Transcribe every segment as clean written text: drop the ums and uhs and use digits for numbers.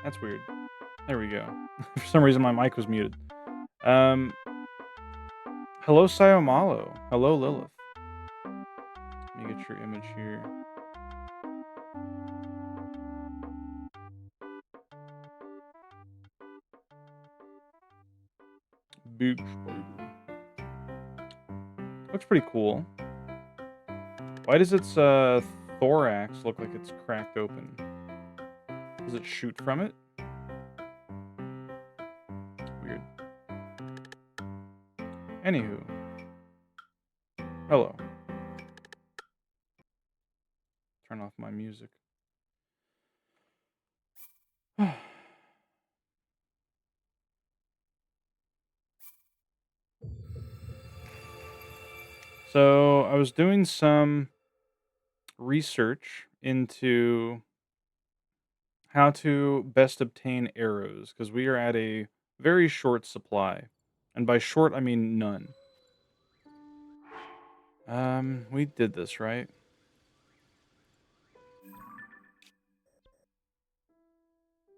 That's weird. There we go. For some reason, my mic was muted. Um, hello, Sayomalo. Hello, Lilith. Let me get your image here. Beach baby. Looks pretty cool. Why does its thorax look like it's cracked open? Does it shoot from it? Weird. Anywho. Hello. Turn off my music. So I was doing some research into how to best obtain arrows because we are at a very short supply. And by short, I mean none. We did this, right?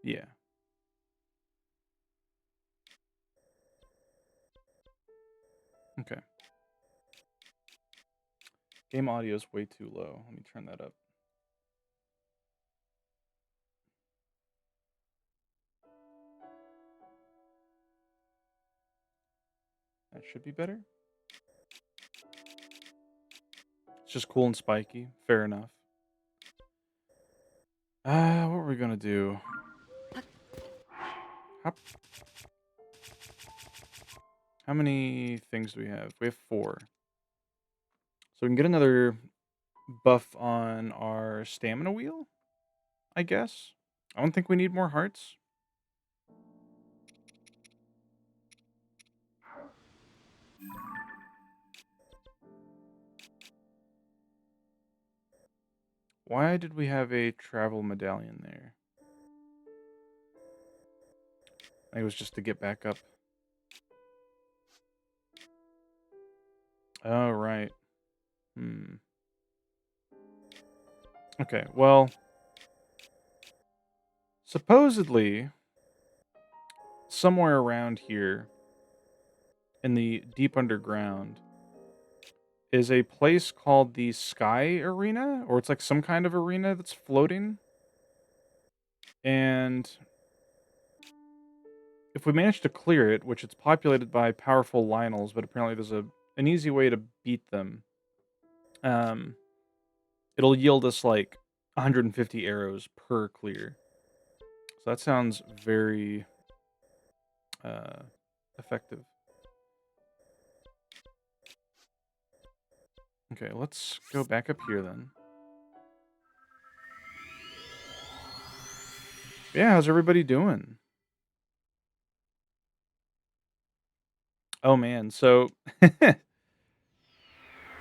Yeah. Okay. Game audio is way too low. Let me turn that up. That should be better. It's just cool and spiky. Fair enough. What are we gonna do? Hop. How many things do we have? We have 4. So we can get another buff on our stamina wheel, I guess. I don't think we need more hearts. Why did we have a travel medallion there? I think it was just to get back up. Oh, right. Okay, well, supposedly, somewhere around here in the deep underground is a place called the Sky Arena, or it's like some kind of arena that's floating. And if we manage to clear it, which it's populated by powerful Lionels, but apparently there's an easy way to beat them. It'll yield us like 150 arrows per clear. So that sounds very effective. Okay, let's go back up here then. Yeah, how's everybody doing? Oh man, so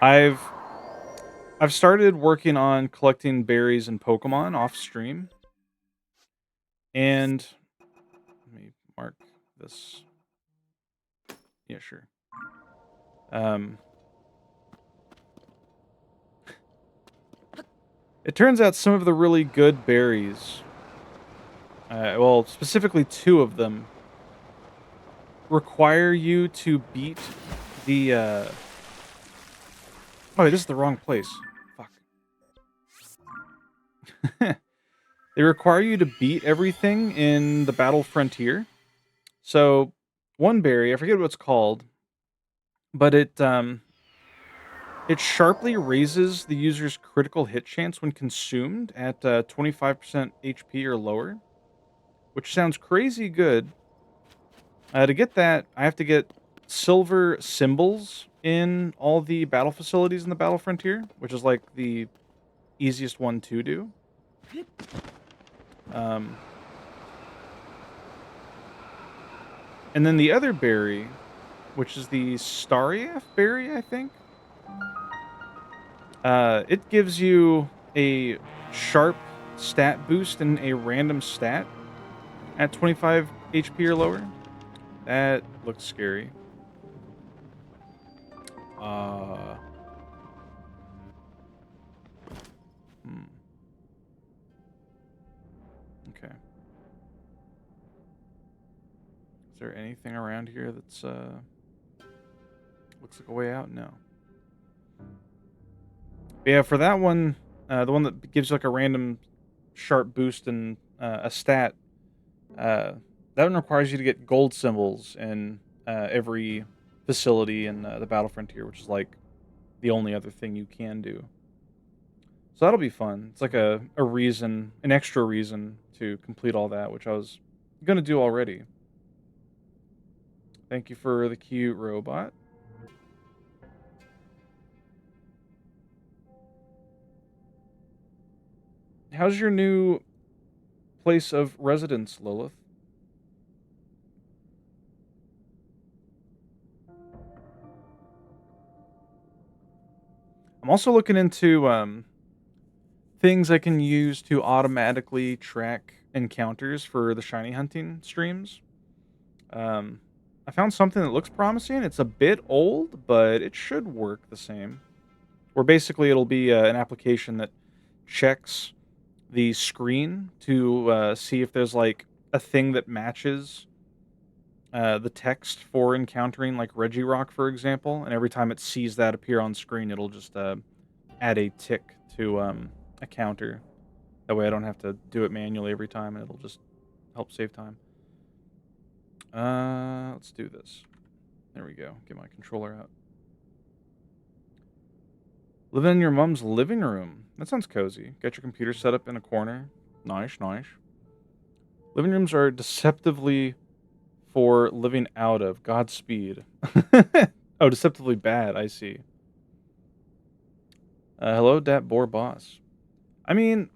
I've I've started working on collecting berries and Pokemon off stream. And let me mark this. Yeah, sure. It turns out some of the really good berries, well, specifically 2 of them, require you to beat the, oh, wait, this is the wrong place. Fuck. They require you to beat everything in the Battle Frontier. So, one berry, I forget what it's called, but it sharply raises the user's critical hit chance when consumed at 25% HP or lower, which sounds crazy good. To get that, I have to get silver symbols in all the battle facilities in the Battle Frontier, which is like the easiest one to do. And then the other berry, which is the Stariath berry, I think. It gives you a sharp stat boost and a random stat at 25 HP or lower. That looks scary. Uh, hmm. Okay. Is there anything around here that's looks like a way out? No. But yeah, for that one, the one that gives you like a random sharp boost and a stat, that one requires you to get gold symbols in every facility in the Battle Frontier, which is like the only other thing you can do. So that'll be fun. It's like a reason, an extra reason to complete all that, which I was gonna do already. Thank you for the cute robot. How's your new place of residence, Lilith? I'm also looking into things I can use to automatically track encounters for the shiny hunting streams. Um, I found something that looks promising. It's a bit old, but it should work the same. Where basically it'll be an application that checks the screen to see if there's like a thing that matches the text for encountering like Regirock, for example. And every time it sees that appear on screen, it'll just add a tick to a counter. That way I don't have to do it manually every time, and it'll just help save time. Let's do this. There we go. Get my controller out. Live in your mom's living room. That sounds cozy. Get your computer set up in a corner. Nice, nice. Living rooms are deceptively for living out of. Godspeed. Oh, deceptively bad. I see. Hello, Dat Boar Boss. I mean,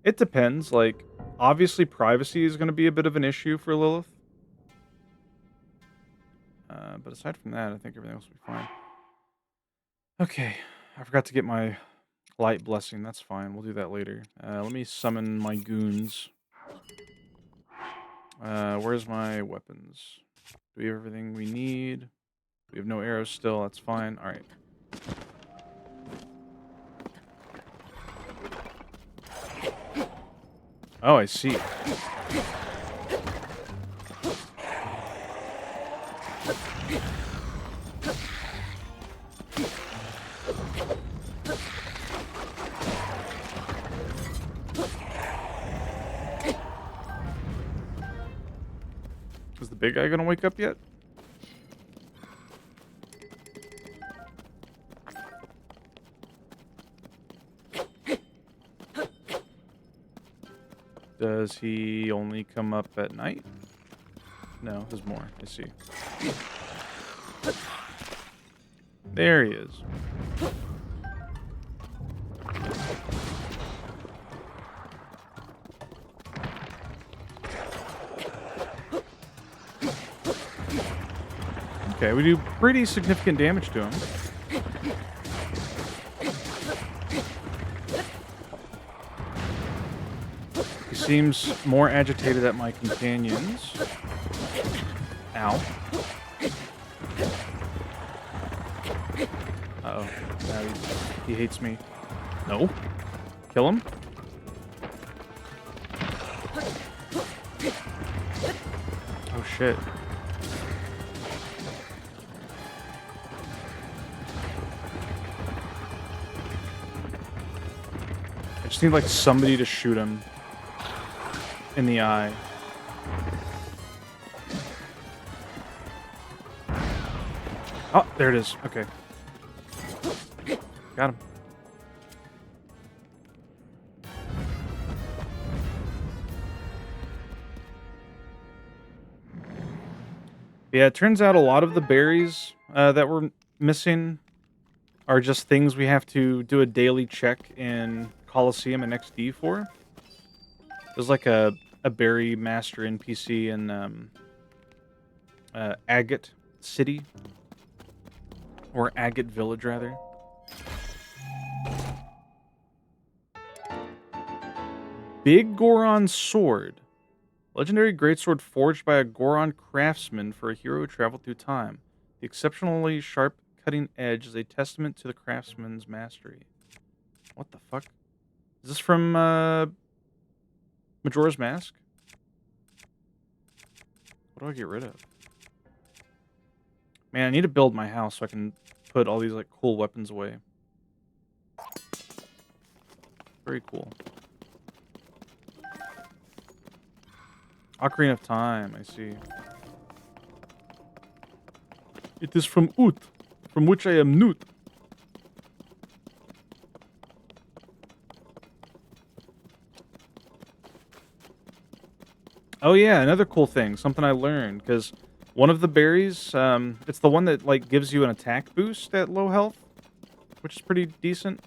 it depends. Like, obviously, privacy is going to be a bit of an issue for Lilith. But aside from that, I think everything else will be fine. Okay, I forgot to get my light blessing. That's fine. We'll do that later. Let me summon my goons. Where's my weapons? Do we have everything we need? We have no arrows still. That's fine. All right. Oh, I see. Is the big guy gonna wake up yet? Does he only come up at night? No, there's more. I see. There he is. Okay, we do pretty significant damage to him. He seems more agitated at my companions. Ow. Uh-oh. Now he hates me. No. Kill him. Oh, shit. I just need, like, somebody to shoot him in the eye. Oh, there it is. Okay. Got him. Yeah, it turns out a lot of the berries that we're missing are just things we have to do a daily check in Coliseum and XD for. There's like a berry master NPC in Agate City. Or Agate Village, rather. Big Goron Sword. Legendary greatsword forged by a Goron craftsman for a hero who traveled through time. The exceptionally sharp cutting edge is a testament to the craftsman's mastery. What the fuck? Is this from Majora's Mask? What do I get rid of? Man, I need to build my house so I can put all these like cool weapons away. Very cool. Ocarina of Time, I see. It is from Ut, from which I am Newt. Oh yeah, another cool thing, something I learned, because one of the berries, it's the one that like gives you an attack boost at low health, which is pretty decent.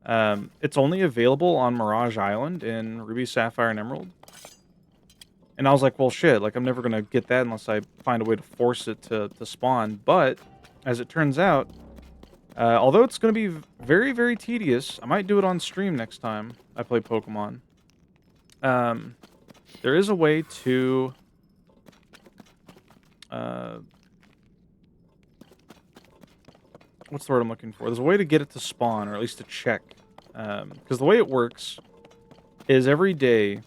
It's only available on Mirage Island in Ruby, Sapphire, and Emerald. And I was like, well, shit, like, I'm never going to get that unless I find a way to force it to spawn. But, as it turns out, although it's going to be very, very tedious, I might do it on stream next time I play Pokemon. There is a way to... what's the word I'm looking for? There's a way to get it to spawn, or at least to check. Because the way it works is every day,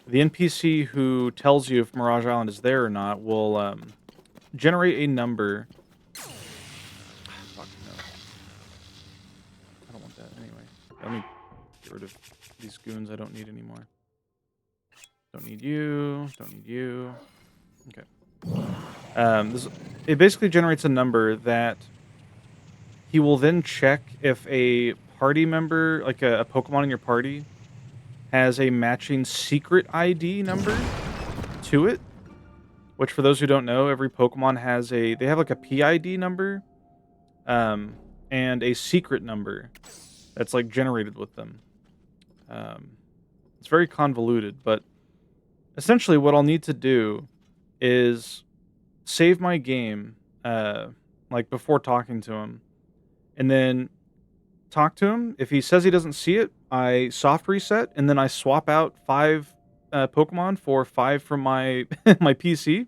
the NPC who tells you if Mirage Island is there or not will generate a number. Fuck no. I don't want that anyway. Let me get rid of these goons I don't need anymore. Don't need you. Don't need you. Okay. It basically generates a number that he will then check if a party member, like a Pokemon in your party, has a matching secret ID number to it. Which, for those who don't know, every Pokemon has they have like a PID number, and a secret number that's like generated with them. It's very convoluted, but essentially what I'll need to do is save my game, like before talking to him, and then talk to him. If he says he doesn't see it, I soft reset, and then I swap out 5 Pokemon for 5 from my my PC.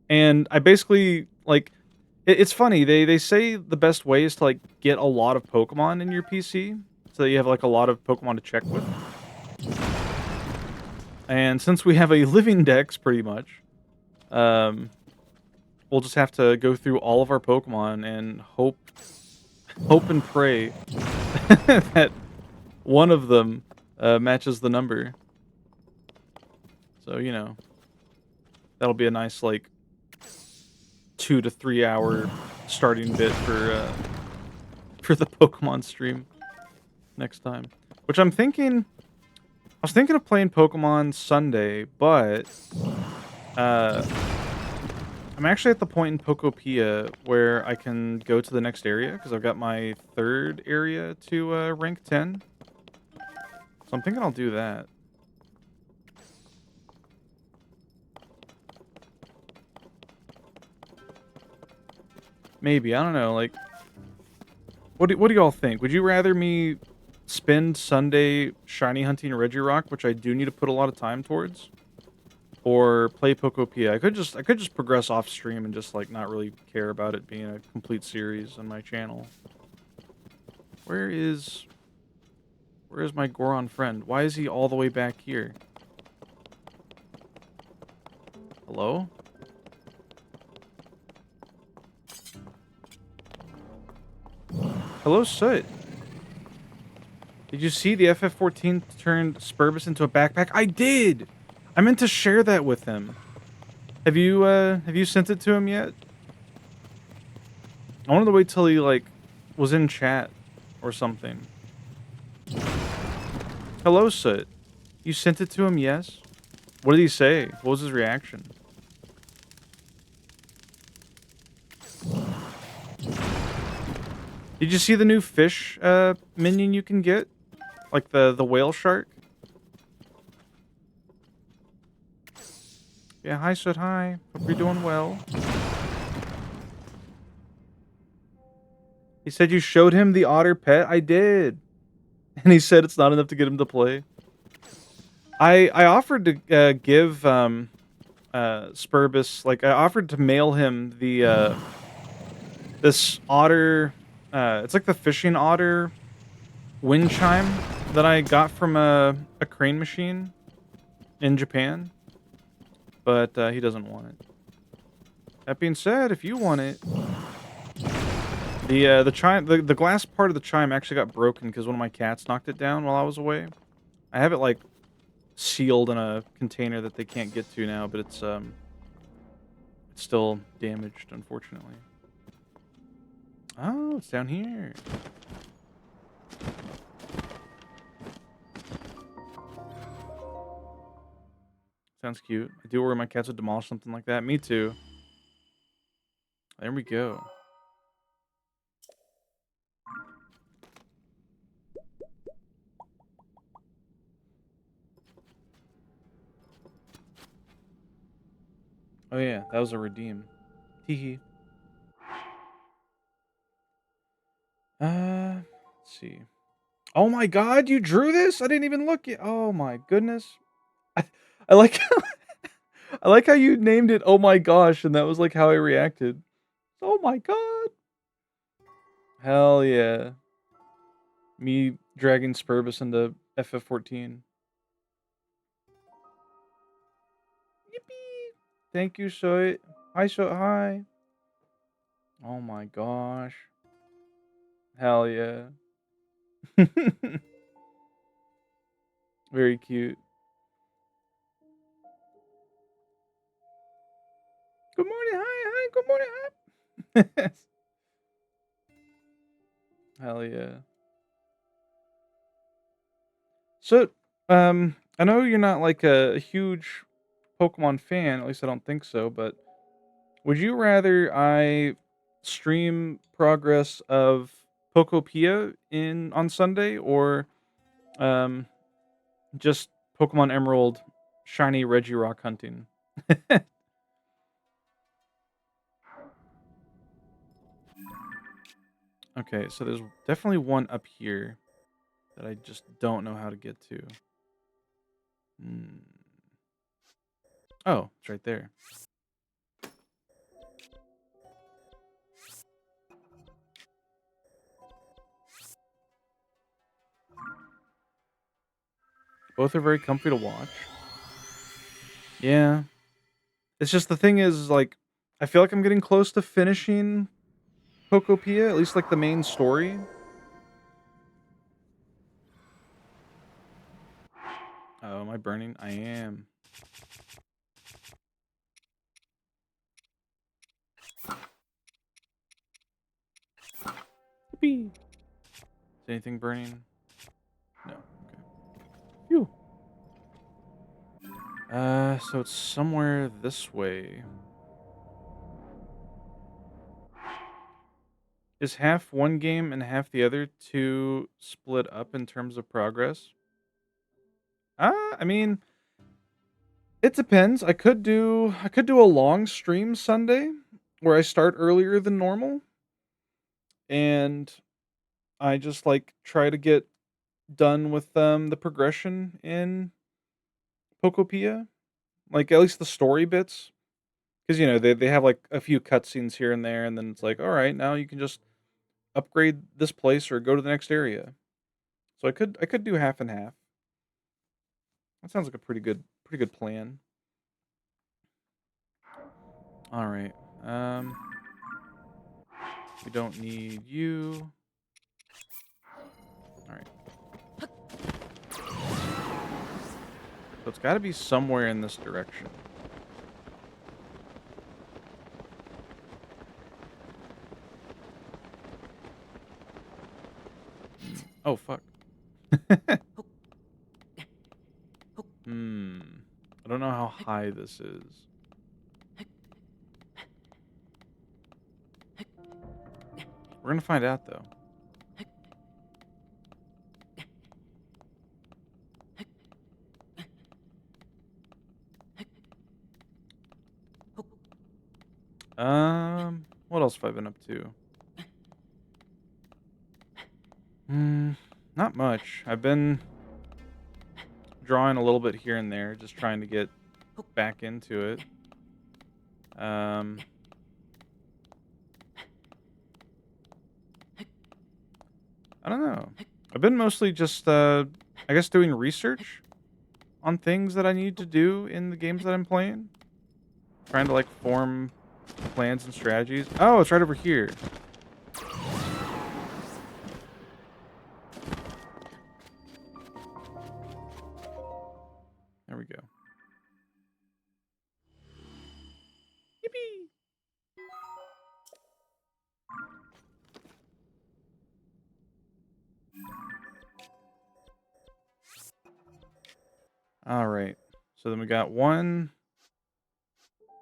And I basically, like, it's funny, they say the best way is to, like, get a lot of Pokemon in your PC, so that you have, like, a lot of Pokemon to check with. And since we have a living dex, pretty much, we'll just have to go through all of our Pokemon and hope and pray that one of them matches the number. So, you know, that'll be a nice, like, 2 to 3 hour starting bit for the Pokemon stream next time. Which I was thinking of playing Pokemon Sunday, but I'm actually at the point in Pokopia where I can go to the next area, because I've got my 3rd area to rank 10. So I'm thinking I'll do that. Maybe, I don't know, like, what do y'all think? Would you rather me spend Sunday shiny hunting Regirock, which I do need to put a lot of time towards, or play Pokopia? I could just progress off stream and just like not really care about it being a complete series on my channel. Where is my Goron friend? Why is he all the way back here? Hello? Hello, Soot. Did you see the FF14 turned Spurbus into a backpack? I did! I meant to share that with him. Have you sent it to him yet? I wanted to wait till he, like, was in chat or something. Hello, Soot. You sent it to him, yes? What did he say? What was his reaction? Did you see the new fish minion you can get? Like the whale shark? Yeah, hi, Soot, hi. Hope you're doing well. He said you showed him the otter pet? I did. And he said it's not enough to get him to play. I offered to give Spurbus, like I offered to mail him the this otter. It's like the fishing otter wind chime that I got from a crane machine in Japan, but he doesn't want it. That being said, if you want it, the chime, the glass part of the chime actually got broken because one of my cats knocked it down while I was away. I have it like sealed in a container that they can't get to now, but it's still damaged, unfortunately. Oh, it's down here. Sounds cute. I do worry my cats would demolish something like that. Me too. There we go. Oh yeah, that was a redeem. Hee. Let's see. Oh my god, you drew this? I didn't even look yet. Oh my goodness. I, I like I like how you named it oh my gosh, and that was like how I reacted. Oh my god. Hell yeah. Me dragging Spurbus into FF14. Yippee! Thank you, Soy. Hi, Soy. Hi. Oh my gosh. Hell yeah. Very cute. Good morning. Hi. Good morning. Hi. Hell yeah. So, I know you're not like a huge Pokemon fan, at least I don't think so, but would you rather I stream progress of Pokopia in on Sunday or um just Pokemon Emerald shiny Regirock hunting? Okay, so there's definitely one up here that I just don't know how to get to. Hmm. Oh, it's right there. Both are very comfy to watch. Yeah. It's just the thing is like I feel like I'm getting close to finishing Pokopia, at least like the main story. Oh, am I burning? I am. Yippee. Is anything burning? No. Okay. Phew. So it's somewhere this way. Is half one game and half the other to split up in terms of progress? I mean, it depends. I could do a long stream Sunday where I start earlier than normal and I just like try to get done with the progression in Pokopia, like at least the story bits, because they have like a few cutscenes here and there, and then it's like, all right, now you can just upgrade this place or go to the next area. So I could do half and half. That sounds like a pretty good plan. All right, we don't need you. All right, so it's got to be somewhere in this direction. Oh fuck. Hmm. I don't know how high this is. We're gonna find out though. What else have I been up to? Hmm, not much. I've been drawing a little bit here and there, just trying to get back into it. I don't know. I've been mostly just, I guess, doing research on things that I need to do in the games that I'm playing. Trying to, like, form plans and strategies. Oh, it's right over here. There we go. Yippee! All right. So then we got one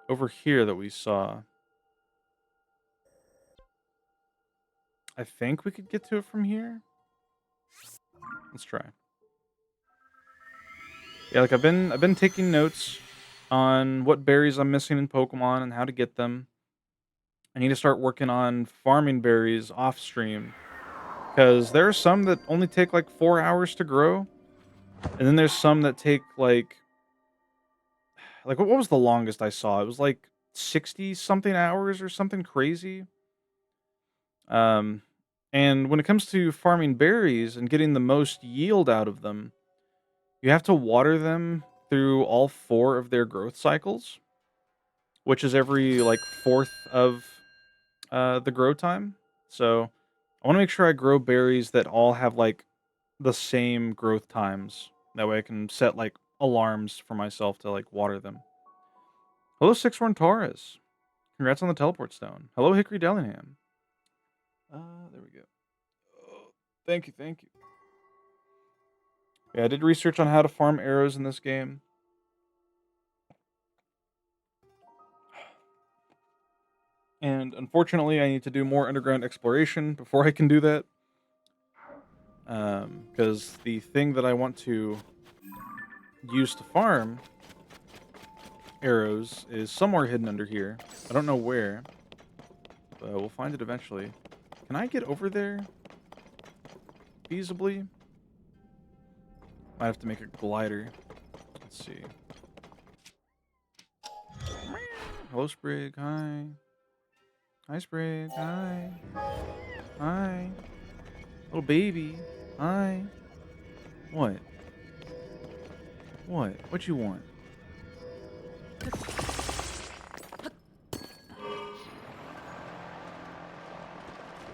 over here that we saw. I think we could get to it from here. Let's try. Yeah, like I've been taking notes on what berries I'm missing in Pokemon and how to get them. I need to start working on farming berries off stream because there are some that only take like 4 hours to grow, and then there's some that take like what was the longest I saw? It was like 60 something hours or something crazy. Um, and when it comes to farming berries and getting the most yield out of them, you have to water them through all four of their growth cycles, which is every like fourth of the grow time. So I want to make sure I grow berries that all have like the same growth times. That way I can set like alarms for myself to like water them. Hello, Sixhorn Taurus. Congrats on the teleport stone. Hello, Hickory Dellingham. There we go. Oh, thank you, thank you. Yeah, I did research on how to farm arrows in this game. And unfortunately, I need to do more underground exploration before I can do that. Because the thing that I want to use to farm arrows is somewhere hidden under here. I don't know where, but we'll find it eventually. Can I get over there feasibly? Might have to make a glider. Let's see. Hello, Sprig. Hi. Hi, Sprig. Hi. Hi. Little baby. Hi. What? What? What you want?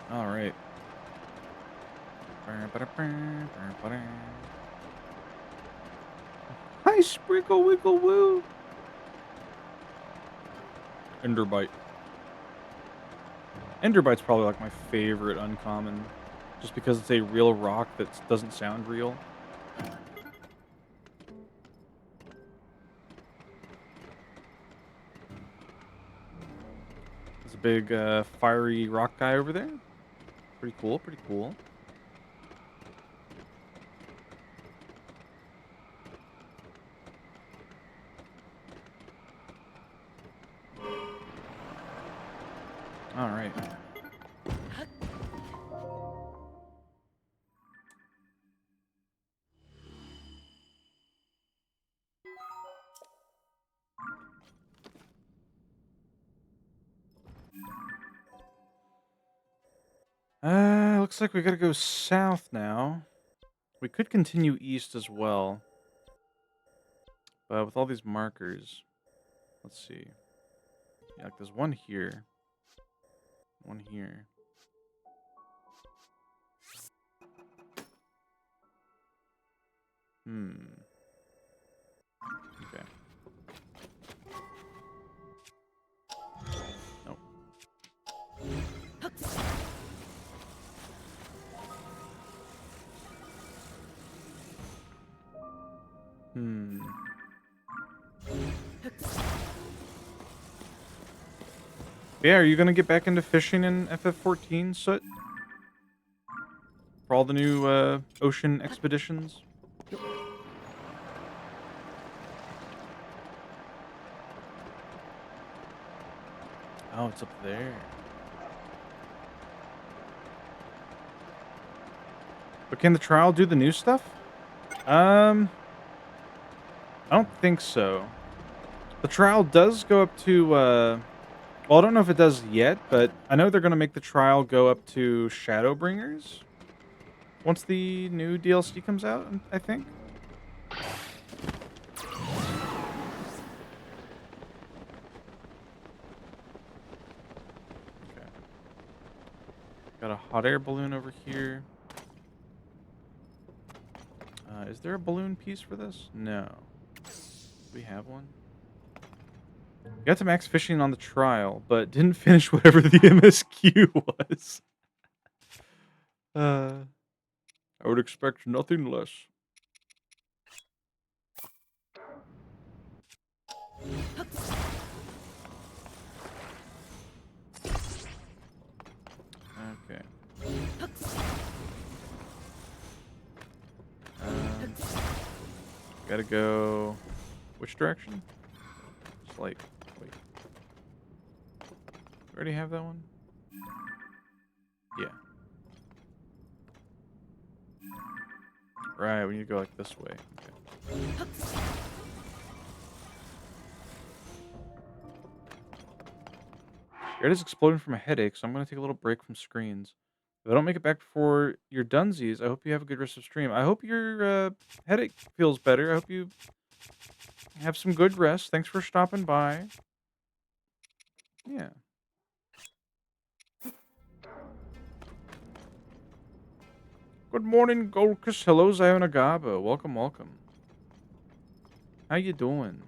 All right. Hi, Sprinkle Winkle Woo. Enderbite. Enderbite's probably like my favorite uncommon, just because it's a real rock that doesn't sound real. There's a big fiery rock guy over there. Pretty cool, pretty cool. All right. Looks like we gotta go south now. We could continue east as well. But with all these markers, let's see. Yeah, like there's one here. One here. Okay. Nope. Yeah, are you gonna get back into fishing in FF14, Soot? For all the new ocean expeditions? Oh, it's up there. But can the trial do the new stuff? I don't think so. The trial does go up to, well, I don't know if it does yet, but I know they're gonna make the trial go up to Shadowbringers once the new DLC comes out, I think. Okay. Got a hot air balloon over here. Is there a balloon piece for this? No. Do we have one? Got to max fishing on the trial, but didn't finish whatever the MSQ was. I would expect nothing less. Okay. Um, Gotta go. Which direction? Just like, wait. Already have that one? Yeah. Right, we need to go like this way. Okay. Your head is exploding from a headache, so I'm going to take a little break from screens. If I don't make it back before your dunsies, I hope you have a good rest of stream. I hope your headache feels better. I hope you have some good rest. Thanks for stopping by. Yeah. Good morning, Golkus. Hello, Zionagaba. Welcome, welcome. How you doing?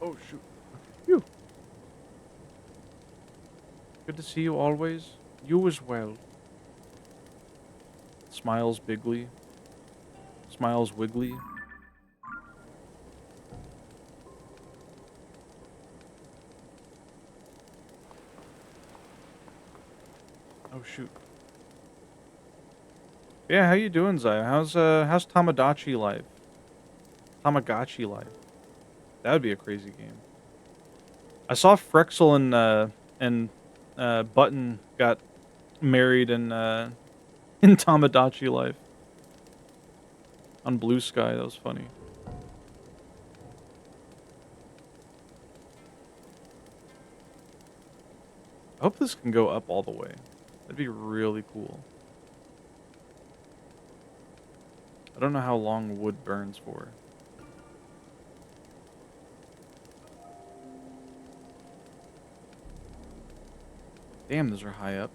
Oh, shoot. Phew. Good to see you always. You as well. Smiles bigly. Smiles wiggly. Oh, shoot. Yeah, how you doing, Zaya? How's Tamagotchi life? Tamagotchi life. That would be a crazy game. I saw Frexel and Button got married in Tamagotchi life on Blue Sky. That was funny. I hope this can go up all the way. That'd be really cool. I don't know how long wood burns for. Damn, those are high up.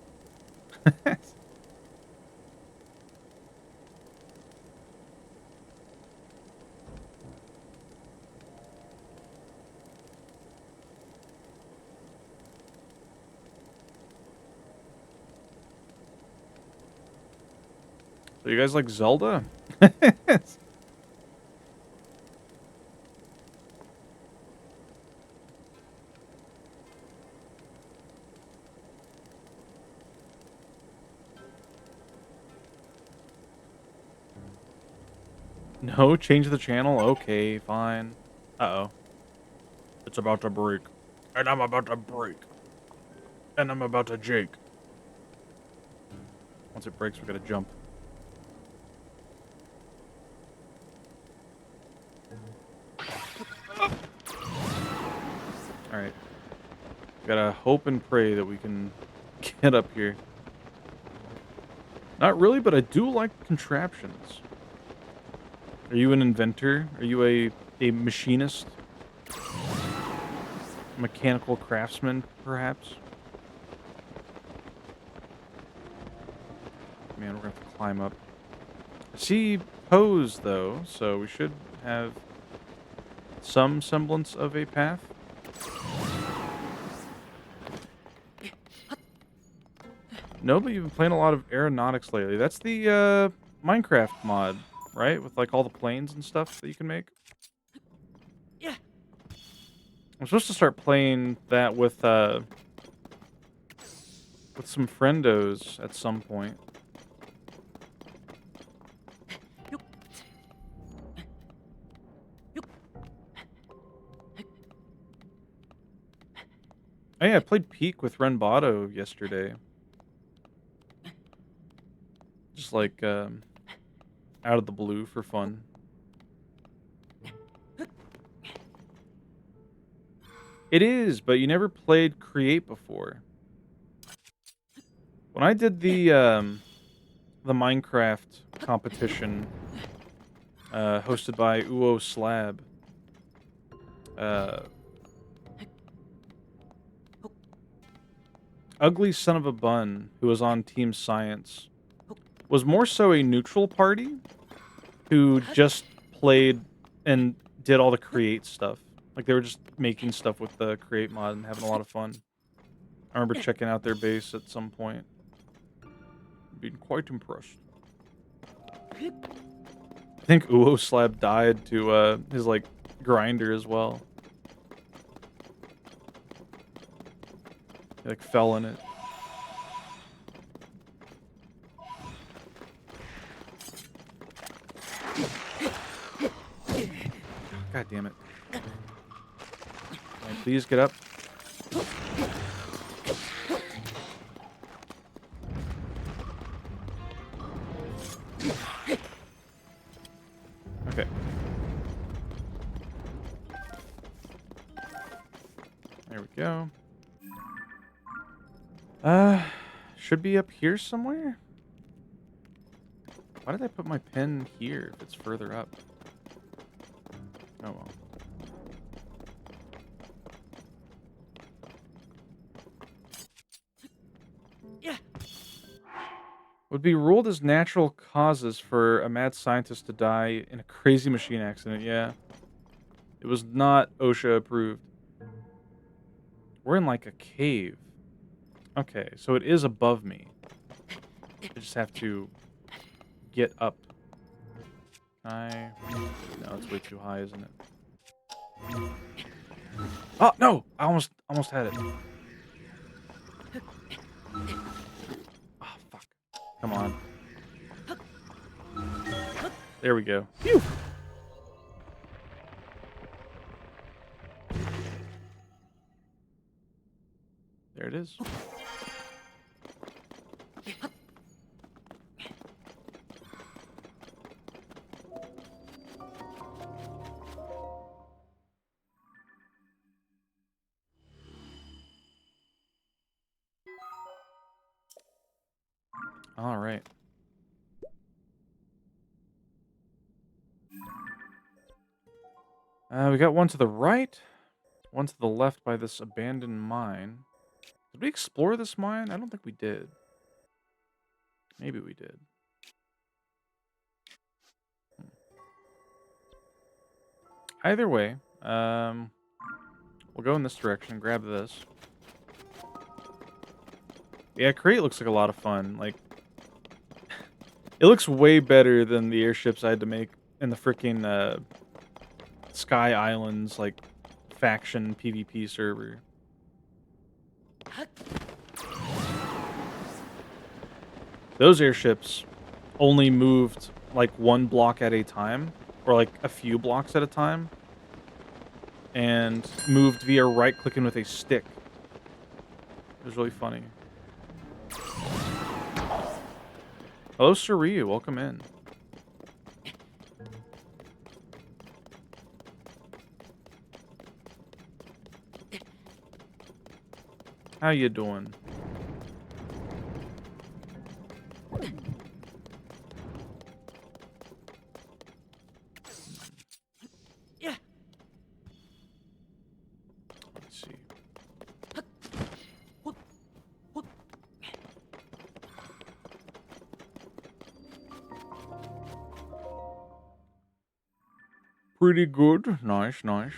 So you guys like Zelda? No, change the channel? Okay, fine. Uh-oh. It's about to break. And I'm about to break. And I'm about to Jake. Once it breaks, we gotta jump. Alright. Gotta hope and pray that we can get up here. Not really, but I do like contraptions. Are you an inventor? Are you a machinist? Mechanical craftsman, perhaps? Man, we're gonna have to climb up. I see Pose, though, so we should have some semblance of a path. No, but you've been playing a lot of aeronautics lately. That's the Minecraft mod, right? With like all the planes and stuff that you can make. Yeah. I'm supposed to start playing that with some friendos at some point. Oh yeah, I played Peak with Renbato yesterday. Just like out of the blue for fun. It is, but you never played Create before. When I did the Minecraft competition hosted by Uo Slab, uh, Ugly Son of a Bun, who was on Team Science, was more so a neutral party who just played and did all the Create stuff. Like, they were just making stuff with the Create mod and having a lot of fun. I remember checking out their base at some point. Being quite impressed. I think Uo Slab died to his, like, grinder as well. He, like, fell in it. God damn it. Alright, please get up. Okay. There we go. Should be up here somewhere? Why did I put my pen here if it's further up? Oh well. Yeah. Would be ruled as natural causes for a mad scientist to die in a crazy machine accident, yeah. It was not OSHA approved. We're in like a cave. Okay, so it is above me. I just have to get up. No, it's way too high, isn't it? Oh no! I almost had it. Oh fuck. Come on. There we go. Phew! There it is. All right. We got one to the right, one to the left by this abandoned mine. Did we explore this mine? I don't think we did. Maybe we did. Either way, we'll go in this direction, grab this. Yeah, Crate looks like a lot of fun. Like, it looks way better than the airships I had to make in the freaking Sky Islands, like, faction PvP server. Those airships only moved, like, one block at a time, or, like, a few blocks at a time, and moved via right-clicking with a stick. It was really funny. Hello, Suryu. Welcome in. How you doing? Yeah. Let's see. Pretty good. Nice, nice.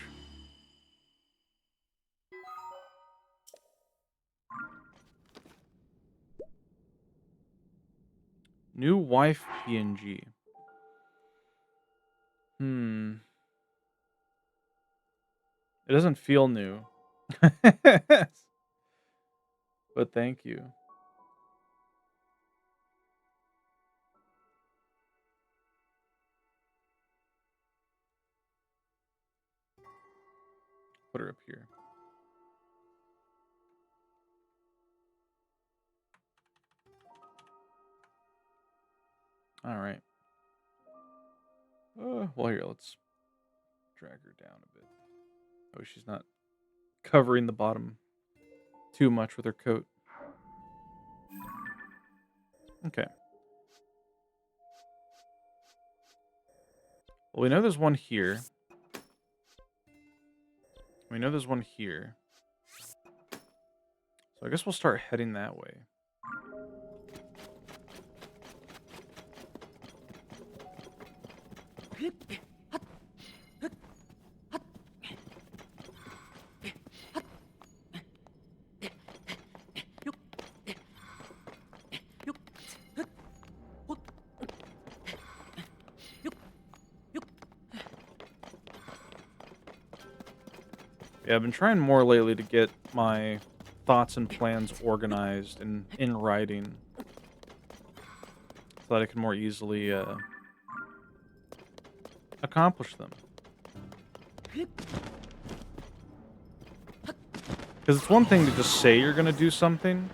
New wife PNG. Hmm. It doesn't feel new. But thank you. Put her up here. All right. Well, here, let's drag her down a bit. Oh, she's not covering the bottom too much with her coat. Okay. Well, we know there's one here. We know there's one here. So I guess we'll start heading that way. Yeah, I've been trying more lately to get my thoughts and plans organized and in writing so that I can more easily accomplish them. Because it's one thing to just say you're going to do something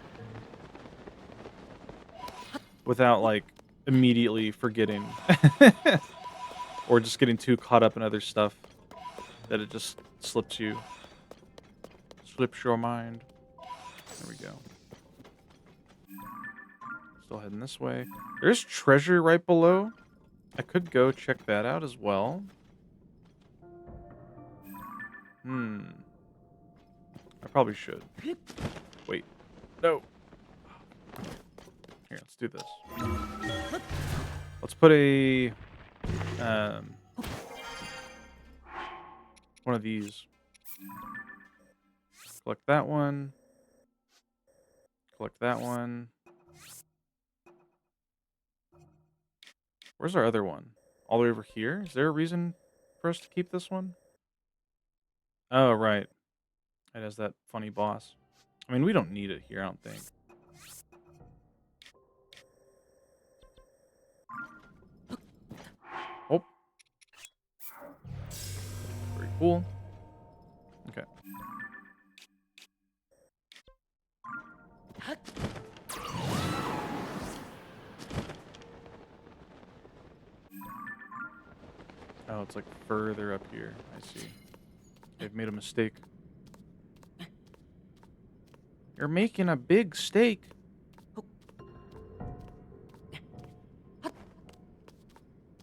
without, like, immediately forgetting. Or just getting too caught up in other stuff that it just slips your mind. There we go. Still heading this way. There's treasure right below. I could go check that out as well. I probably should. Wait. No. Here, let's do this. Let's put a one of these. Collect that one. Collect that one. Where's our other one? All the way over here? Is there a reason for us to keep this one? Oh, right. It has that funny boss. I mean, we don't need it here, I don't think. Oh. Very cool. Okay. Oh, it's like further up here. I see. They've made a mistake. You're making a big steak.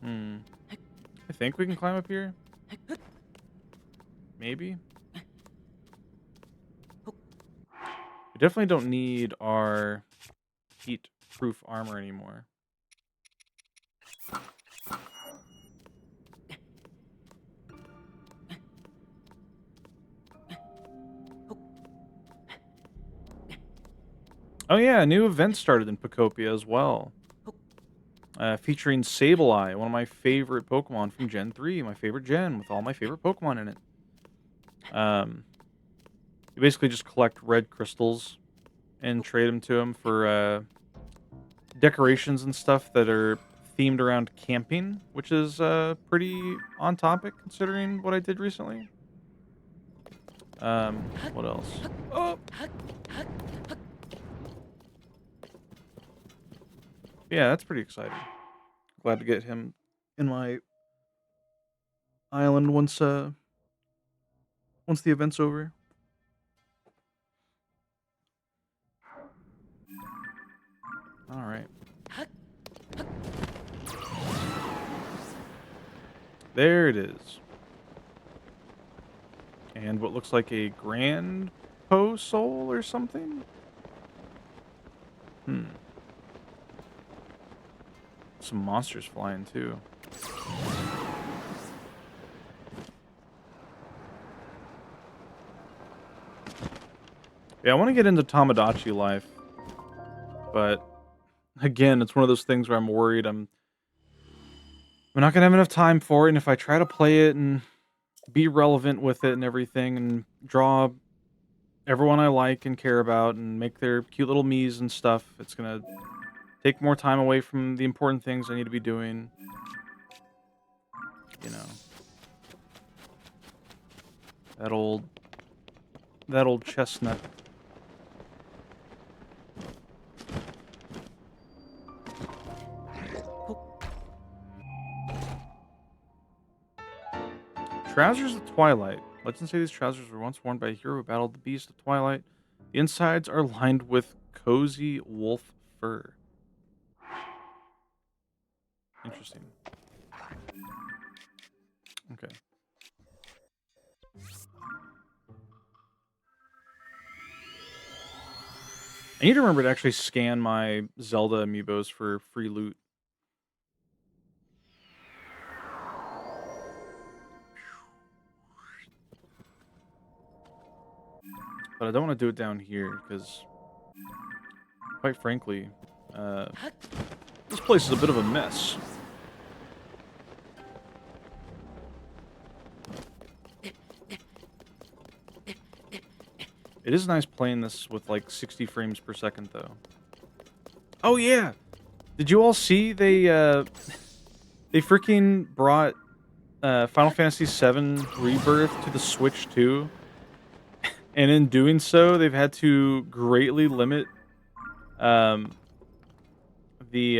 I think we can climb up here. Maybe. We definitely don't need our heat-proof armor anymore. Oh yeah, a new event started in Pocopia as well. Featuring Sableye, one of my favorite Pokemon from Gen 3, my favorite gen, with all my favorite Pokemon in it. You basically just collect red crystals and trade them to them for decorations and stuff that are themed around camping, which is pretty on topic considering what I did recently. What else? Oh! Yeah, that's pretty exciting. Glad to get him in my island once the event's over. All right. There it is. And what looks like a Grand Po Soul or something? Some monsters flying too. Yeah, I want to get into Tamagotchi life. But again, it's one of those things where I'm worried I'm not gonna have enough time for it, and if I try to play it and be relevant with it and everything and draw everyone I like and care about and make their cute little me's and stuff, it's gonna take more time away from the important things I need to be doing. You know. That old chestnut. Trousers of Twilight. Legends say these trousers were once worn by a hero who battled the beast of Twilight. The insides are lined with cozy wolf fur. Interesting. Okay. I need to remember to actually scan my Zelda amiibos for free loot. But I don't want to do it down here because, quite frankly, this place is a bit of a mess. It is nice playing this with like 60 frames per second, though. Oh yeah, did you all see they freaking brought Final Fantasy VII Rebirth to the Switch too, and in doing so, they've had to greatly limit um, the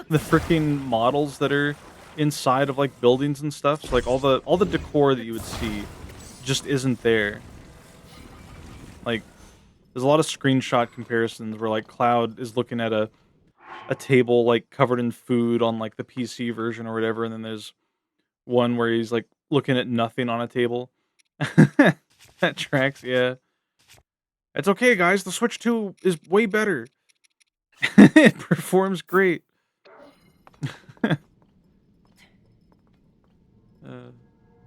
the freaking models that are inside of like buildings and stuff. So like all the decor that you would see just isn't there. Like there's a lot of screenshot comparisons where like Cloud is looking at a table like covered in food on like the PC version or whatever, and then there's one where he's like looking at nothing on a table. That tracks, yeah. It's okay, guys. The Switch 2 is way better. It performs great.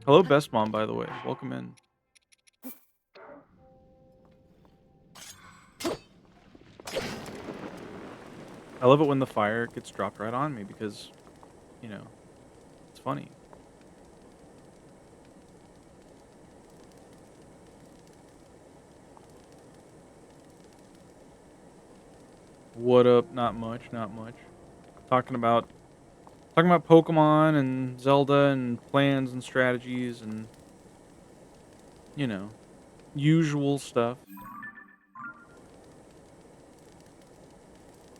Hello, Best Mom, by the way. Welcome in. I love it when the fire gets dropped right on me because, you know, it's funny. What up? Not much, not much. Talking about Pokemon and Zelda and plans and strategies and, you know, usual stuff.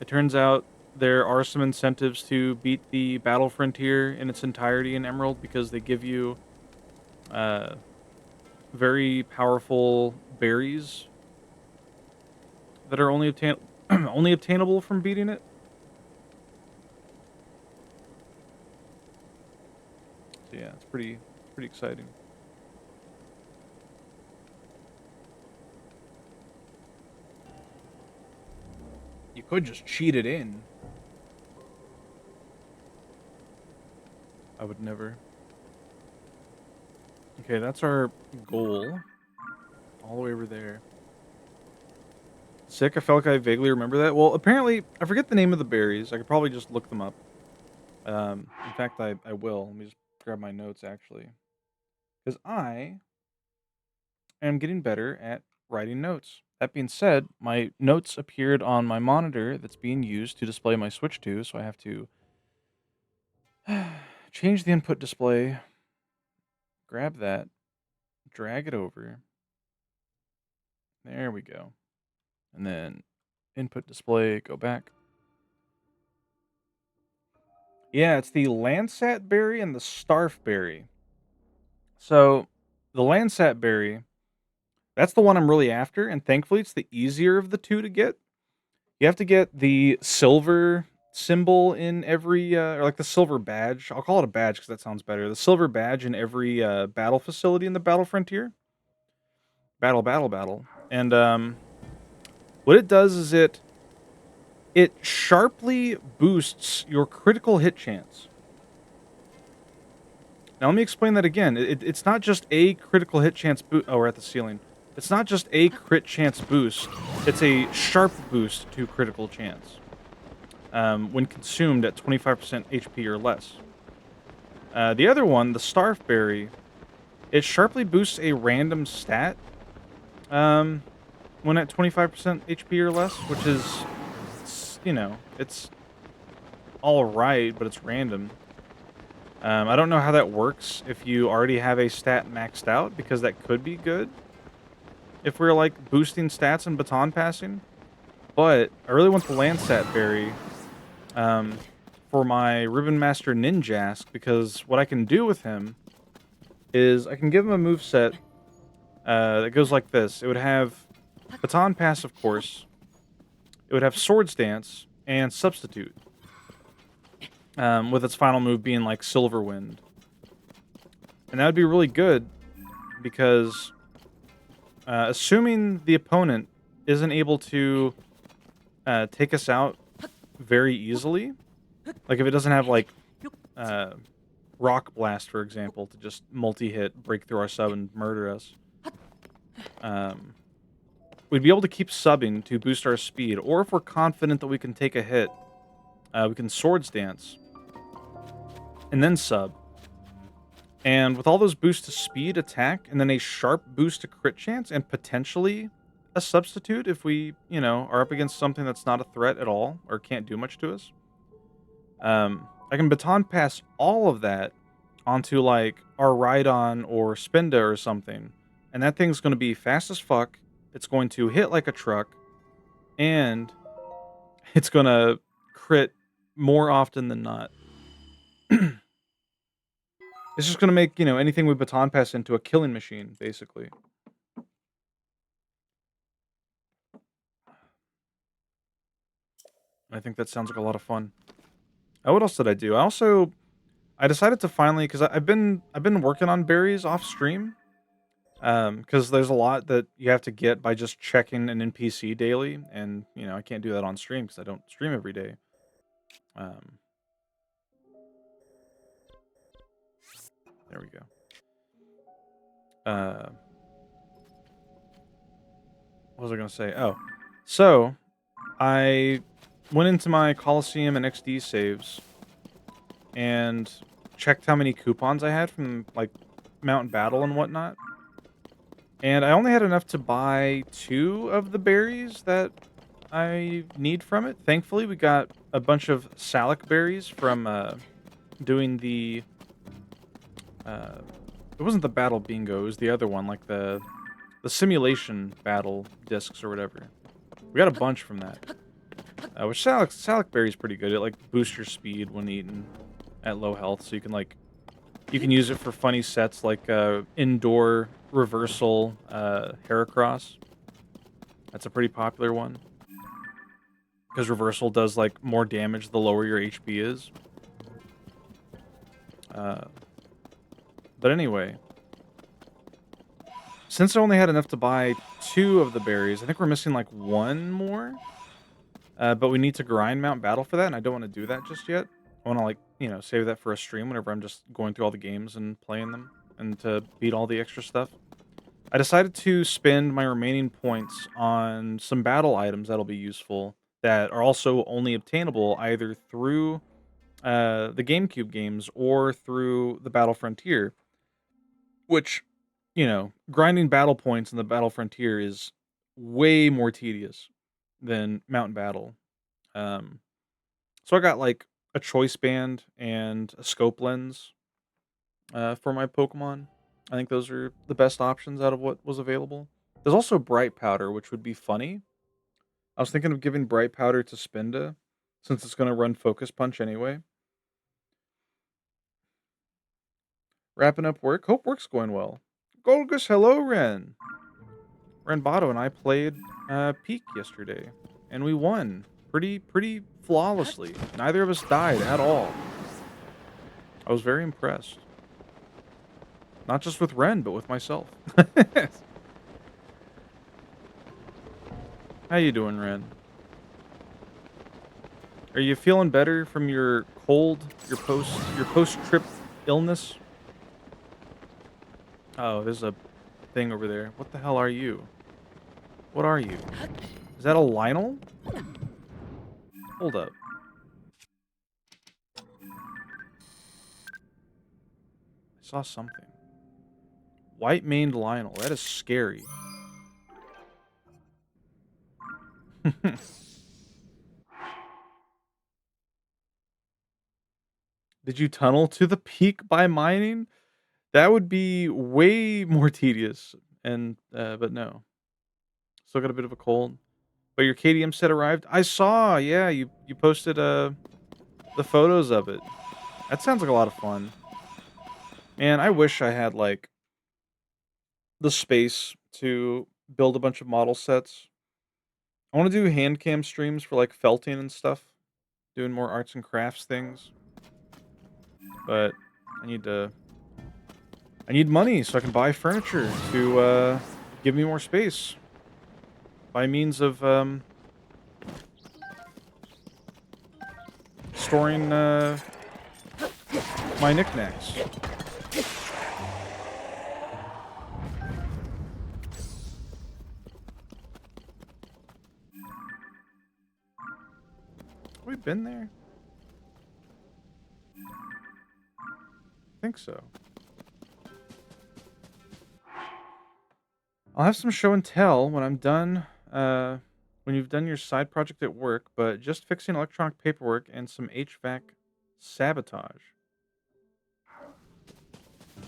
It turns out there are some incentives to beat the Battle Frontier in its entirety in Emerald because they give you very powerful berries that are only only obtainable from beating it. So yeah, it's pretty exciting. You could just cheat it in. I would never. Okay, that's our goal. All the way over there. Sick, I felt like I vaguely remember that. Well, apparently, I forget the name of the berries. I could probably just look them up. In fact, I will. Let me just grab my notes, actually. Because I am getting better at writing notes. That being said, my notes appeared on my monitor that's being used to display my Switch 2, so I have to change the input display, grab that, drag it over. There we go. And then input display, go back. Yeah, it's the Landsat berry and the Starf berry. So, the Landsat berry, that's the one I'm really after, and thankfully it's the easier of the two to get. You have to get the silver symbol in every, or like the silver badge. I'll call it a badge because that sounds better. The silver badge in every battle facility in the Battle Frontier. Battle. And what it does is it sharply boosts your critical hit chance. Now let me explain that again. It's not just a critical hit chance boost. Oh, we're at the ceiling. It's not just a crit chance boost. It's a sharp boost to critical chance when consumed at 25% HP or less. The other one, the Starf Berry, it sharply boosts a random stat when at 25% HP or less, which is, you know, it's all right, but it's random. I don't know how that works if you already have a stat maxed out, because that could be good if we're like boosting stats and baton passing. But I really want the Landsat berry for my Ribbon Master Ninjask, because what I can do with him is I can give him a moveset that goes like this. It would have Baton Pass, of course. It would have Swords Dance and Substitute, with its final move being like Silver Wind. And that would be really good because assuming the opponent isn't able to take us out very easily, like if it doesn't have like Rock Blast, for example, to just multi-hit, break through our sub, and murder us, we'd be able to keep subbing to boost our speed. Or if we're confident that we can take a hit, we can Swords Dance and then sub. And with all those boosts to speed, attack, and then a sharp boost to crit chance, and potentially a substitute if we, are up against something that's not a threat at all or can't do much to us. I can Baton Pass all of that onto like our Rhydon or Spinda or something, and that thing's going to be fast as fuck. It's going to hit like a truck, and it's going to crit more often than not. It's just going to make, anything we Baton Pass into a killing machine, basically. I think that sounds like a lot of fun. What else did I do? I decided to finally, because I've been working on berries off stream, because there's a lot that you have to get by just checking an NPC daily, and I can't do that on stream because I don't stream every day. There we go. What was I gonna say? Oh, so I went into my Coliseum and XD saves and checked how many coupons I had from like Mountain Battle and whatnot. And I only had enough to buy 2 of the berries that I need from it. Thankfully, we got a bunch of Salic berries from doing the... it wasn't the battle bingo, it was the other one, like the simulation battle discs or whatever. We got a bunch from that. Which Salic berry is pretty good. It like boosts your speed when eaten at low health, so you can use it for funny sets like indoor reversal Heracross. That's a pretty popular one because reversal does like more damage the lower your HP is. But anyway, since I only had enough to buy 2 of the berries, I think we're missing like 1 more. But we need to grind Mount Battle for that, and I don't want to do that just yet. I want to save that for a stream whenever I'm just going through all the games and playing them, and to beat all the extra stuff. I decided to spend my remaining points on some battle items that'll be useful, that are also only obtainable either through the GameCube games or through the Battle Frontier, which, grinding battle points in the Battle Frontier is way more tedious than Mountain Battle. So I got like a choice band and a scope lens for my Pokemon. I think those are the best options out of what was available. There's also Bright Powder, which would be funny. I was thinking of giving Bright Powder to Spinda, since it's going to run Focus Punch anyway. Wrapping up work. Hope work's going well. Golgus, hello, Ren. Renbato and I played Peak yesterday, and we won pretty flawlessly. Neither of us died at all. I was very impressed. Not just with Ren, but with myself. How you doing, Ren? Are you feeling better from your cold, your post-trip illness? Oh, there's a thing over there. What the hell are you? What are you? Is that a Lionel? Hold up. I saw something. White-maned Lionel. That is scary. Did you tunnel to the peak by mining? That would be way more tedious. And but no. Still got a bit of a cold. But your KDM set arrived. I saw, yeah, you posted the the photos of it. That sounds like a lot of fun. Man, I wish I had like the space to build a bunch of model sets. I want to do hand cam streams for like felting and stuff, doing more arts and crafts things. But I need to I need money so I can buy furniture to give me more space by means of storing my knickknacks. Have we been there? I think so. I'll have some show and tell when I'm done, when you've done your side project at work, but just fixing electronic paperwork and some HVAC sabotage.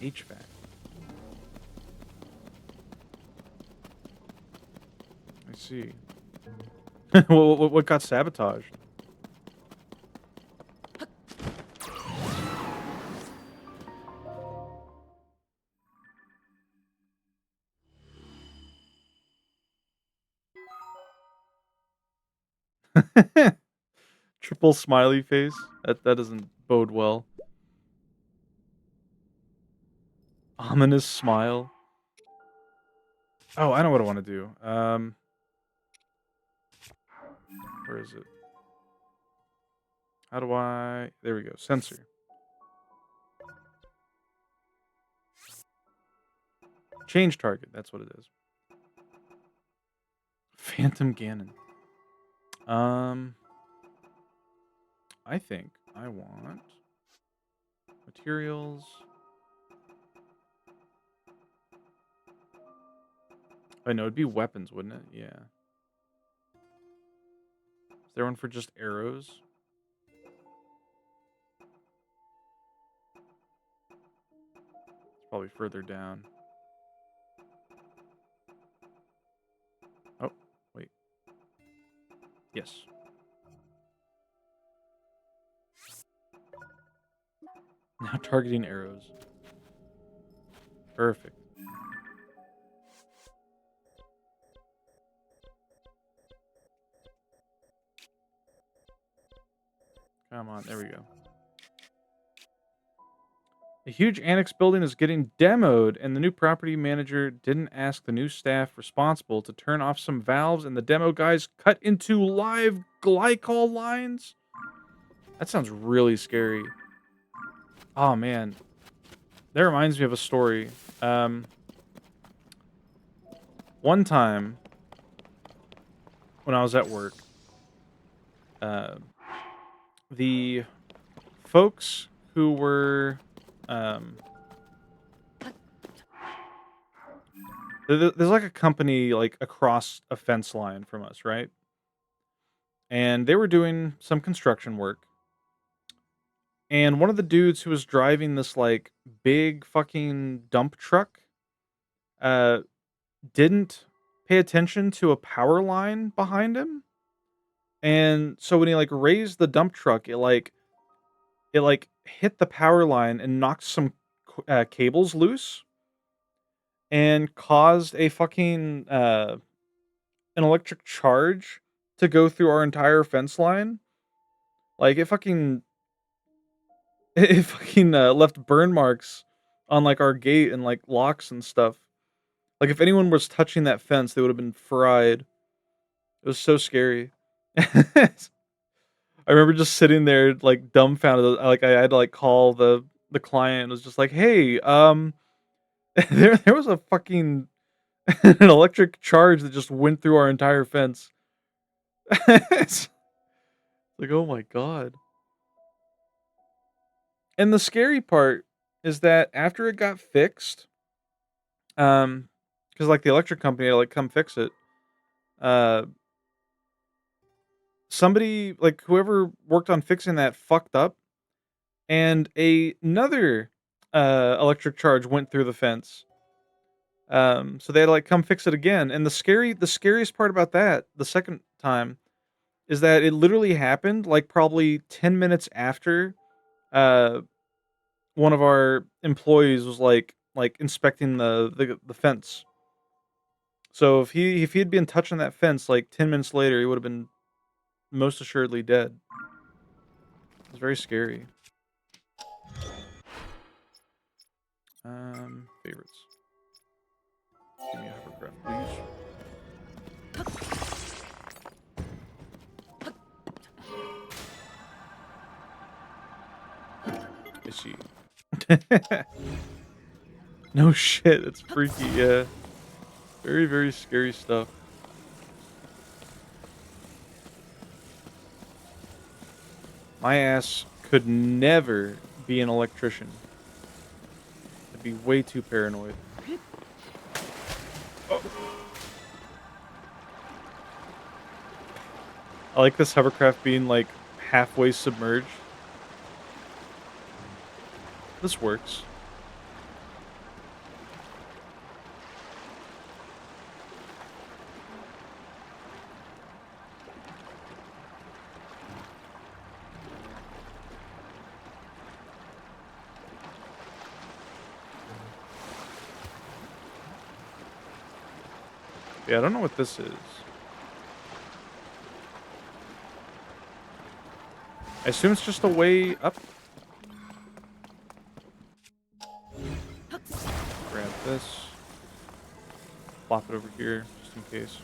HVAC. I see. What got sabotaged? Triple smiley face. That doesn't bode well. Ominous smile. Oh, I know what I want to do. Where is it? How do I? There we go. Sensor. Change target. That's what it is. Phantom Ganon. I think I want materials. I know it'd be weapons, wouldn't it? Yeah. Is there one for just arrows? It's probably further down. Oh, wait. Yes. Now targeting arrows. Perfect. Come on, there we go. A huge annex building is getting demoed, and the new property manager didn't ask the new staff responsible to turn off some valves, and the demo guys cut into live glycol lines? That sounds really scary. Oh, man. That reminds me of a story. One time, when I was at work, the folks who were there's like a company like across a fence line from us, right? And they were doing some construction work. And one of the dudes who was driving this like big fucking dump truck uh didn't pay attention to a power line behind him. And so when he like raised the dump truck, it hit the power line and knocked some cables loose and caused a fucking an electric charge to go through our entire fence line. Like it fucking left burn marks on like our gate and like locks and stuff. Like if anyone was touching that fence, they would have been fried. It was so scary. I remember just sitting there like dumbfounded. Like I had to like call the client. It was just like, hey, there was a fucking an electric charge that just went through our entire fence. It's like, oh my god. And the scary part is that after it got fixed, because like the electric company had to like come fix it, uh, somebody like whoever worked on fixing that fucked up, and another electric charge went through the fence. So they had to like come fix it again. And the scariest part about that, the second time, is that it literally happened like probably 10 minutes after uh one of our employees was like inspecting the fence. So if he had been touching that fence like 10 minutes later, he would have been most assuredly dead. It's very scary. Favorites. Give me a hovercraft, please. I see. No shit, it's freaky, yeah. Very, very scary stuff. My ass could never be an electrician. I'd be way too paranoid. Oh. I like this hovercraft being like halfway submerged. This works. Yeah, I don't know what this is. I assume it's just a way up. Grab this. Flop it over here, just in case.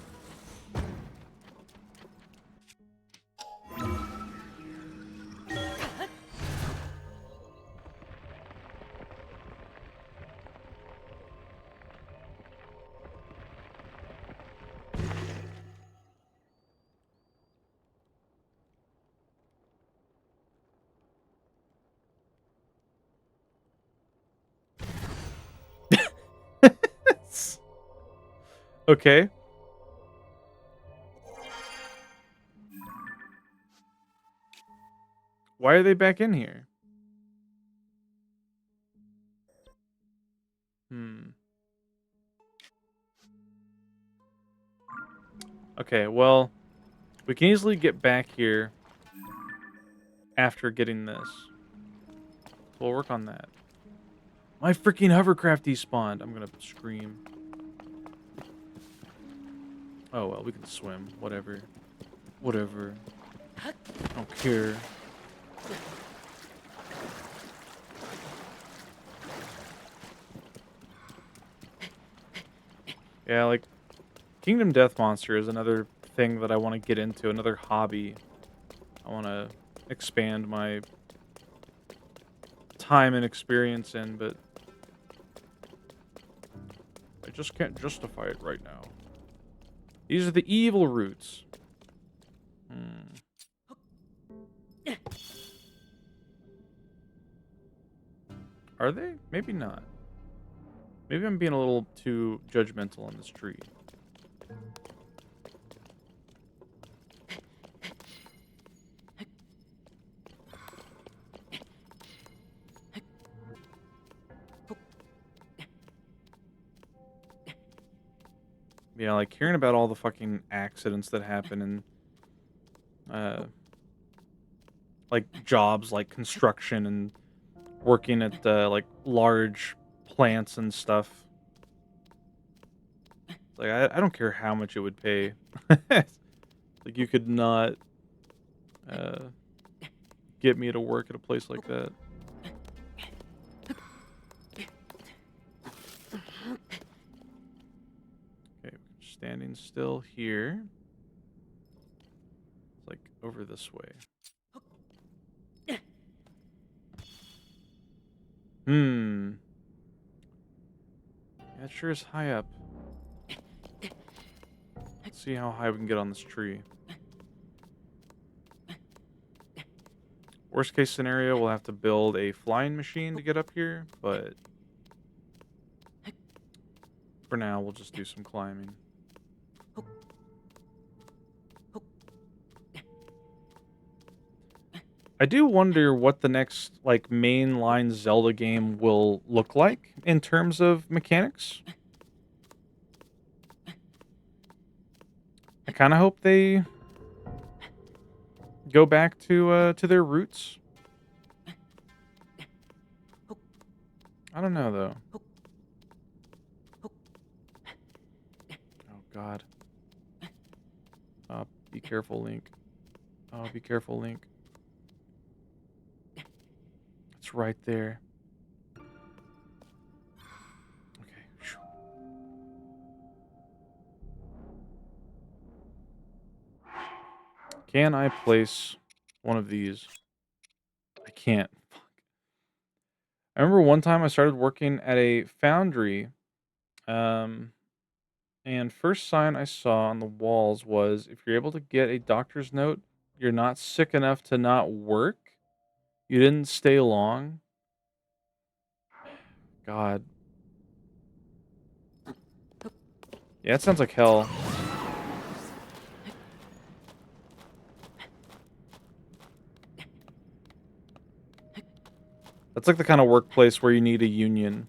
Okay. Why are they back in here? Hmm. Okay, well, we can easily get back here after getting this. We'll work on that. My freaking hovercraft despawned. I'm gonna scream. Oh well, we can swim. Whatever. Whatever. I don't care. Yeah, like Kingdom Death Monster is another thing that I want to get into, another hobby. I want to expand my time and experience in, but I just can't justify it right now. These are the evil roots. Are they? Maybe not. Maybe I'm being a little too judgmental on this tree. Yeah, like hearing about all the fucking accidents that happen and like jobs like construction and working at like large plants and stuff. Like I don't care how much it would pay. Like you could not uh, get me to work at a place like that. Okay, standing still here. It's like over this way. Hmm. Yeah, it sure is high up. Let's see how high we can get on this tree. Worst case scenario, we'll have to build a flying machine to get up here, but for now, we'll just do some climbing. I do wonder what the next like mainline Zelda game will look like in terms of mechanics. I kind of hope they go back to their roots? I don't know though. Oh God. Be careful, Link. Oh, be careful, Link. It's right there. Okay. Phew. Can I place one of these? I can't. Fuck. I remember one time I started working at a foundry, um, and first sign I saw on the walls was if you're able to get a doctor's note, you're not sick enough to not work. You didn't stay long. God. Yeah, it sounds like hell. That's like the kind of workplace where you need a union.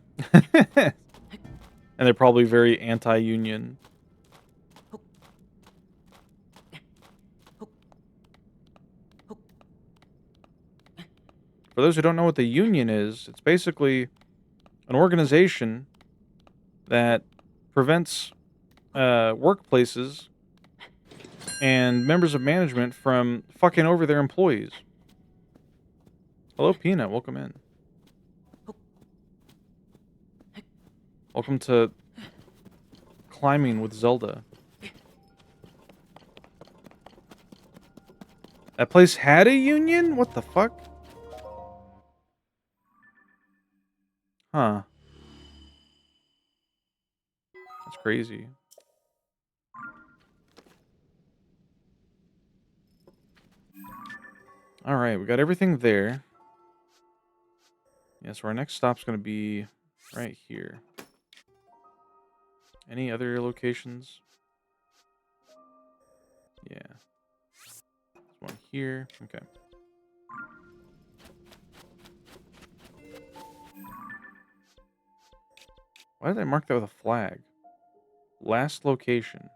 And they're probably very anti-union. For those who don't know what the union is, it's basically an organization that prevents workplaces and members of management from fucking over their employees. Hello, Peanut. Welcome in. Welcome to climbing with Zelda. That place had a union? What the fuck? Huh. That's crazy. Alright, we got everything there. Yeah, so our next stop's going to be right here. Any other locations? Yeah. There's one here. Okay. Why did I mark that with a flag? Last location.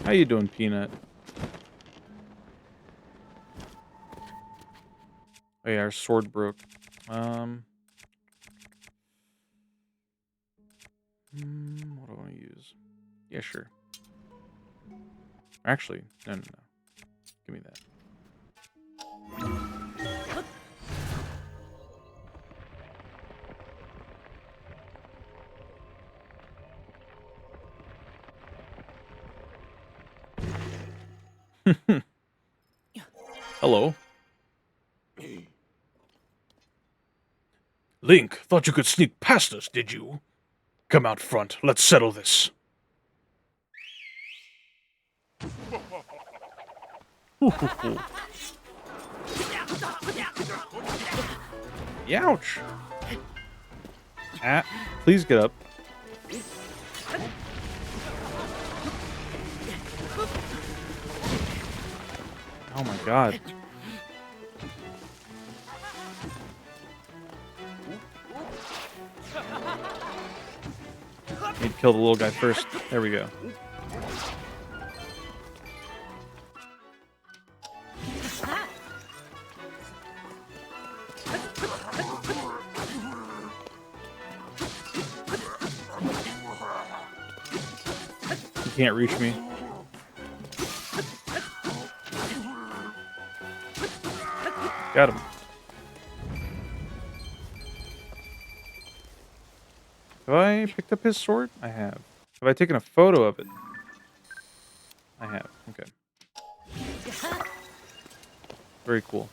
How you doing, Peanut? Oh yeah, our sword broke. What do I want to use? Yeah, sure. Actually, no. Give me that. Hello. Link, thought you could sneak past us, did you? Come out front, let's settle this. Youch! Ah, please get up. Oh my god. Need to kill the little guy first. There we go. You can't reach me. Got him. Have I picked up his sword? I have. Have I taken a photo of it? I have. Okay. Very cool.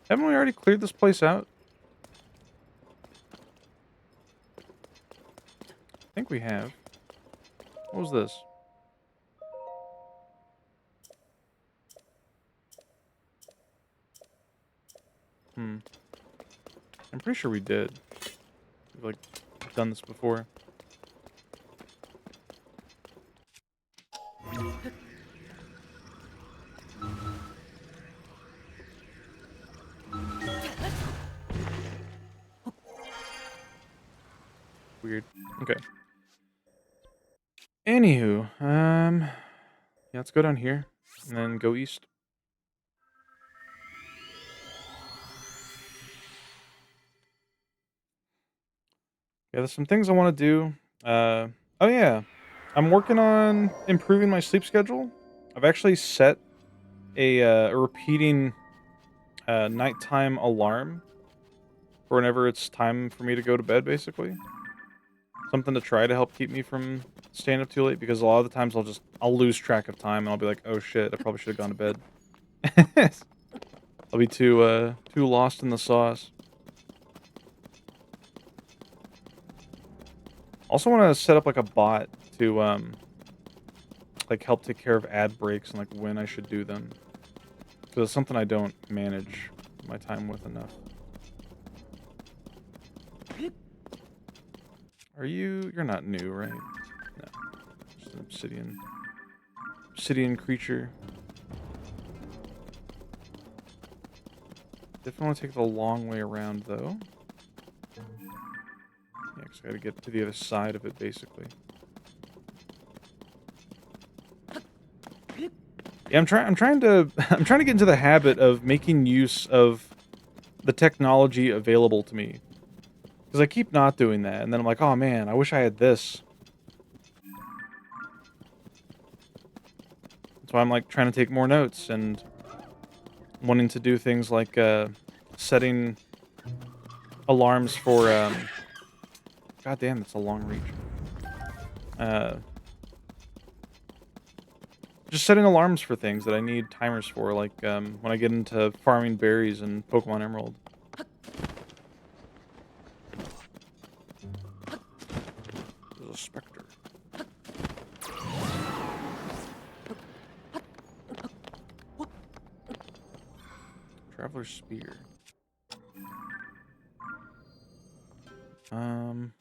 Haven't we already cleared this place out? I think we have. What was this? Hmm. I'm pretty sure we did. We've, like, done this before. Weird. Okay. Anywho, yeah, let's go down here and then go east. Yeah, there's some things I want to do. Oh yeah, I'm working on improving my sleep schedule. I've actually set a repeating nighttime alarm for whenever it's time for me to go to bed, basically. Something to try to help keep me from staying up too late because a lot of the times I'll lose track of time and I'll be like, oh shit, I probably should have gone to bed. I'll be too lost in the sauce. Also want to set up like a bot to like help take care of ad breaks and like when I should do them. Because it's something I don't manage my time with enough. You're not new, right? No. Just an obsidian creature. Definitely want to take the long way around though. Yeah, 'cause I gotta get to the other side of it basically. Yeah, I'm trying to I'm trying to get into the habit of making use of the technology available to me. Because I keep not doing that, and then I'm like, oh man, I wish I had this. That's why I'm like trying to take more notes and wanting to do things like setting alarms for God damn, that's a long reach. Uh just setting alarms for things that I need timers for, like when I get into farming berries and Pokemon Emerald. There's a specter. Traveler's Spear. Um.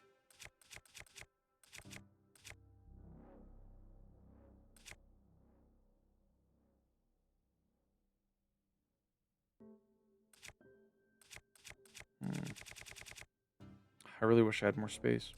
hmm. I really wish I had more space.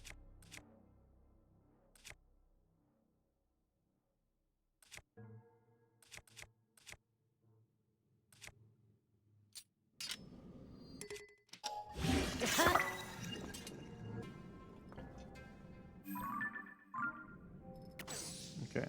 Okay.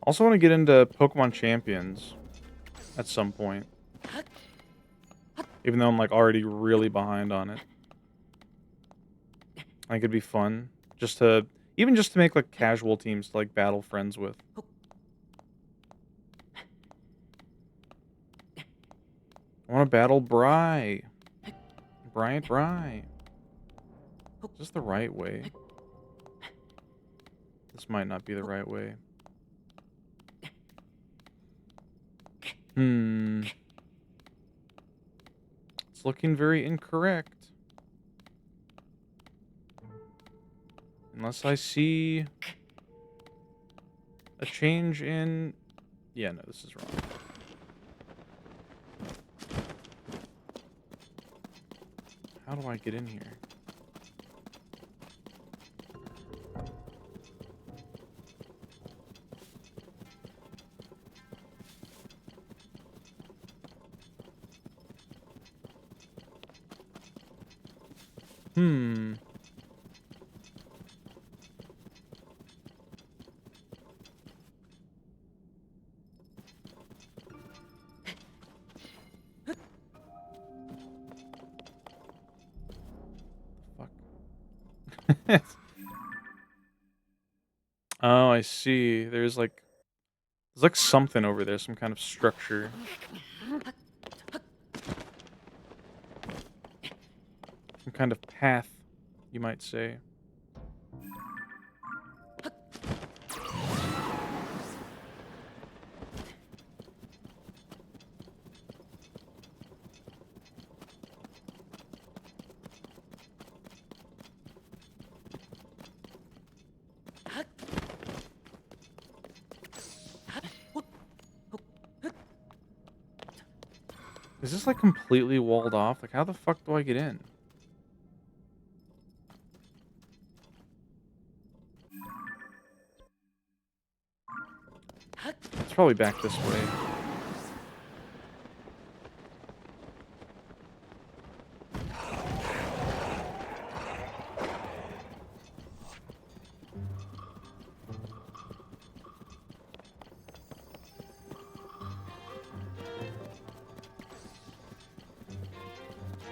Also want to get into Pokemon Champions at some point. Even though I'm like already really behind on it. I think it'd be fun just to even just to make like casual teams to like battle friends with. I want to battle Bry. Bry. Is this the right way? This might not be the right way. Hmm. It's looking very incorrect. Unless I see a change in... Yeah, no, this is wrong. How do I get in here? Hmm. Fuck. Oh, I see. There's like There's like something over there, some kind of structure. Some kind of path, you might say. Is this like completely walled off? Like, how the fuck do I get in? It's probably back this way.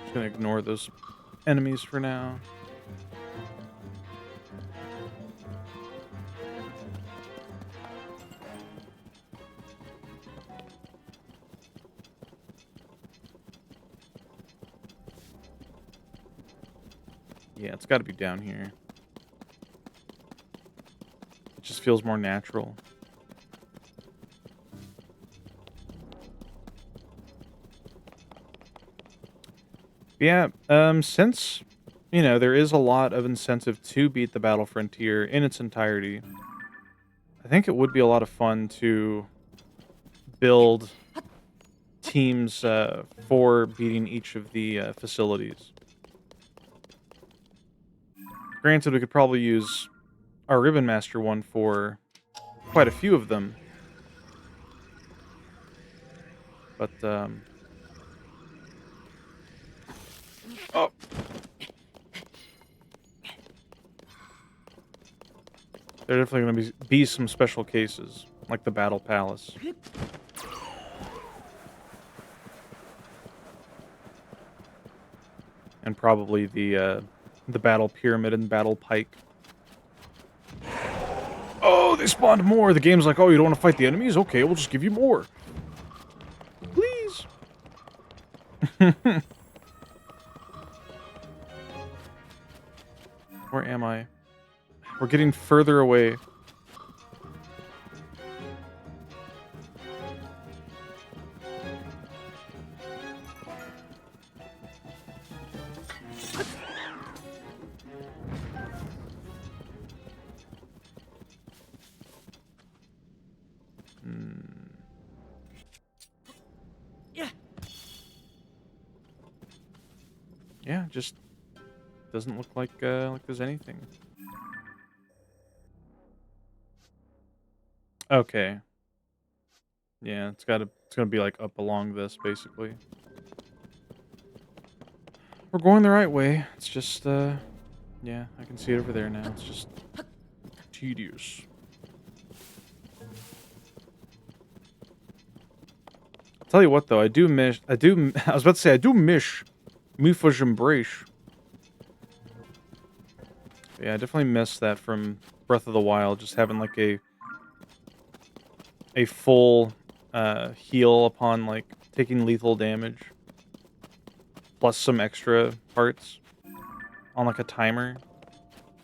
Just gonna ignore those enemies for now. Yeah, it's got to be down here. It just feels more natural. Yeah, since, you know, there is a lot of incentive to beat the Battle Frontier in its entirety, I think it would be a lot of fun to build teams for beating each of the facilities. Granted, we could probably use our Ribbon Master one for quite a few of them. But, oh! There are definitely going to be some special cases, like the Battle Palace. And probably the Battle Pyramid and Battle Pike. Oh, they spawned more! The game's like, oh, you don't want to fight the enemies? Okay, we'll just give you more. Please! Where am I? We're getting further away. Yeah, just doesn't look like there's anything. Okay. Yeah, it's gonna be like up along this basically. We're going the right way. It's just yeah, I can see it over there now. It's just tedious. I'll tell you what though, I was about to say I do miss Mufaj Embrace. Yeah, I definitely miss that from Breath of the Wild, just having like a full heal upon like taking lethal damage. Plus some extra parts on like a timer.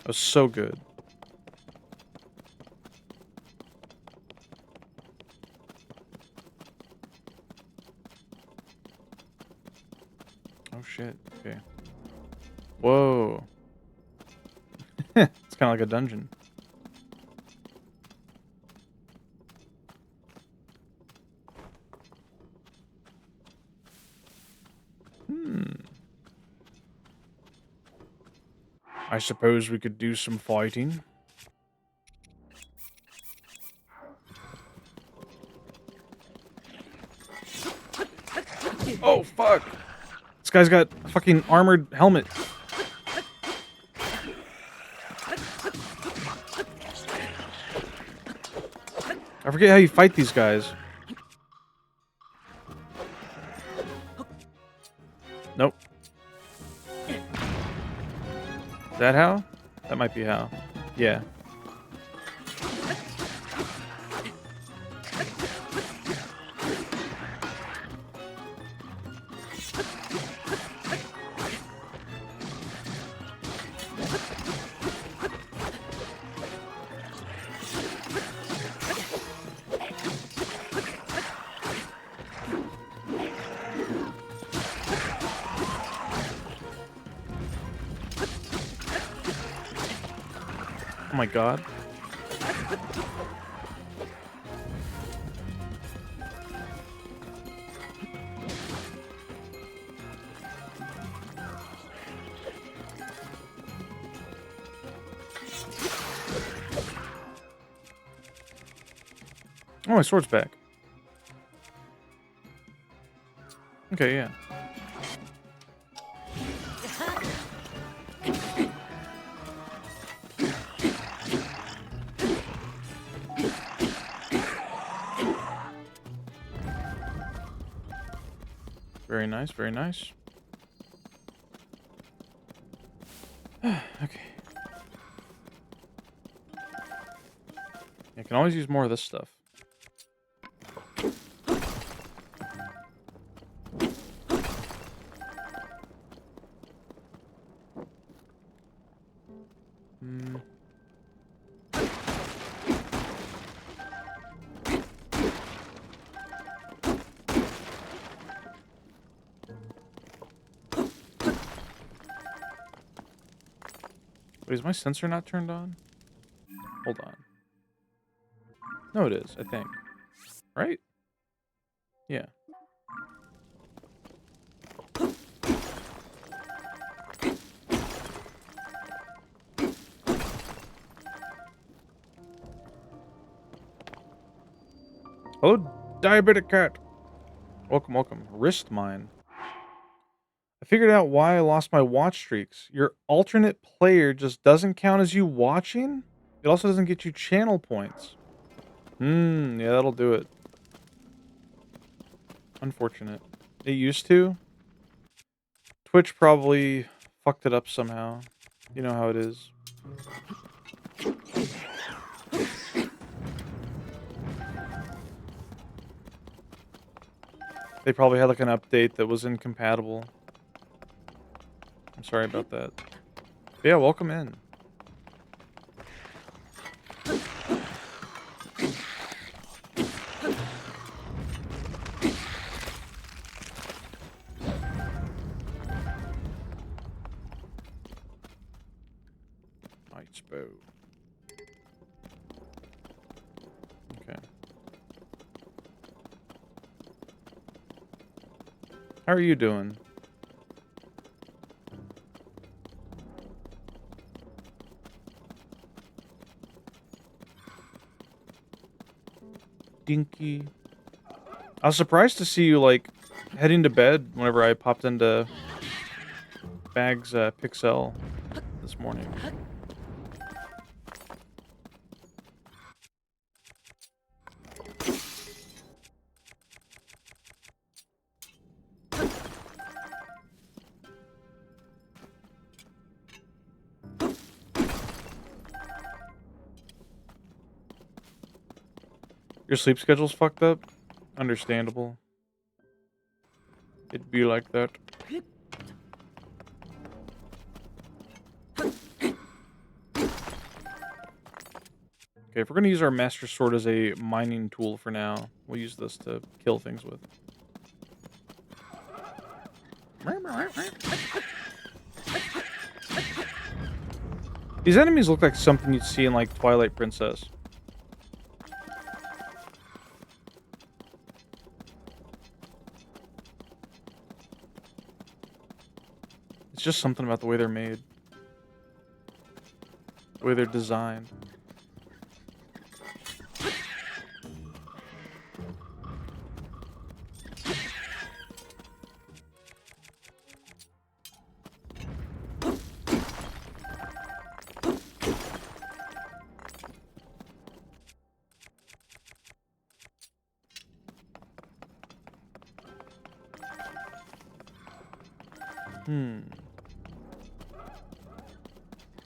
It was so good. Oh shit, okay. Whoa. It's kind of like a dungeon. I suppose we could do some fighting. Oh, fuck! This guy's got a fucking armored helmet. I forget how you fight these guys. Nope. Is that how? That might be how. Yeah. Oh my god. Oh, my sword's back. Okay, yeah. Very nice, very nice. Okay. I can always use more of this stuff. Hmm. Wait, is my sensor not turned on? Hold on. No, it is, I think. Right? Yeah. Hello, diabetic cat. Welcome, welcome. Wrist mine. I figured out why I lost my watch streaks. Your alternate player just doesn't count as you watching? It also doesn't get you channel points. Yeah, that'll do it. Unfortunate. It used to. Twitch probably fucked it up somehow. You know how it is. They probably had like an update that was incompatible. I'm sorry about that. But yeah, welcome in. Knight's bow. Okay. How are you doing? Dinky. I was surprised to see you, like, heading to bed whenever I popped into Bag's Pixel this morning. Your sleep schedule's fucked up? Understandable. It'd be like that. Okay, if we're gonna use our Master Sword as a mining tool for now, we'll use this to kill things with. These enemies look like something you'd see in, like, Twilight Princess. It's just something about the way they're made. The way they're designed.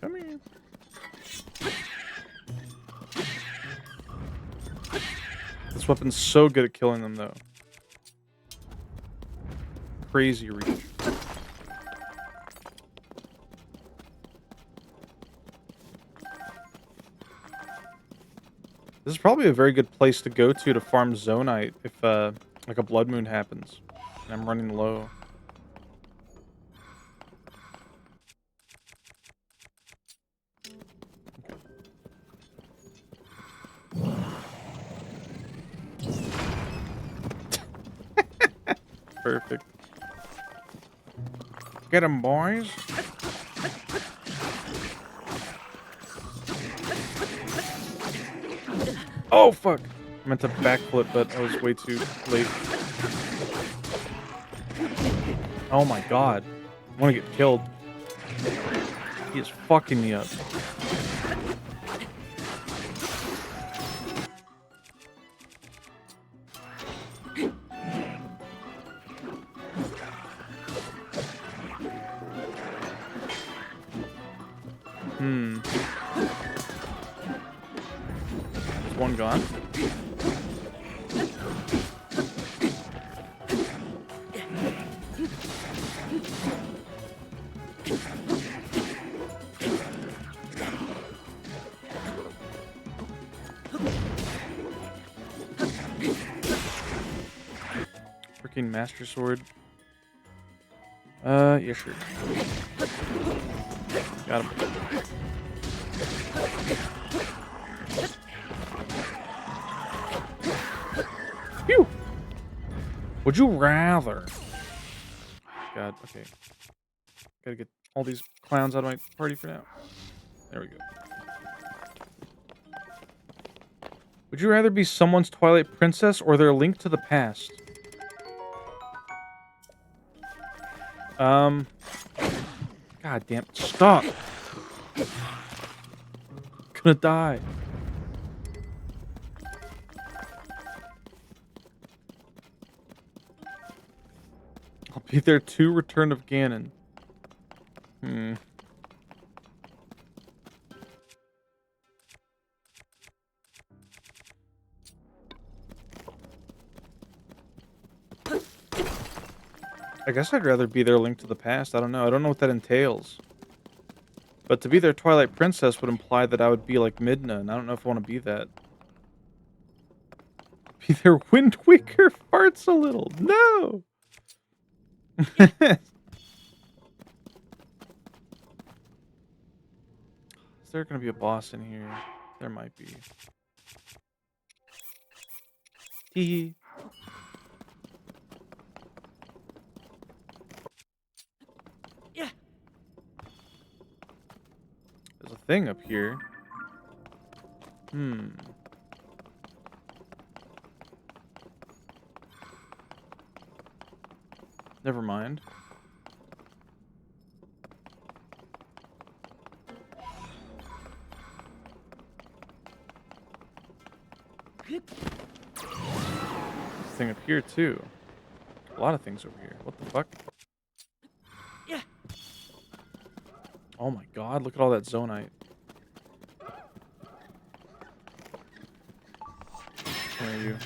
Come here. This weapon's so good at killing them, though. Crazy reach. This is probably a very good place to go to farm Zonite if, like a blood moon happens and I'm running low. Perfect. Get 'em, boys. Oh, fuck. I meant to backflip, but I was way too late. Oh my god. I want to get killed. He is fucking me up. Is one gone? Freaking Master Sword. Yeah, sure. Got him. Phew! Would you rather? God, okay. Gotta get all these clowns out of my party for now. There we go. Would you rather be someone's Twilight Princess or their Link to the Past? God damn. Stop. Gonna die. I'll be there too. Return of Ganon. I guess I'd rather be their Link to the Past. I don't know. I don't know what that entails. But to be their Twilight Princess would imply that I would be like Midna, and I don't know if I want to be that. Be their Wind Waker farts a little. No! Is there going to be a boss in here? There might be. Hee hee. Yeah. There's a thing up here. Never mind. Thing up here too. A lot of things over here. What the fuck? Yeah. Oh my god, look at all that Zonite. Where are you?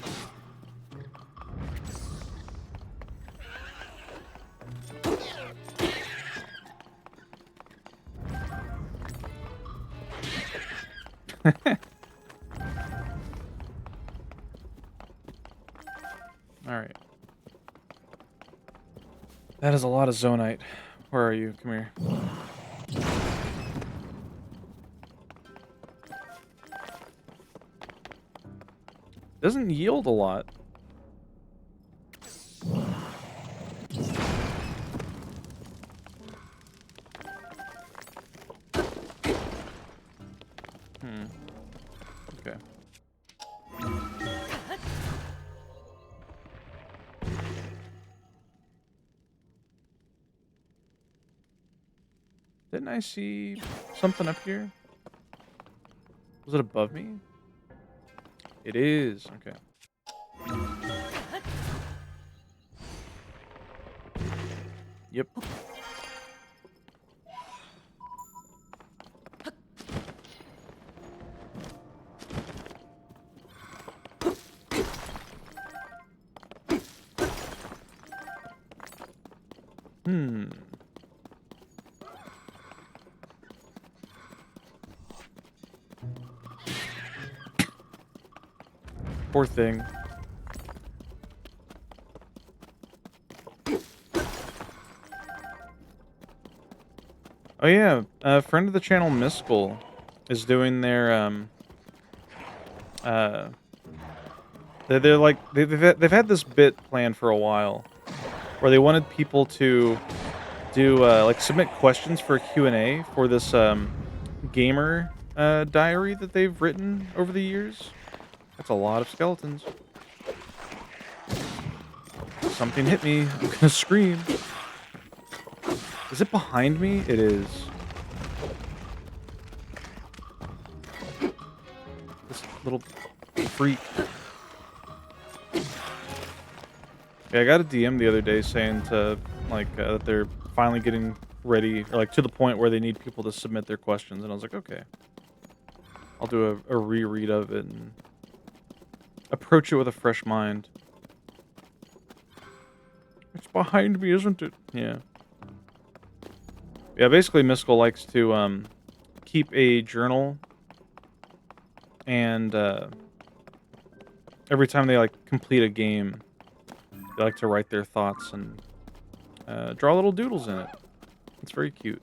Alright. That is a lot of Zonite. Where are you? Come here. Doesn't yield a lot. Okay. Didn't I see something up here? Was it above me? It is. Okay. Yep. Poor thing. Oh yeah, a friend of the channel, Miskel, is doing their uh they're like they've had this bit planned for a while where they wanted people to do like submit questions for a Q&A for this gamer diary that they've written over the years. That's a lot of skeletons. Something hit me. I'm gonna scream. Is it behind me? It is. This little freak. Yeah, I got a DM the other day saying to like that they're finally getting ready, or like to the point where they need people to submit their questions, and I was like, okay, I'll do a reread of it and approach it with a fresh mind. It's behind me, isn't it? Yeah. Yeah, basically Miskel likes to keep a journal, and every time they like complete a game, they like to write their thoughts and draw little doodles in it. It's very cute.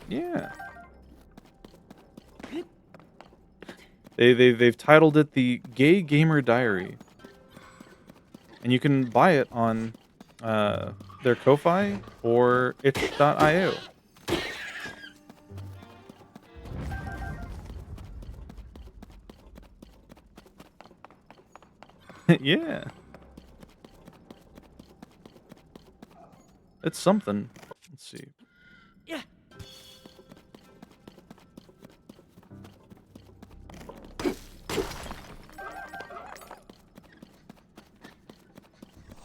Yeah. They've titled it the Gay Gamer Diary, and you can buy it on their Ko-fi or itch.io. Yeah, it's something. Let's see. Yeah.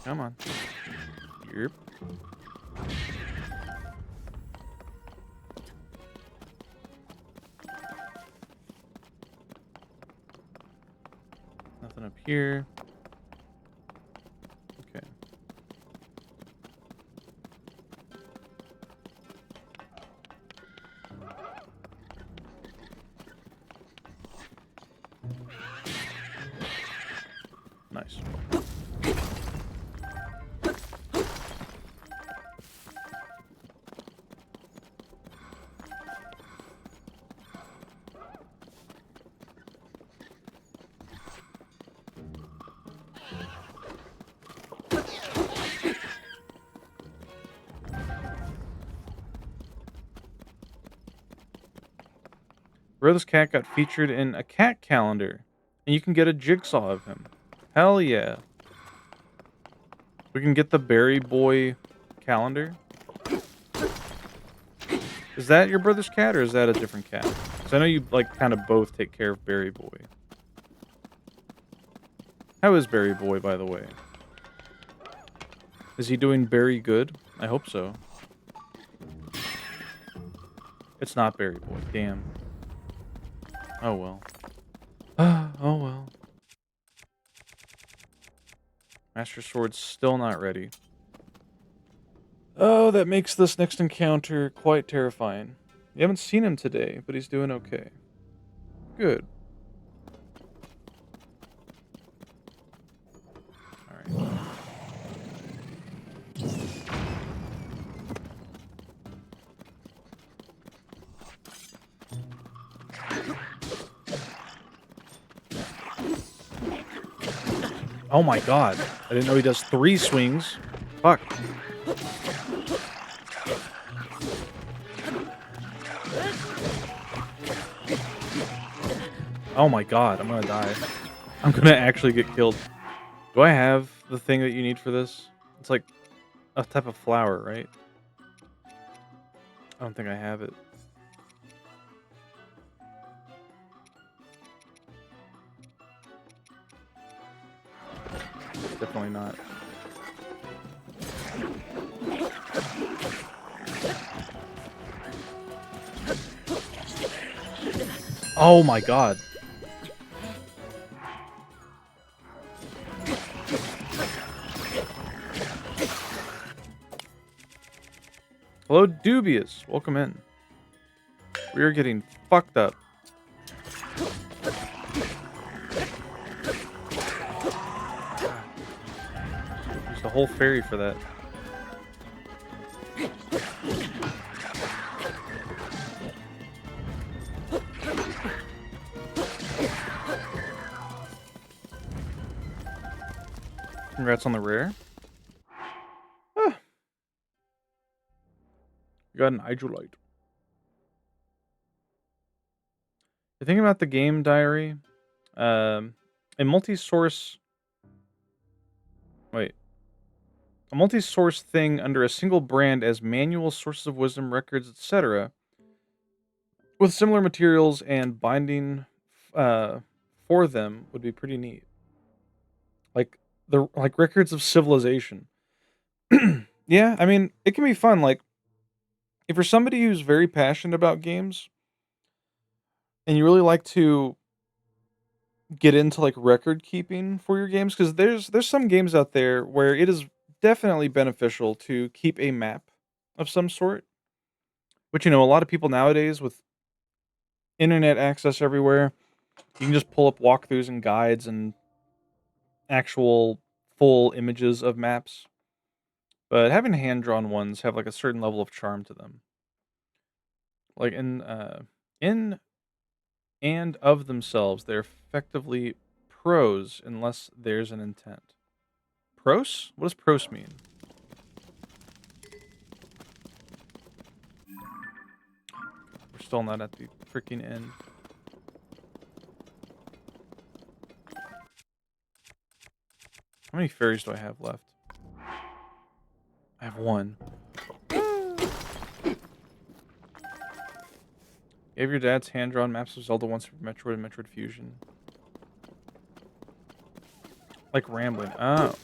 Come on. Yep. Nothing up here. Okay. Nice. Rose Cat got featured in a cat calendar, and you can get a jigsaw of him. Hell yeah. We can get the Berry Boy calendar. Is that your brother's cat, or is that a different cat? Because I know you, like, kind of both take care of Berry Boy. How is Berry Boy, by the way? Is he doing very good? I hope so. It's not Berry Boy. Damn. Oh well. Oh well. Master Sword's still not ready. Oh, that makes this next encounter quite terrifying. You haven't seen him today, but he's doing okay. Good. Alright. Oh my god. I didn't know he does 3 swings. Fuck. Oh my god, I'm gonna die. I'm gonna actually get killed. Do I have the thing that you need for this? It's like a type of flower, right? I don't think I have it. Definitely not. Oh my god. Hello, Dubious. Welcome in. We are getting fucked up. There's the whole ferry for that. Congrats on the rare. Ah, we got an Hydrolite. You're thinking about the game diary. A multi-source. Wait. A multi-source thing under a single brand as manual sources of wisdom, records, etc., with similar materials and binding for them would be pretty neat. Like like records of civilization. Yeah, I mean, it can be fun. Like if you're somebody who's very passionate about games and you really like to get into like record keeping for your games, because there's some games out there where it is definitely beneficial to keep a map of some sort. Which a lot of people nowadays with internet access everywhere, you can just pull up walkthroughs and guides and actual full images of maps. But having hand drawn ones have like a certain level of charm to them. Like in and of themselves, they're effectively prose unless there's an intent. Prose? What does prose mean? We're still not at the freaking end. How many fairies do I have left? I have one. Gave your dad's hand-drawn maps of Zelda 1, Super Metroid, and Metroid Fusion. Like rambling. Oh.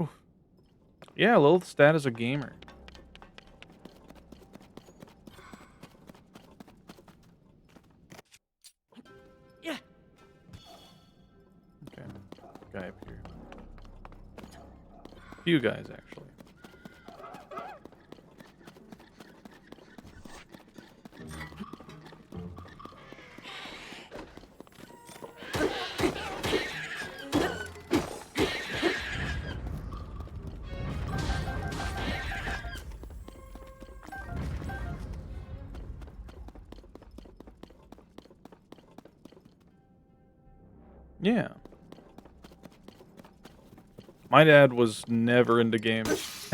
Oof. Yeah, Lilith's dad is a gamer. Yeah. Okay. Guy up here. Few guys, actually. Yeah. My dad was never into games.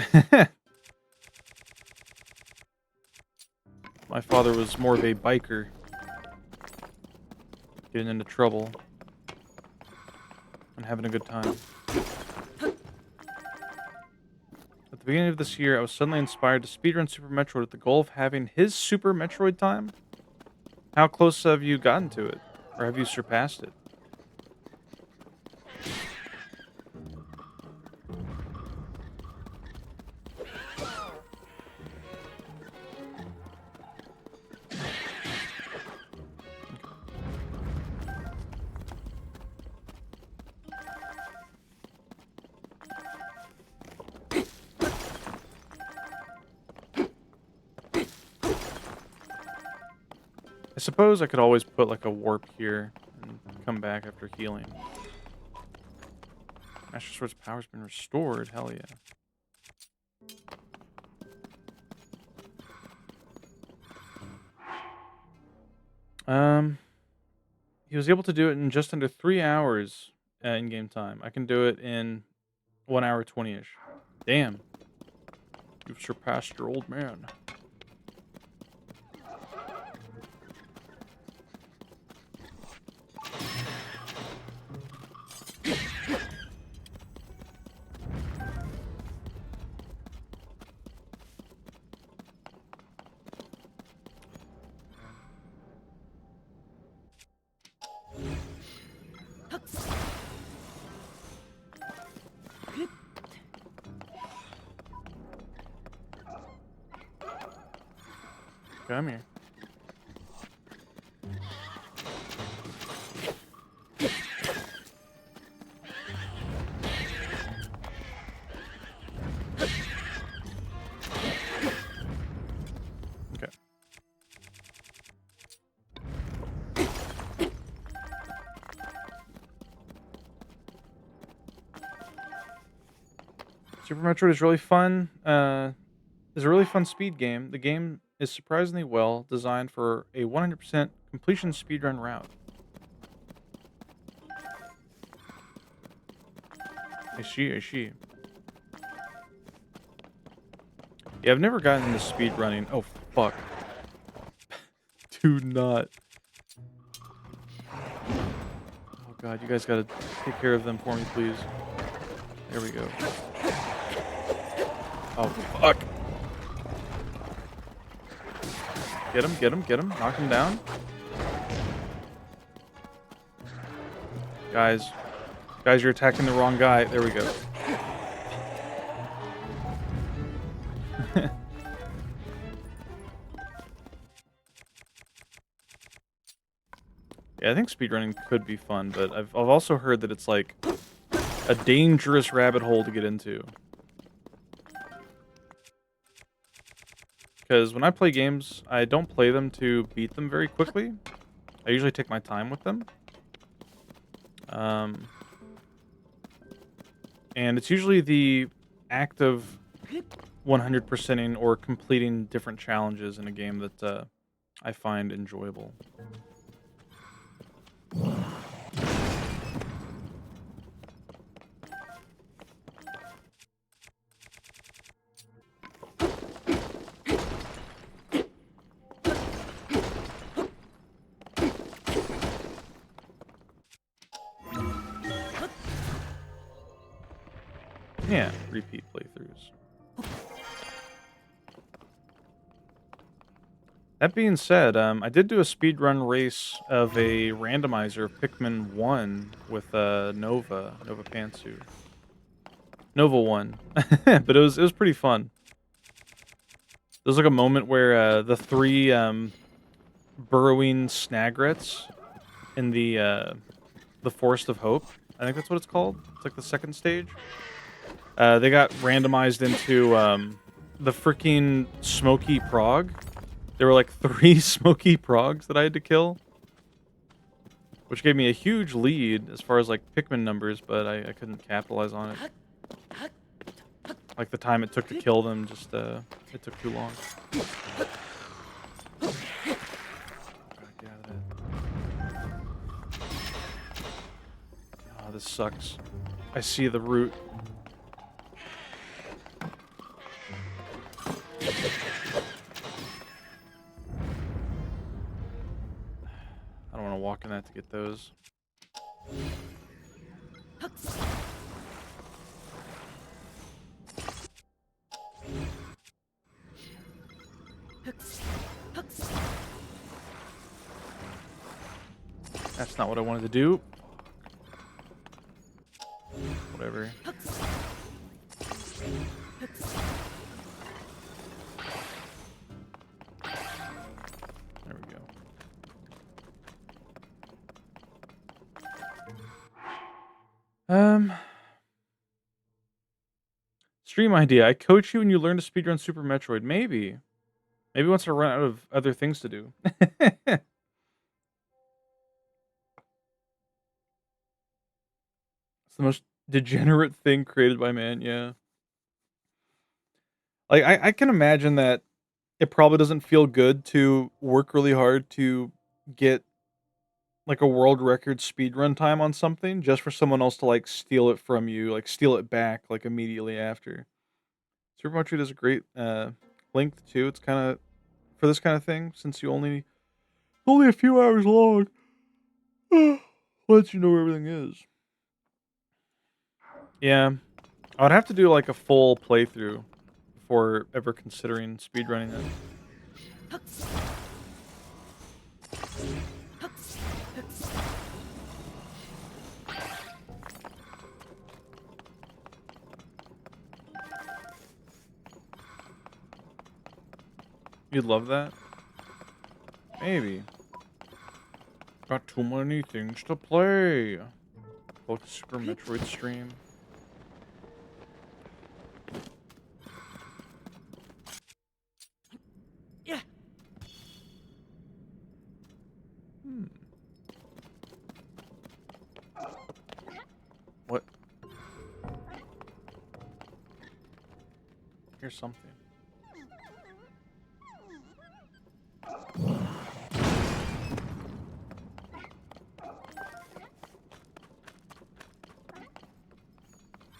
My father was more of a biker. Getting into trouble. And having a good time. At the beginning of this year, I was suddenly inspired to speedrun Super Metroid with the goal of having his Super Metroid time. How close have you gotten to it? Or have you surpassed it? I suppose I could always put like a warp here and come back after healing. Master Sword's power's been restored. Hell yeah. He was able to do it in just under 3 hours in game time. I can do it in 1 hour 20-ish. Damn. You've surpassed your old man. Come here. Okay. Super Metroid is really fun. Is a really fun speed game. The game is surprisingly well designed for a 100% completion speedrun route. I see, I see. Yeah, I've never gotten into speedrunning. Oh, fuck. Do not. Oh, God, you guys gotta take care of them for me, please. There we go. Oh, fuck. Get him, get him, get him. Knock him down. Guys. Guys, you're attacking the wrong guy. There we go. Yeah, I think speedrunning could be fun, but I've also heard that it's like a dangerous rabbit hole to get into. Because when I play games, I don't play them to beat them very quickly. I usually take my time with them. And it's usually the act of 100%ing or completing different challenges in a game that I find enjoyable. Yeah, repeat playthroughs. That being said, I did do a speedrun race of a randomizer of Pikmin 1 with Nova Pantsu. Nova won, but it was pretty fun. There's like a moment where the three burrowing snagrets in the Forest of Hope, I think that's what it's called. It's like the second stage. They got randomized into the freaking Smoky Prog. There were like 3 Smoky Progs that I had to kill, which gave me a huge lead as far as like Pikmin numbers, but I couldn't capitalize on it. Like the time it took to kill them, just it took too long. God, get out of that. Oh, this sucks. I see the root. I don't want to walk in that to get those. That's not what I wanted to do. Whatever. There we go. Stream idea. I coach you and you learn to speedrun Super Metroid. Maybe. Maybe once I run out of other things to do. It's the most degenerate thing created by man, yeah. Like, I can imagine that it probably doesn't feel good to work really hard to get, like, a world record speedrun time on something just for someone else to, like, steal it from you, like, steal it back, like, immediately after. Super Metroid is a great, length, too. It's kinda for this kinda thing, since you only a few hours long. Lets you know where everything is. Yeah. I would have to do, like, a full playthrough before ever considering speedrunning it. You'd love that? Maybe. Got too many things to play. Both Super Metroid stream. Yeah. What? Here's something.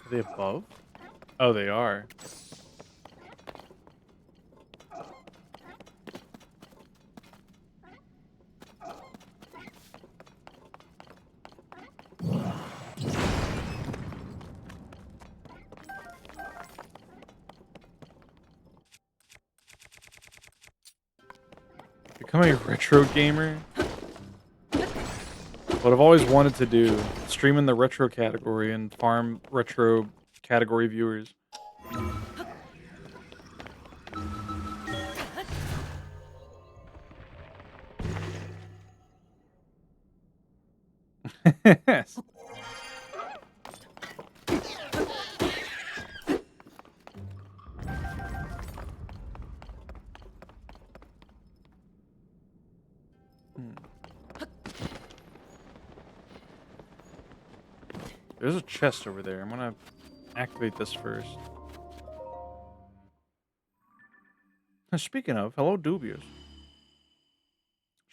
Are they above? Oh, they are. Becoming a retro gamer? What I've always wanted to do, stream in the retro category and farm retro category viewers. There's a chest over there. I'm gonna activate this first. Speaking of, hello Dubious.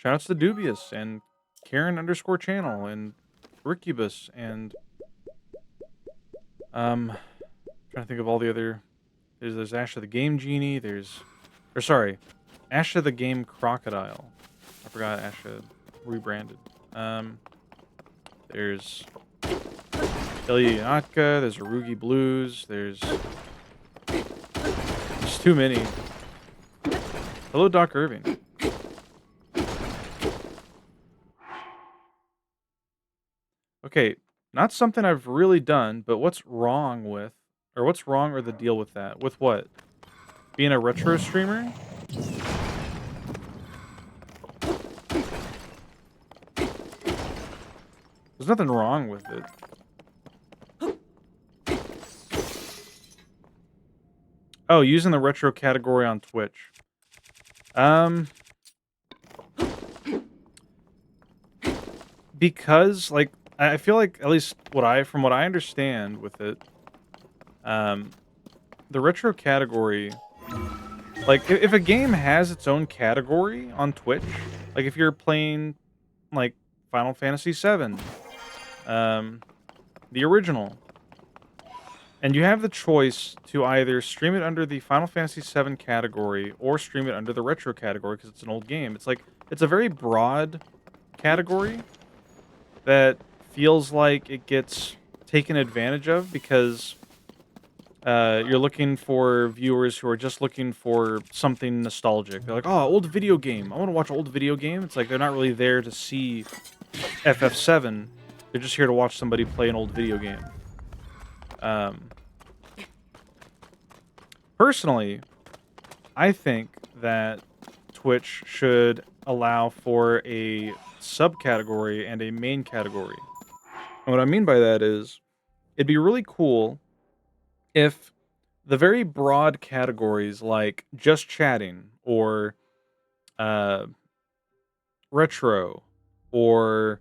Shoutouts to Dubious and Karen underscore channel and Ricubus and trying to think of all the other. There's Asha the Game Genie. Asha the Game Crocodile. I forgot Asha rebranded. There's Ilya Yatka. There's Arugi Blues. There's too many. Hello, Doc Irving. Okay, not something I've really done, but what's wrong or the deal with that? With what? Being a retro streamer? There's nothing wrong with it. Oh, using the retro category on Twitch. Because like I feel like at least from what I understand with it, the retro category, like if a game has its own category on Twitch, like if you're playing like Final Fantasy VII, the original, and you have the choice to either stream it under the Final Fantasy VII category or stream it under the retro category because it's an old game. It's like it's a very broad category that feels like it gets taken advantage of because you're looking for viewers who are just looking for something nostalgic. They're like, oh, old video game. I want to watch old video game. It's like they're not really there to see FF7. They're just here to watch somebody play an old video game. Personally, I think that Twitch should allow for a subcategory and a main category. And what I mean by that is, it'd be really cool if the very broad categories like just chatting or retro or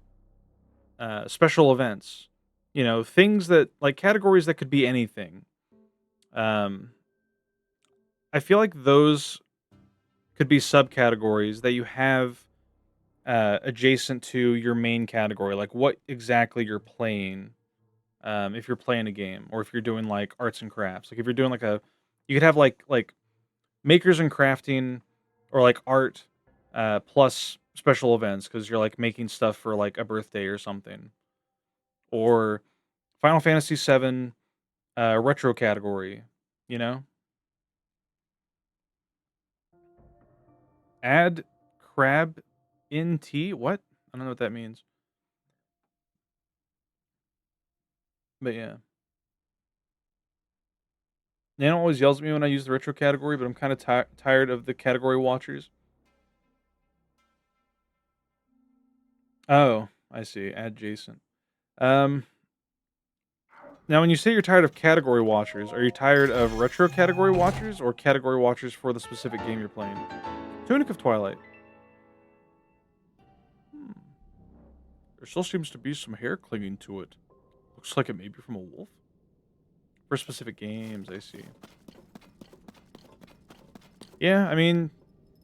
special events, things that like categories that could be anything. I feel like those could be subcategories that you have adjacent to your main category, like what exactly you're playing. If you're playing a game, or if you're doing like arts and crafts, like if you're doing you could have like makers and crafting, or like art, plus special events because you're like making stuff for like a birthday or something, or Final Fantasy VII retro category, you know. Add crab in tea. What? I don't know what that means. But yeah. Nano always yells at me when I use the retro category, but I'm kind of tired of the category watchers. Oh, I see. Adjacent. Um, Now, when you say you're tired of category watchers, are you tired of retro category watchers or category watchers for the specific game you're playing? Tunic of Twilight. Hmm. There still seems to be some hair clinging to it. Looks like it may be from a wolf. For specific games, I see. Yeah, I mean,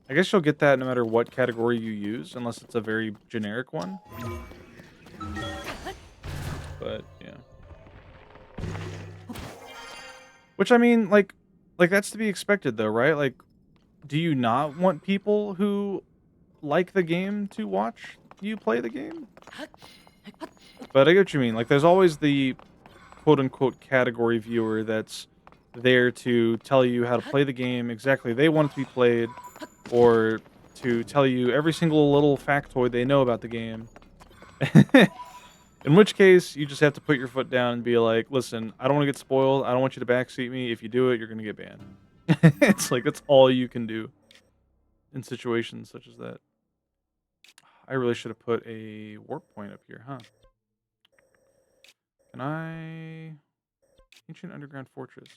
I guess you'll get that no matter what category you use, unless it's a very generic one. But yeah, which I mean, like that's to be expected, though, right? Like, do you not want people who like the game to watch you play the game? But I get what you mean. Like, there's always the quote unquote category viewer that's there to tell you how to play the game exactly they want it to be played, or to tell you every single little factoid they know about the game. In which case, you just have to put your foot down and be like, listen, I don't want to get spoiled. I don't want you to backseat me. If you do it, you're going to get banned. It's like, that's all you can do in situations such as that. I really should have put a warp point up here, huh? Can I... Ancient Underground Fortress.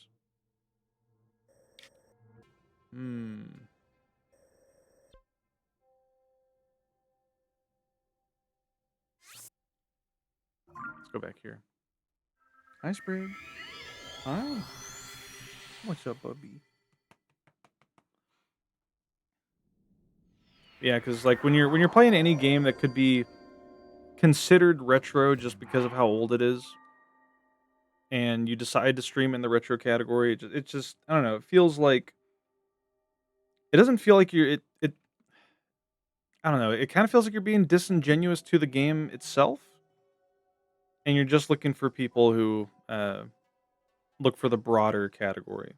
Hmm. Let's go back here. Hi, Sprig. Hi. What's up, Bubby? Yeah, because like when you're playing any game that could be considered retro just because of how old it is, and you decide to stream in the retro category, it just I don't know. It feels like it doesn't feel like it. I don't know. It kind of feels like you're being disingenuous to the game itself, and you're just looking for people who look for the broader category.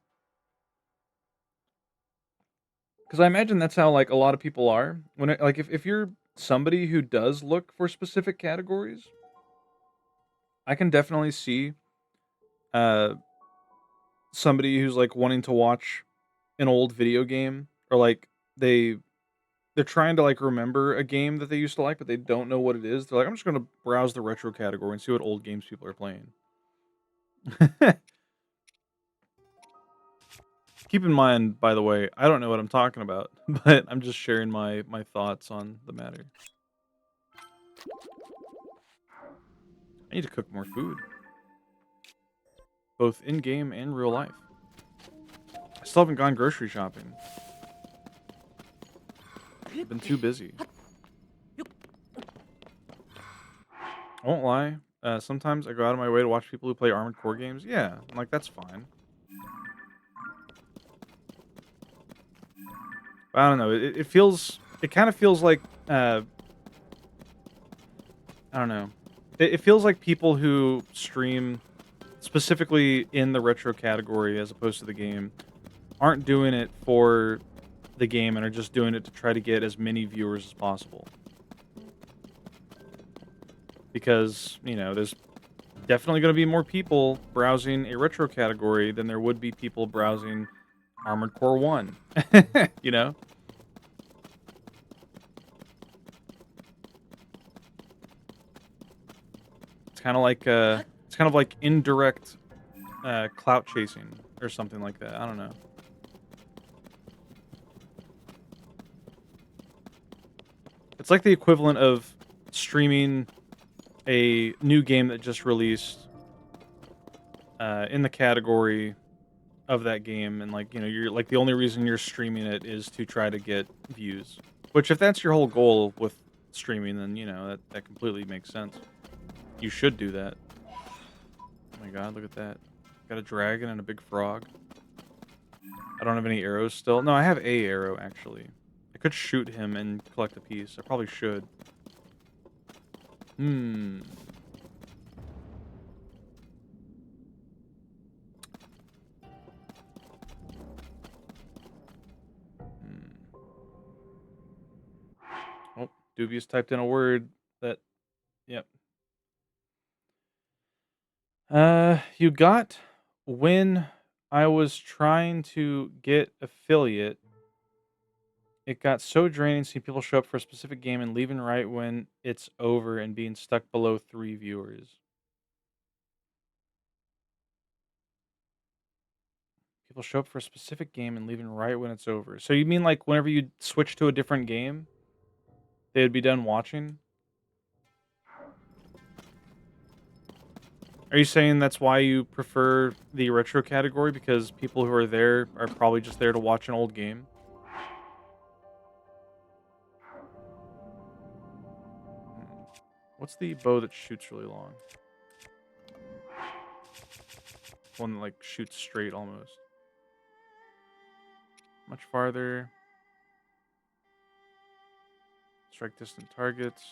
Because I imagine that's how like a lot of people are when like if you're somebody who does look for specific categories, I can definitely see uh somebody who's like wanting to watch an old video game, or like they they're trying to like remember a game that they used to like but they don't know what it is. They're like, I'm just going to browse the retro category and see what old games people are playing. Keep in mind, by the way, I don't know what I'm talking about, but I'm just sharing my thoughts on the matter. I need to cook more food, both in game and real life. I still haven't gone grocery shopping. I've been too busy. I won't lie. Sometimes I go out of my way to watch people who play Armored Core games. Yeah, I'm like, that's fine. But I don't know. It feels. It kind of feels like. I don't know. It feels like people who stream specifically in the retro category as opposed to the game aren't doing it for the game and are just doing it to try to get as many viewers as possible. Because, there's definitely going to be more people browsing a retro category than there would be people browsing Armored Core 1. you know? It's kind of like indirect clout chasing or something like that. I don't know. It's like the equivalent of streaming a new game that just released in the category of that game, and like you're like the only reason you're streaming it is to try to get views. Which, if that's your whole goal with streaming, then that completely makes sense. You should do that. Oh my god, look at that! Got a dragon and a big frog. I don't have any arrows still. No, I have a arrow actually. I could shoot him and collect a piece. I probably should. Hmm. Hmm. Oh, Dubious typed in a word that. Yep. You got when I was trying to get affiliate It got so draining seeing people show up for a specific game and leaving right when it's over and being stuck below 3 viewers. People show up for a specific game and leaving right when it's over. So you mean like whenever you switch to a different game, they'd be done watching? Are you saying that's why you prefer the retro category because people who are there are probably just there to watch an old game? Hmm. What's the bow that shoots really long? One that like shoots straight almost. Much farther. Strike distant targets.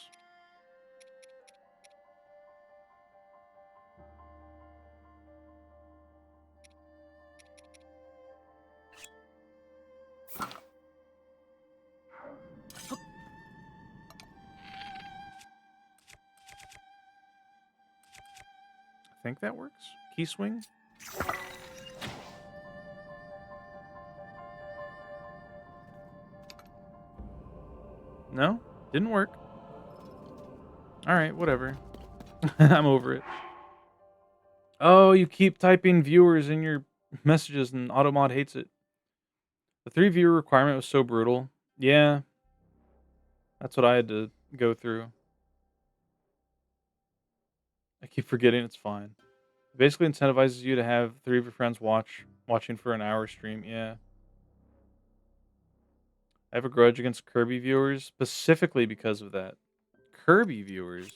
I think that works. Key swing. No? Didn't work. Alright, whatever. I'm over it. Oh, you keep typing viewers in your messages and Automod hates it. The 3 viewer requirement was so brutal. Yeah, that's what I had to go through. I keep forgetting it's fine. It basically incentivizes you to have 3 of your friends watching for an hour stream. Yeah. I have a grudge against Kirby viewers specifically because of that. Kirby viewers.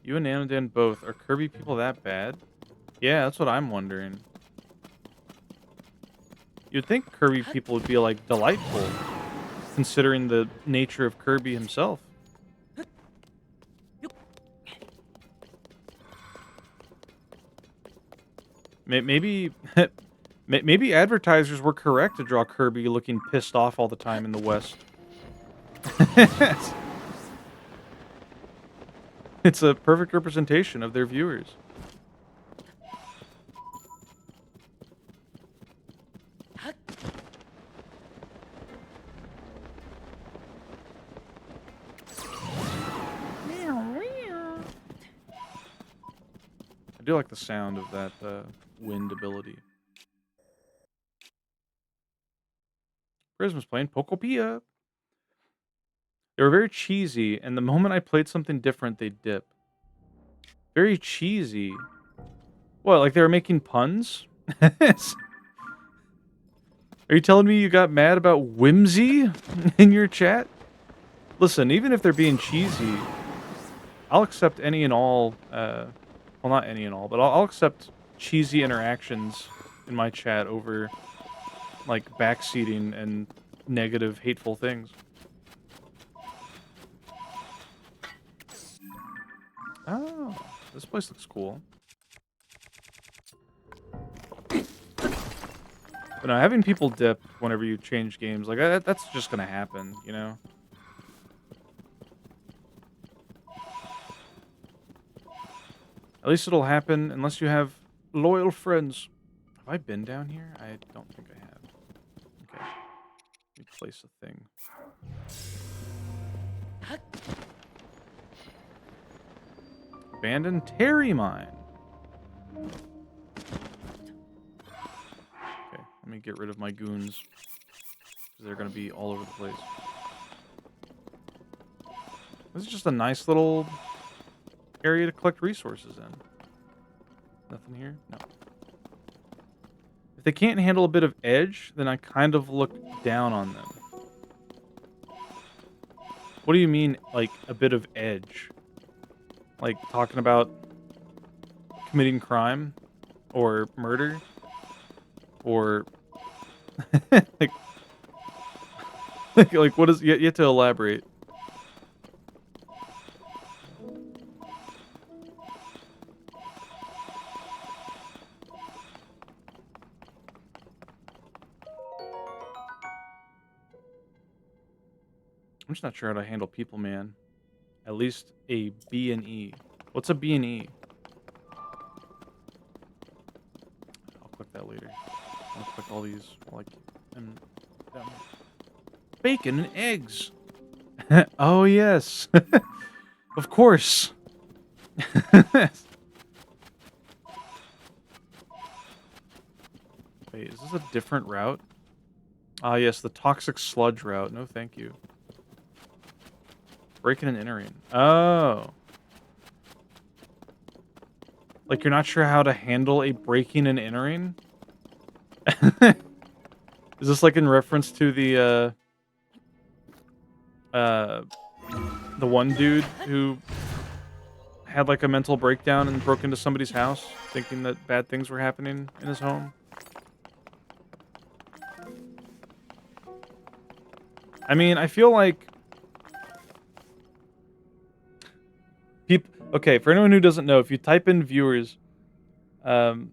You and Nanodan both. Are Kirby people that bad? Yeah, that's what I'm wondering. You'd think Kirby people would be like delightful, considering the nature of Kirby himself. Maybe, maybe advertisers were correct to draw Kirby looking pissed off all the time in the West. It's a perfect representation of their viewers. I do like the sound of that wind ability. Prisma's playing Pokopia. They were very cheesy, and the moment I played something different, they dip. Very cheesy. What, like they were making puns? Are you telling me you got mad about whimsy in your chat? Listen, even if they're being cheesy, I'll accept any and all, well, not any and all, but I'll accept cheesy interactions in my chat over, like, backseating and negative, hateful things. Oh, this place looks cool. But no, having people dip whenever you change games, like, that's just gonna happen, you know? At least it'll happen unless you have loyal friends. Have I been down here? I don't think I have. Okay. Let me place a thing. Abandoned Terry Mine. Okay, let me get rid of my goons. Because they're going to be all over the place. This is just a nice little area to collect resources in. Nothing here? No. If they can't handle a bit of edge, then I kind of look down on them. What do you mean, like, a bit of edge? Like, talking about committing crime? Or murder? Or... like, like, what is... You have to elaborate. I'm just not sure how to handle people, man. At least a B and E. What's a B and E? that later. I'm gonna click all these like and bacon and eggs. Oh yes, of course. Wait, is this a different route? Ah, yes, the toxic sludge route. No, thank you. Breaking and entering. Oh. Like, you're not sure how to handle a breaking and entering? Is this, like, in reference to the one dude who had, like, a mental breakdown and broke into somebody's house, thinking that bad things were happening in his home? I mean, I feel like okay, for anyone who doesn't know, if you type in viewers, um,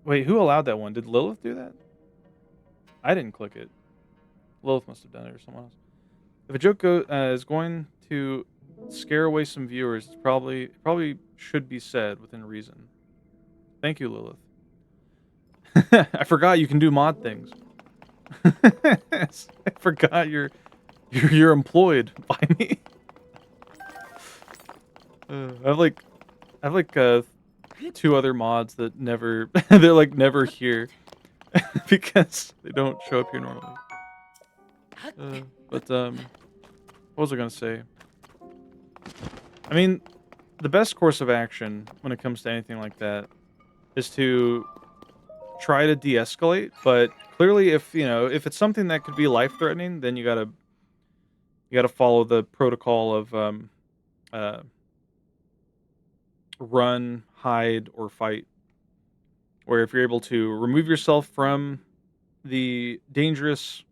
wait, who allowed that one? Did Lilith do that? I didn't click it. Lilith must have done it or someone else. If a joke is going to scare away some viewers, it probably should be said within reason. Thank you, Lilith. I forgot you can do mod things. I forgot you're employed by me. I have like 2 other mods that never they're like never here because they don't show up here normally. But what was I gonna say? I mean, the best course of action when it comes to anything like that is to try to de-escalate. But clearly, if if it's something that could be life-threatening, then you gotta follow the protocol of uh, run, hide, or fight. Where if you're able to remove yourself from the dangerous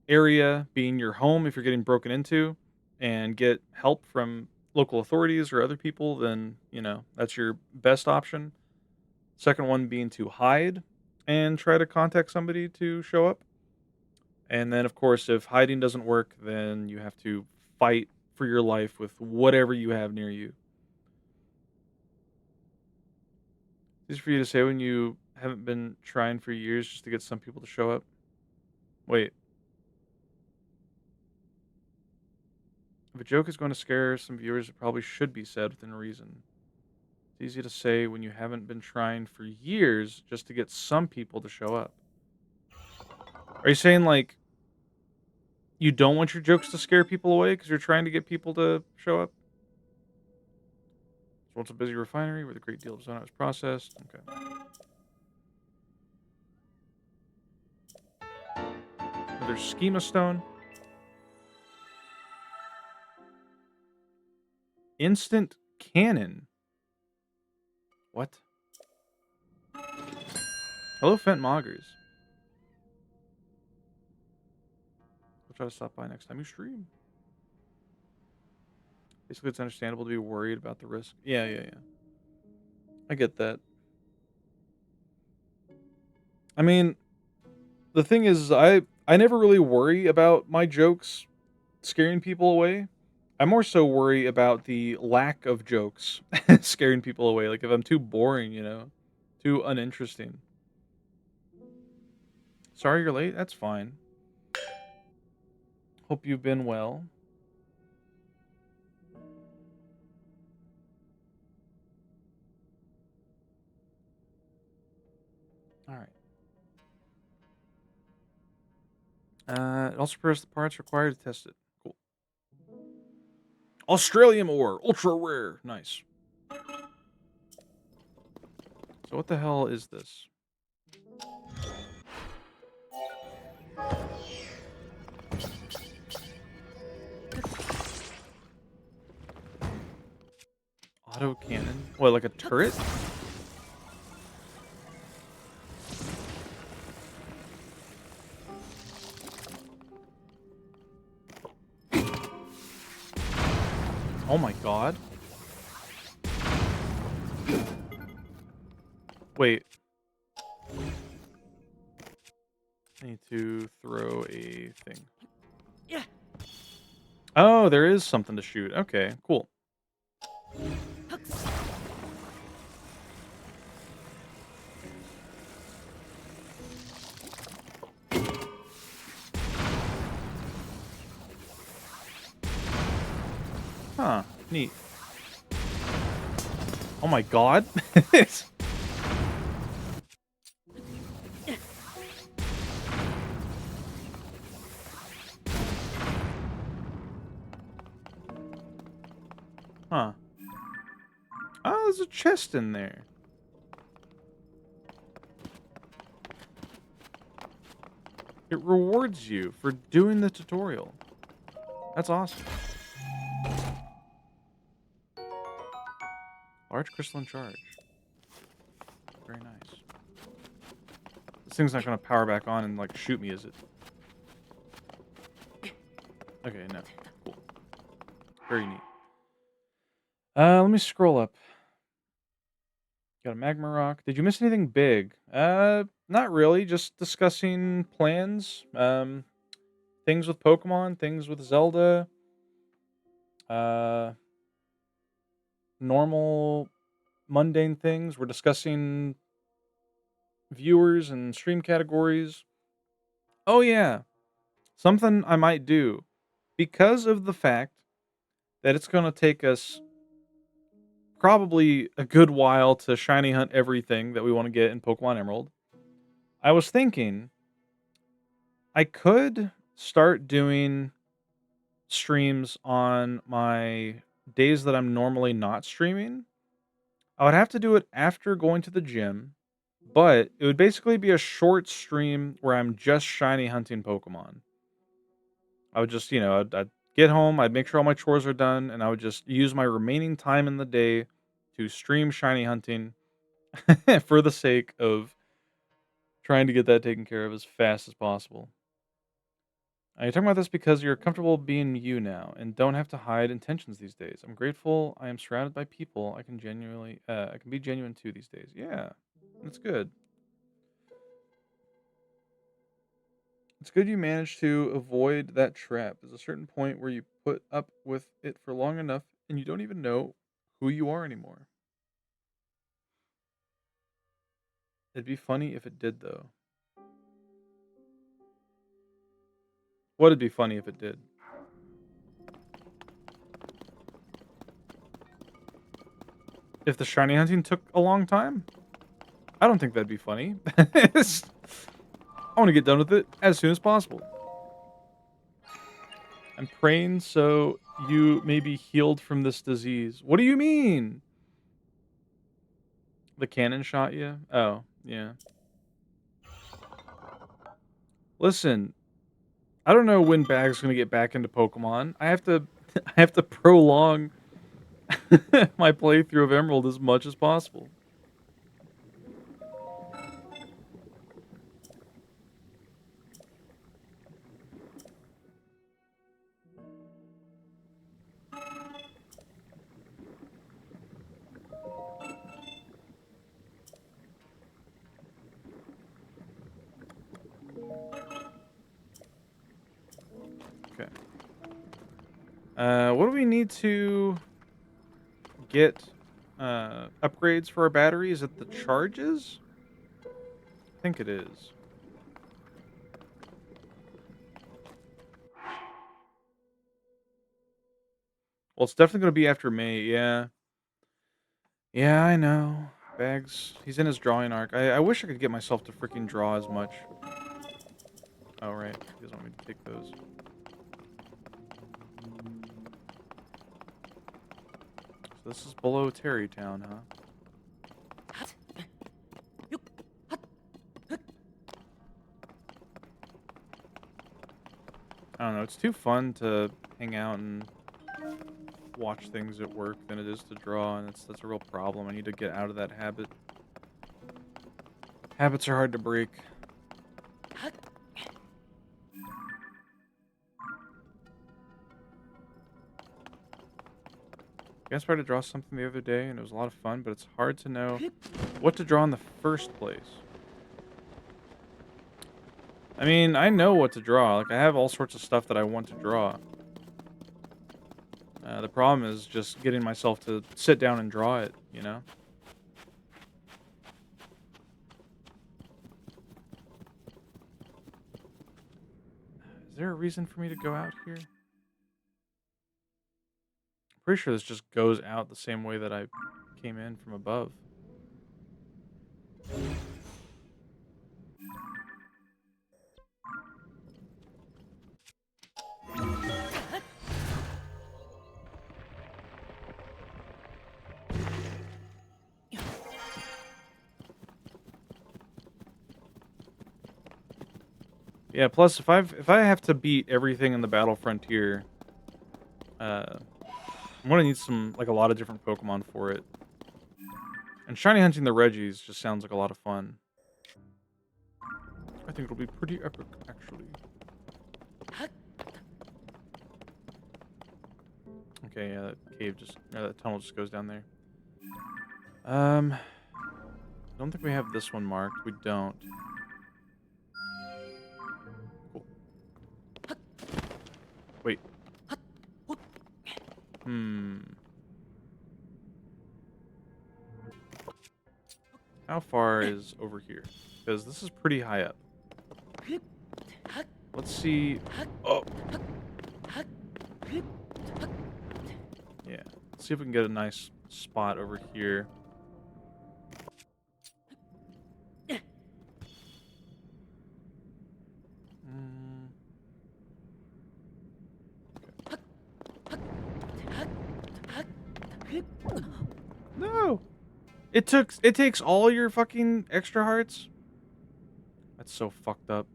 area, being your home, if you're getting broken into, and get help from local authorities or other people, then that's your best option. Second one being to hide and try to contact somebody to show up. And then, of course, if hiding doesn't work, then you have to fight for your life with whatever you have near you. Easy for you to say when you haven't been trying for years just to get some people to show up. Wait. If a joke is going to scare some viewers, it probably should be said within reason. It's easy to say when you haven't been trying for years just to get some people to show up. Are you saying, like, you don't want your jokes to scare people away because you're trying to get people to show up? It's once a busy refinery where the great deal of zona is processed. Okay. Another schema stone. Instant cannon. What? Hello, Fent Moggers. I'll try to stop by next time you stream. Basically, it's understandable to be worried about the risk. Yeah. I get that. I mean, the thing is, I never really worry about my jokes scaring people away. I more so worry about the lack of jokes scaring people away. Like if I'm too boring, too uninteresting. Sorry you're late. That's fine. Hope you've been well. All right. It also prepares the parts required to test it. Cool. Australian ore, ultra rare. Nice. So what the hell is this? Auto cannon? What, like a turret? Oh my god. Wait. I need to throw a thing. Yeah. Oh, there is something to shoot. Okay, cool. Huh. Neat. Oh my god. Huh. Oh, there's a chest in there. It rewards you for doing the tutorial. That's awesome. Large crystalline charge. Very nice. This thing's not going to power back on and, like, shoot me, is it? Okay, no. Cool. Very neat. Let me scroll up. Got a magma rock. Did you miss anything big? Not really. Just discussing plans. Things with Pokemon, things with Zelda. Uh, normal, mundane things. We're discussing viewers and stream categories. Oh yeah, something I might do because of the fact that it's going to take us probably a good while to shiny hunt everything that we want to get in Pokemon Emerald. I was thinking I could start doing streams on my days that I'm normally not streaming. I would have to do it after going to the gym, but it would basically be a short stream where I'm just shiny hunting Pokemon. I would just, I'd get home, I'd make sure all my chores are done, and I would just use my remaining time in the day to stream shiny hunting for the sake of trying to get that taken care of as fast as possible. You're talking about this because you're comfortable being you now and don't have to hide intentions these days. I'm grateful I am surrounded by people I can be genuine to these days. Yeah, that's good. It's good you managed to avoid that trap. There's a certain point where you put up with it for long enough and you don't even know who you are anymore. It'd be funny if it did, though. What'd be funny if it did? If the shiny hunting took a long time? I don't think that'd be funny. I want to get done with it as soon as possible. I'm praying so you may be healed from this disease. What do you mean? The cannon shot you? Oh, yeah. Listen, I don't know when Bag's gonna get back into Pokemon. I have to I have to prolong my playthrough of Emerald as much as possible. Okay. What do we need to get upgrades for our battery? Is it the charges? I think it is. Well, it's definitely going to be after May, yeah. Yeah, I know. Bags, he's in his drawing arc. I wish I could get myself to freaking draw as much. Oh, right. He doesn't want me to take those. So this is below Terrytown, huh? I don't know. It's too fun to hang out and watch things at work than it is to draw, and that's a real problem. I need to get out of that habit. Habits are hard to break. I tried to draw something the other day, and it was a lot of fun, but it's hard to know what to draw in the first place. I mean, I know what to draw. Like, I have all sorts of stuff that I want to draw. The problem is just getting myself to sit down and draw it, you know? Is there a reason for me to go out here? Pretty sure this just goes out the same way that I came in from above. Yeah, plus if I have to beat everything in the Battle Frontier, I'm gonna need like a lot of different Pokemon for it. And shiny hunting the Reggies just sounds like a lot of fun. I think it'll be pretty epic, actually. Okay, yeah, that tunnel just goes down there. I don't think we have this one marked. We don't. Cool. Wait. How far is over here? Because this is pretty high up. Let's see. Oh. Yeah. Let's see if we can get a nice spot over here. No. It takes all your fucking extra hearts. That's so fucked up.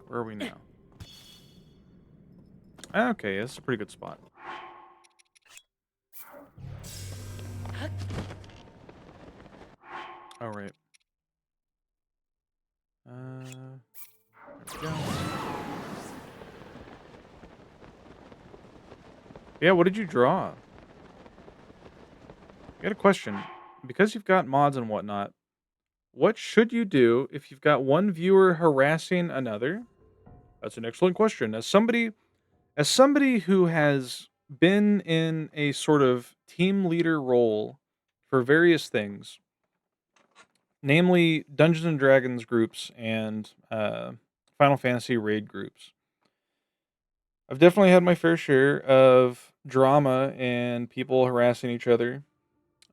Where are we now? Okay, this is a pretty good spot. Oh, right. There we go. Yeah, what did you draw? I got a question. Because you've got mods and whatnot, what should you do if you've got one viewer harassing another? That's an excellent question. As somebody who has been in a sort of team leader role for various things, namely Dungeons and Dragons groups and Final Fantasy raid groups, I've definitely had my fair share of drama and people harassing each other.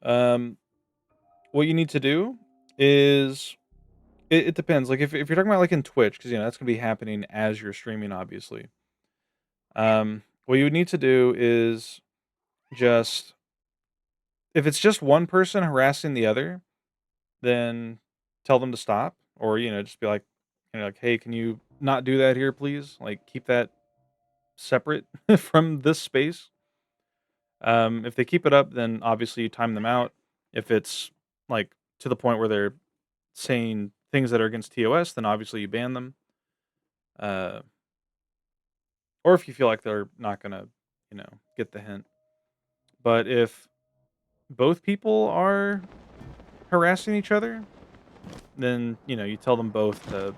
Um, what you need to do is it depends. Like if you're talking about like in Twitch, because that's gonna be happening as you're streaming, obviously. What you would need to do is just if it's just one person harassing the other, then tell them to stop, or just be like, hey, can you not do that here, please? Like keep that separate from this space. If they keep it up, then obviously you time them out. If it's like to the point where they're saying things that are against TOS, then obviously you ban them. Uh, or if you feel like they're not gonna, get the hint. But if both people are harassing each other, then you tell them both to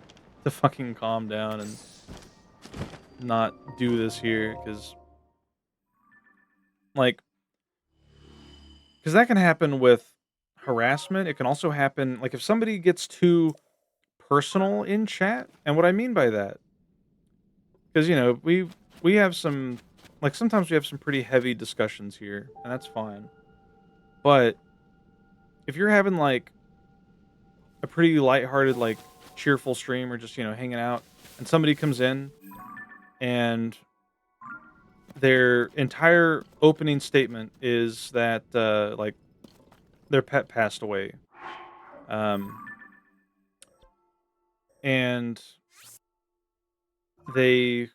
fucking calm down and not do this here, like because that can happen with harassment. It can also happen like if somebody gets too personal in chat, and what I mean by that, because we have some like sometimes we have some pretty heavy discussions here, and that's fine. But if you're having like a pretty lighthearted, like cheerful stream, or just hanging out, and somebody comes in and their entire opening statement is that like their pet passed away, um, and they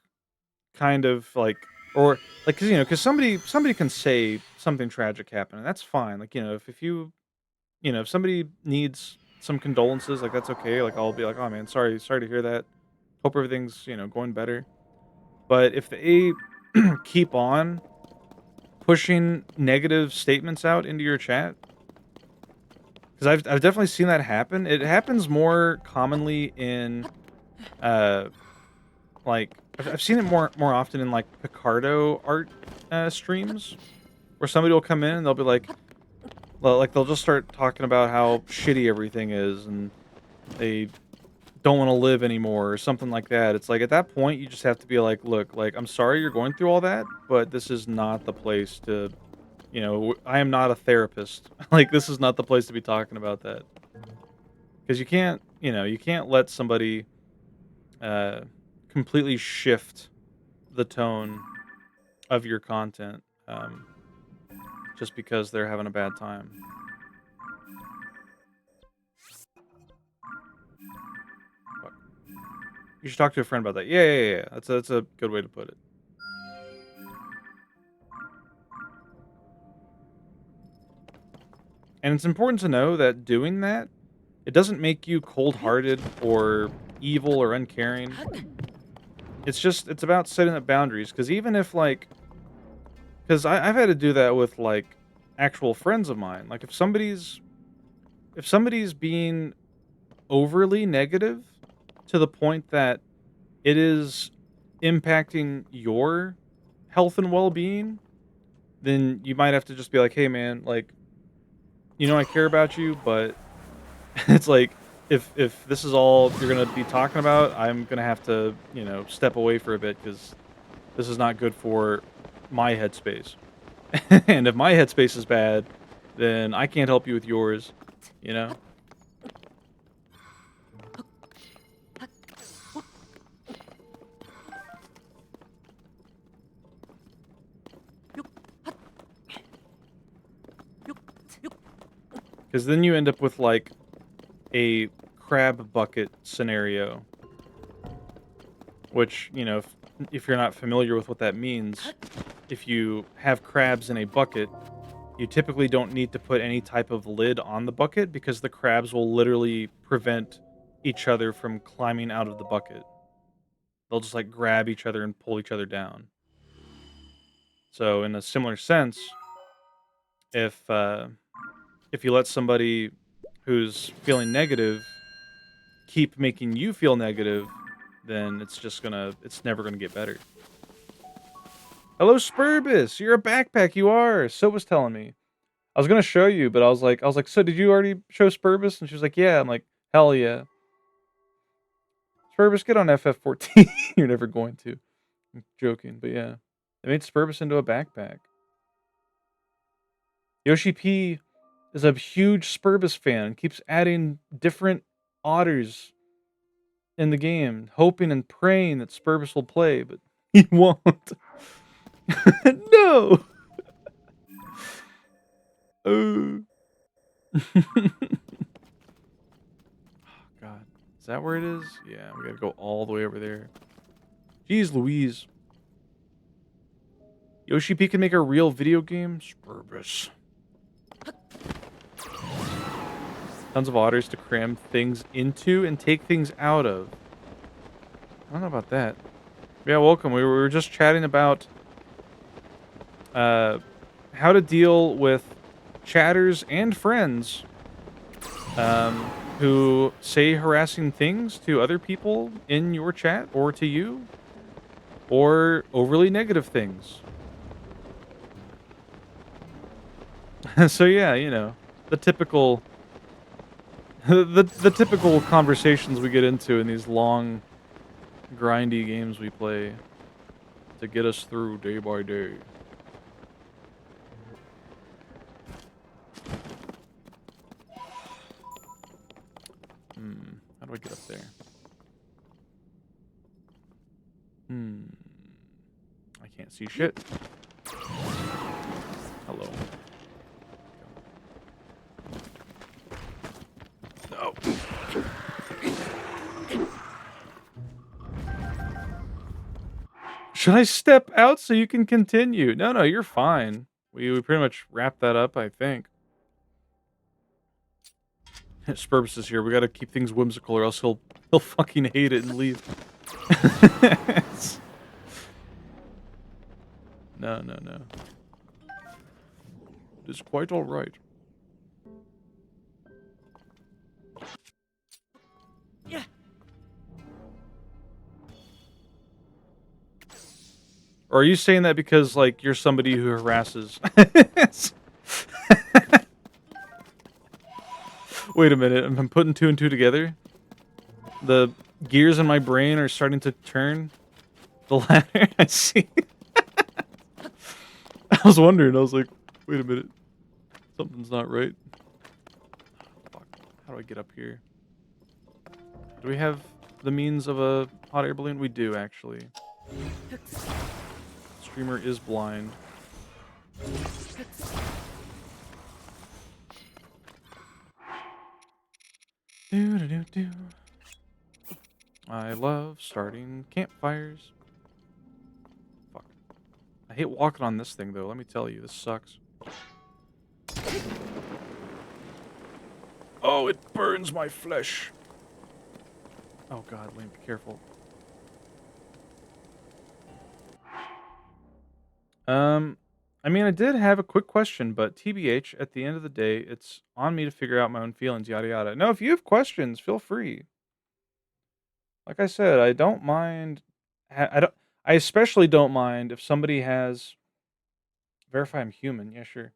kind of like or like because somebody can say something tragic happened, and that's fine. Like if if somebody needs some condolences, like that's okay. Like I'll be like, oh man, sorry to hear that. Hope everything's going better. But if they keep on pushing negative statements out into your chat, because I've definitely seen that happen. It happens more commonly in like I've seen it more often in like Picardo art streams, where somebody will come in and they'll be like, well, like they'll just start talking about how shitty everything is and they don't want to live anymore or something like that. It's like at that point you just have to be like, look, like I'm sorry you're going through all that, but this is not the place to, I am not a therapist. Like this is not the place to be talking about that because you can't let somebody uh, completely shift the tone of your content just because they're having a bad time. Fuck. You should talk to a friend about that. Yeah, yeah, yeah. That's a good way to put it. And it's important to know that doing that, it doesn't make you cold-hearted or evil or uncaring. It's about setting up boundaries. Because even if like, because I've had to do that with like actual friends of mine. Like if somebody's being overly negative to the point that it is impacting your health and well-being, then you might have to just be like, "Hey, man, like, I care about you, but it's like if this is all you're gonna be talking about, I'm gonna have to, step away for a bit because this is not good for my headspace. And if my headspace is bad, then I can't help you with yours, you know." Because then you end up with like a crab bucket scenario, which, if you're not familiar with what that means, if you have crabs in a bucket, you typically don't need to put any type of lid on the bucket because the crabs will literally prevent each other from climbing out of the bucket. They'll just like grab each other and pull each other down. So in a similar sense, if uh, if you let somebody who's feeling negative keep making you feel negative, then it's never gonna get better. Hello, Spurbus. You're a backpack. You are. So was telling me. I was gonna show you, but I was like, so did you already show Spurbus? And she was like, yeah. I'm like, hell yeah. Spurbus, get on FF14. You're never going to. I'm joking, but yeah. They made Spurbus into a backpack. Yoshi P is a huge Spurbus fan. Keeps adding different otters in the game, hoping and praying that Spurbus will play, but he won't. No. Oh. God. Is that where it is? Yeah, we gotta go all the way over there. Jeez Louise. Yoshi P can make a real video game? Spurbus. Tons of otters to cram things into and take things out of. I don't know about that. Yeah, welcome. We were just chatting about how to deal with chatters and friends who say harassing things to other people in your chat or to you, or overly negative things. So yeah, the typical the typical conversations we get into in these long grindy games we play to get us through day by day. How do I get up there? I can't see shit. Hello. No. Should I step out so you can continue? No, you're fine. We pretty much wrapped that up, I think. Spurbus is here. We gotta keep things whimsical or else he'll fucking hate it and leave. No. It is quite alright. Yeah. Or are you saying that because, like, you're somebody who harasses? Wait a minute, I'm putting two and two together. The gears in my brain are starting to turn. The ladder, I see. I was wondering, I was like, wait a minute. Something's not right. Fuck. How do I get up here? Do we have the means of a hot air balloon? We do, actually. Streamer is blind. Do do do do. I love starting campfires. Fuck. I hate walking on this thing, though. Let me tell you, this sucks. Oh, it burns my flesh. Oh god, Link, be careful. I mean, I did have a quick question, but TBH, at the end of the day, it's on me to figure out my own feelings, yada yada. No, if you have questions, feel free. Like I said, I don't mind. I don't. I especially don't mind if somebody has verify I'm human. Yeah, sure.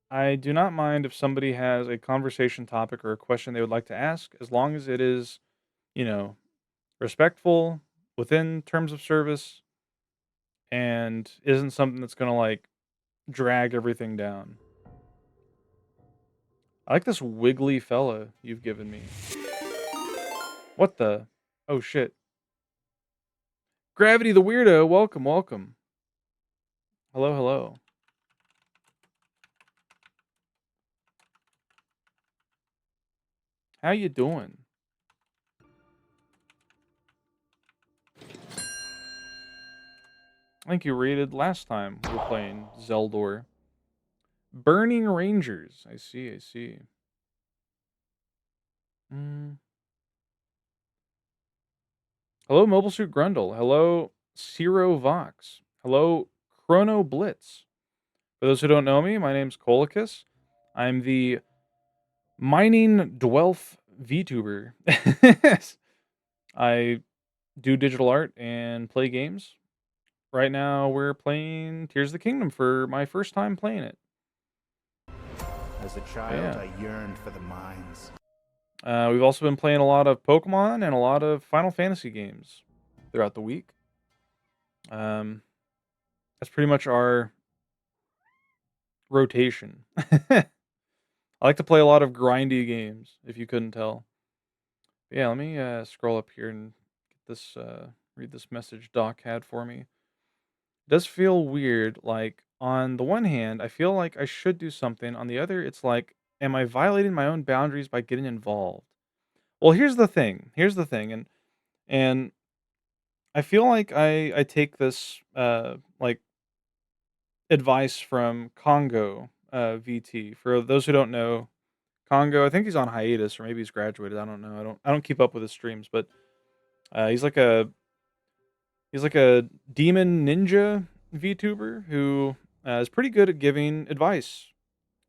I do not mind if somebody has a conversation topic or a question they would like to ask, as long as it is, you know, respectful, within terms of service, and isn't something that's gonna like drag everything down. I like this wiggly fella you've given me. What the? Oh shit. Gravity the weirdo, welcome, welcome. Hello, hello. How you doing? I think you rated last time we were playing Zeldor. Burning Rangers. I see, I see. Mm. Hello, Mobile Suit Grundle. Hello, Ciro Vox. Hello, Chrono Blitz. For those who don't know me, my name's Colicus. I'm the mining Dwelf VTuber. I do digital art and play games. Right now, we're playing Tears of the Kingdom for my first time playing it. As a child, I yearned for the mines. We've also been playing a lot of Pokemon and a lot of Final Fantasy games throughout the week. That's pretty much our rotation. I like to play a lot of grindy games, if you couldn't tell. But yeah, let me scroll up here and get this, read this message Doc had for me. It does feel weird. Like, on the one hand, I feel like I should do something. On the other, it's like, am I violating my own boundaries by getting involved? Well, here's the thing. Here's the thing, and I feel like I take this like advice from Congo VT. For those who don't know, Congo, I think he's on hiatus or maybe he's graduated. I don't know. I don't keep up with his streams, but he's like a demon ninja VTuber who is pretty good at giving advice.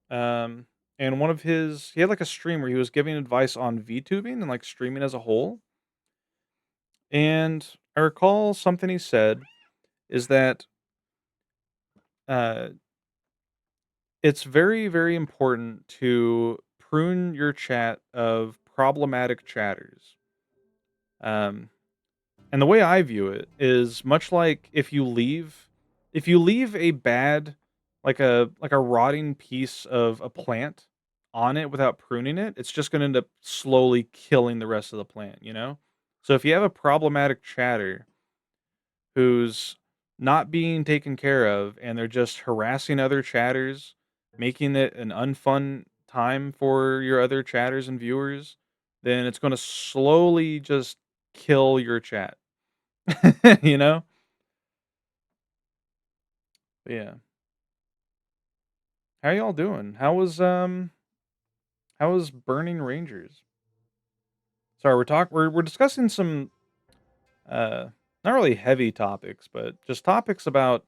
Um, and he had like a stream where he was giving advice on VTubing and like streaming as a whole. And I recall something he said is that uh, it's very, very important to prune your chat of problematic chatters. Um, and the way I view it is much like if you leave a bad like a rotting piece of a plant on it without pruning it, it's just going to end up slowly killing the rest of the plant, you know? So if you have a problematic chatter who's not being taken care of and they're just harassing other chatters, making it an unfun time for your other chatters and viewers, then it's going to slowly just kill your chat. You know? But yeah. How y'all doing? How was Burning Rangers? Sorry, we're discussing some uh not really heavy topics, but just topics about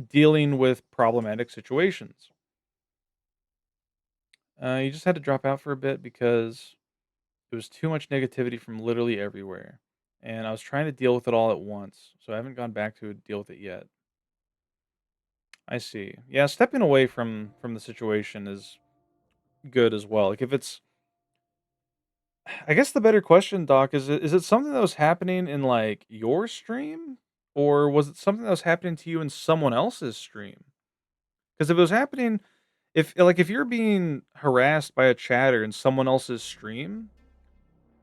dealing with problematic situations. You just had to drop out for a bit because it was too much negativity from literally everywhere. and I was trying to deal with it all at once, so I haven't gone back to deal with it yet. I see. Yeah, stepping away from the situation is good as well. Like if it's I guess the better question, Doc, is it something that was happening in like your stream? Or was it something that was happening to you in someone else's stream? Because if it was happening if you're being harassed by a chatter in someone else's stream,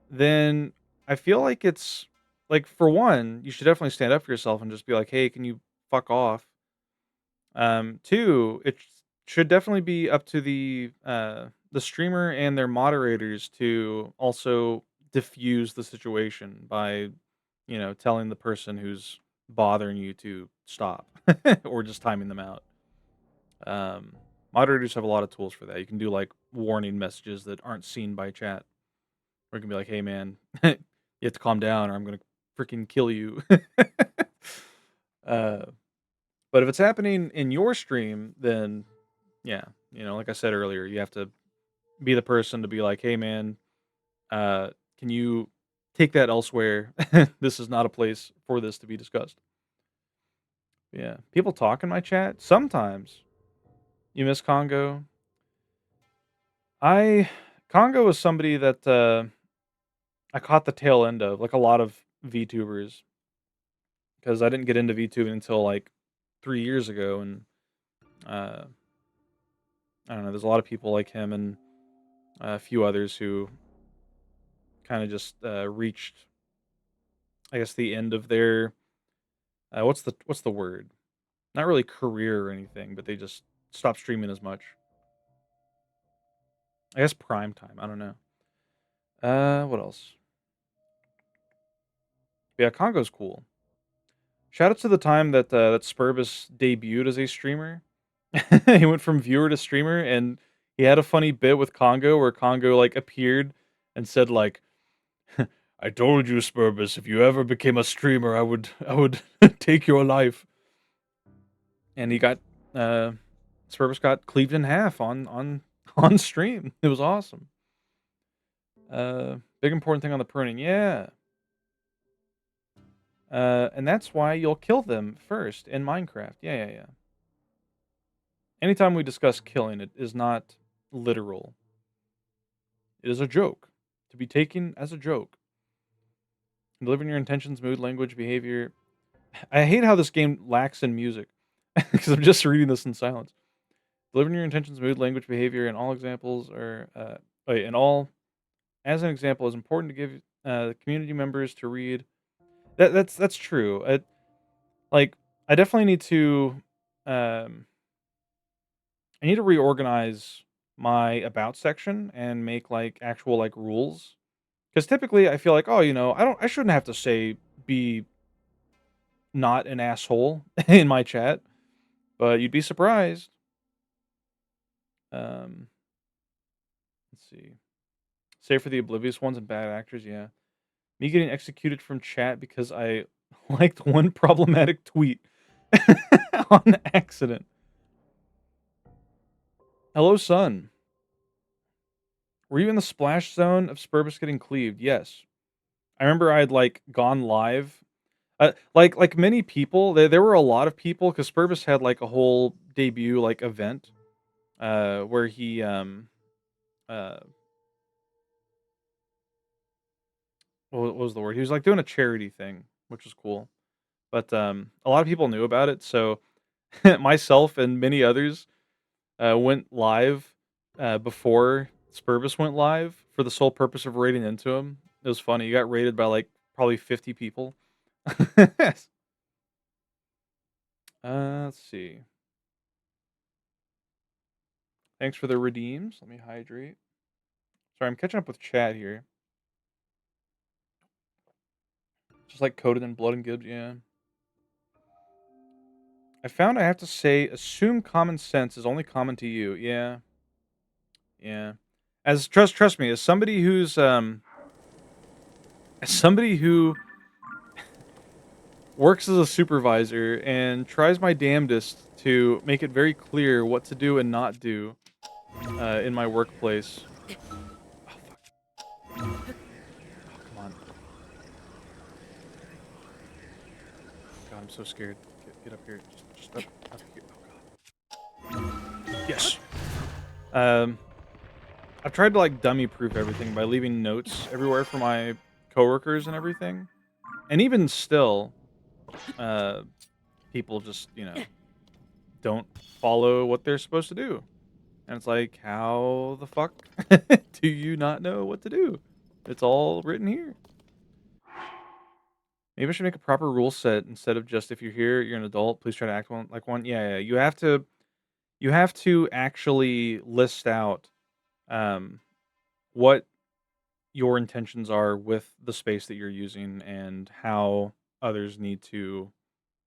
then I feel like it's like for one, you should definitely stand up for yourself and just be like, "Hey, can you fuck off?" Two, should definitely be up to the streamer and their moderators to also diffuse the situation by, telling the person who's bothering you to stop or just timing them out. Um, Moderators have a lot of tools for that. You can do like warning messages that aren't seen by chat. Or you can be like, "Hey, man, you have to calm down, or I'm gonna freaking kill you." uh, but if it's happening in your stream, then yeah, like I said earlier, you have to be the person to be like, "Hey, man, can you take that elsewhere? This is not a place for this to be discussed." Yeah, people talk in my chat sometimes. You miss Congo. I Congo was somebody that I caught the tail end of, like a lot of VTubers, because I didn't get into VTubing until like 3 years ago, and uh, I don't know. There's a lot of people like him and a few others who kind of just reached, I guess, the end of their what's the word? Not really career or anything, but they just stopped streaming as much. I guess prime time. I don't know. What else? Yeah, Congo's cool. Shout out to the time that Spurbus debuted as a streamer. He went from viewer to streamer, and he had a funny bit with Congo where Congo like appeared and said like, "I told you, Spurbus, if you ever became a streamer, I would take your life." And he got uh, Spurbus got cleaved in half on on stream. It was awesome. Big important thing on the pruning, yeah. And that's why you'll kill them first in Minecraft. Yeah, yeah, yeah. Anytime we discuss killing, it is not literal. It is a joke, to be taken as a joke. Delivering your intentions, mood, language, behavior. I hate how this game lacks in music, because I'm just reading this in silence. Delivering your intentions, mood, language, behavior, and all examples are. Wait, and all. As an example, is important to give the community members to read. That's true. Like I definitely need to. Um, I need to reorganize my about section and make like actual like rules. Because typically I feel like, oh, I shouldn't have to say be not an asshole in my chat, but you'd be surprised. Um, let's see. Save for the oblivious ones and bad actors, yeah. Me getting executed from chat because I liked one problematic tweet on accident. Hello, son. Were you in the splash zone of Spurbus getting cleaved? Yes. I remember I had like gone live. Like many people, there were a lot of people because Spurbus had like a whole debut like event, where he uh what was the word? He was like doing a charity thing, which was cool. But a lot of people knew about it, so myself and many others went live before Spurbus went live for the sole purpose of raiding into him. It was funny. He got raided by like probably 50 people. Let's see. Thanks for the redeems. Let me hydrate. Sorry, I'm catching up with chat here. Just like Coated in Blood and Gibbs, yeah. I found I have to say, assume common sense is only common to you. Yeah. Yeah. As trust me, as somebody who works as a supervisor and tries my damnedest to make it very clear what to do and not do in my workplace. Oh, fuck. Oh, come on. God, I'm so scared. Get up here. Just up here. Oh Yes. God. I've tried to like dummy proof everything by leaving notes everywhere for my coworkers and everything. And even still, uh, people just, don't follow what they're supposed to do. And it's like, how the fuck do you not know what to do? It's all written here. Maybe I should make a proper rule set instead of just if you're here, you're an adult, please try to act like one. Yeah, yeah. You have to actually list out um what your intentions are with the space that you're using and how others need to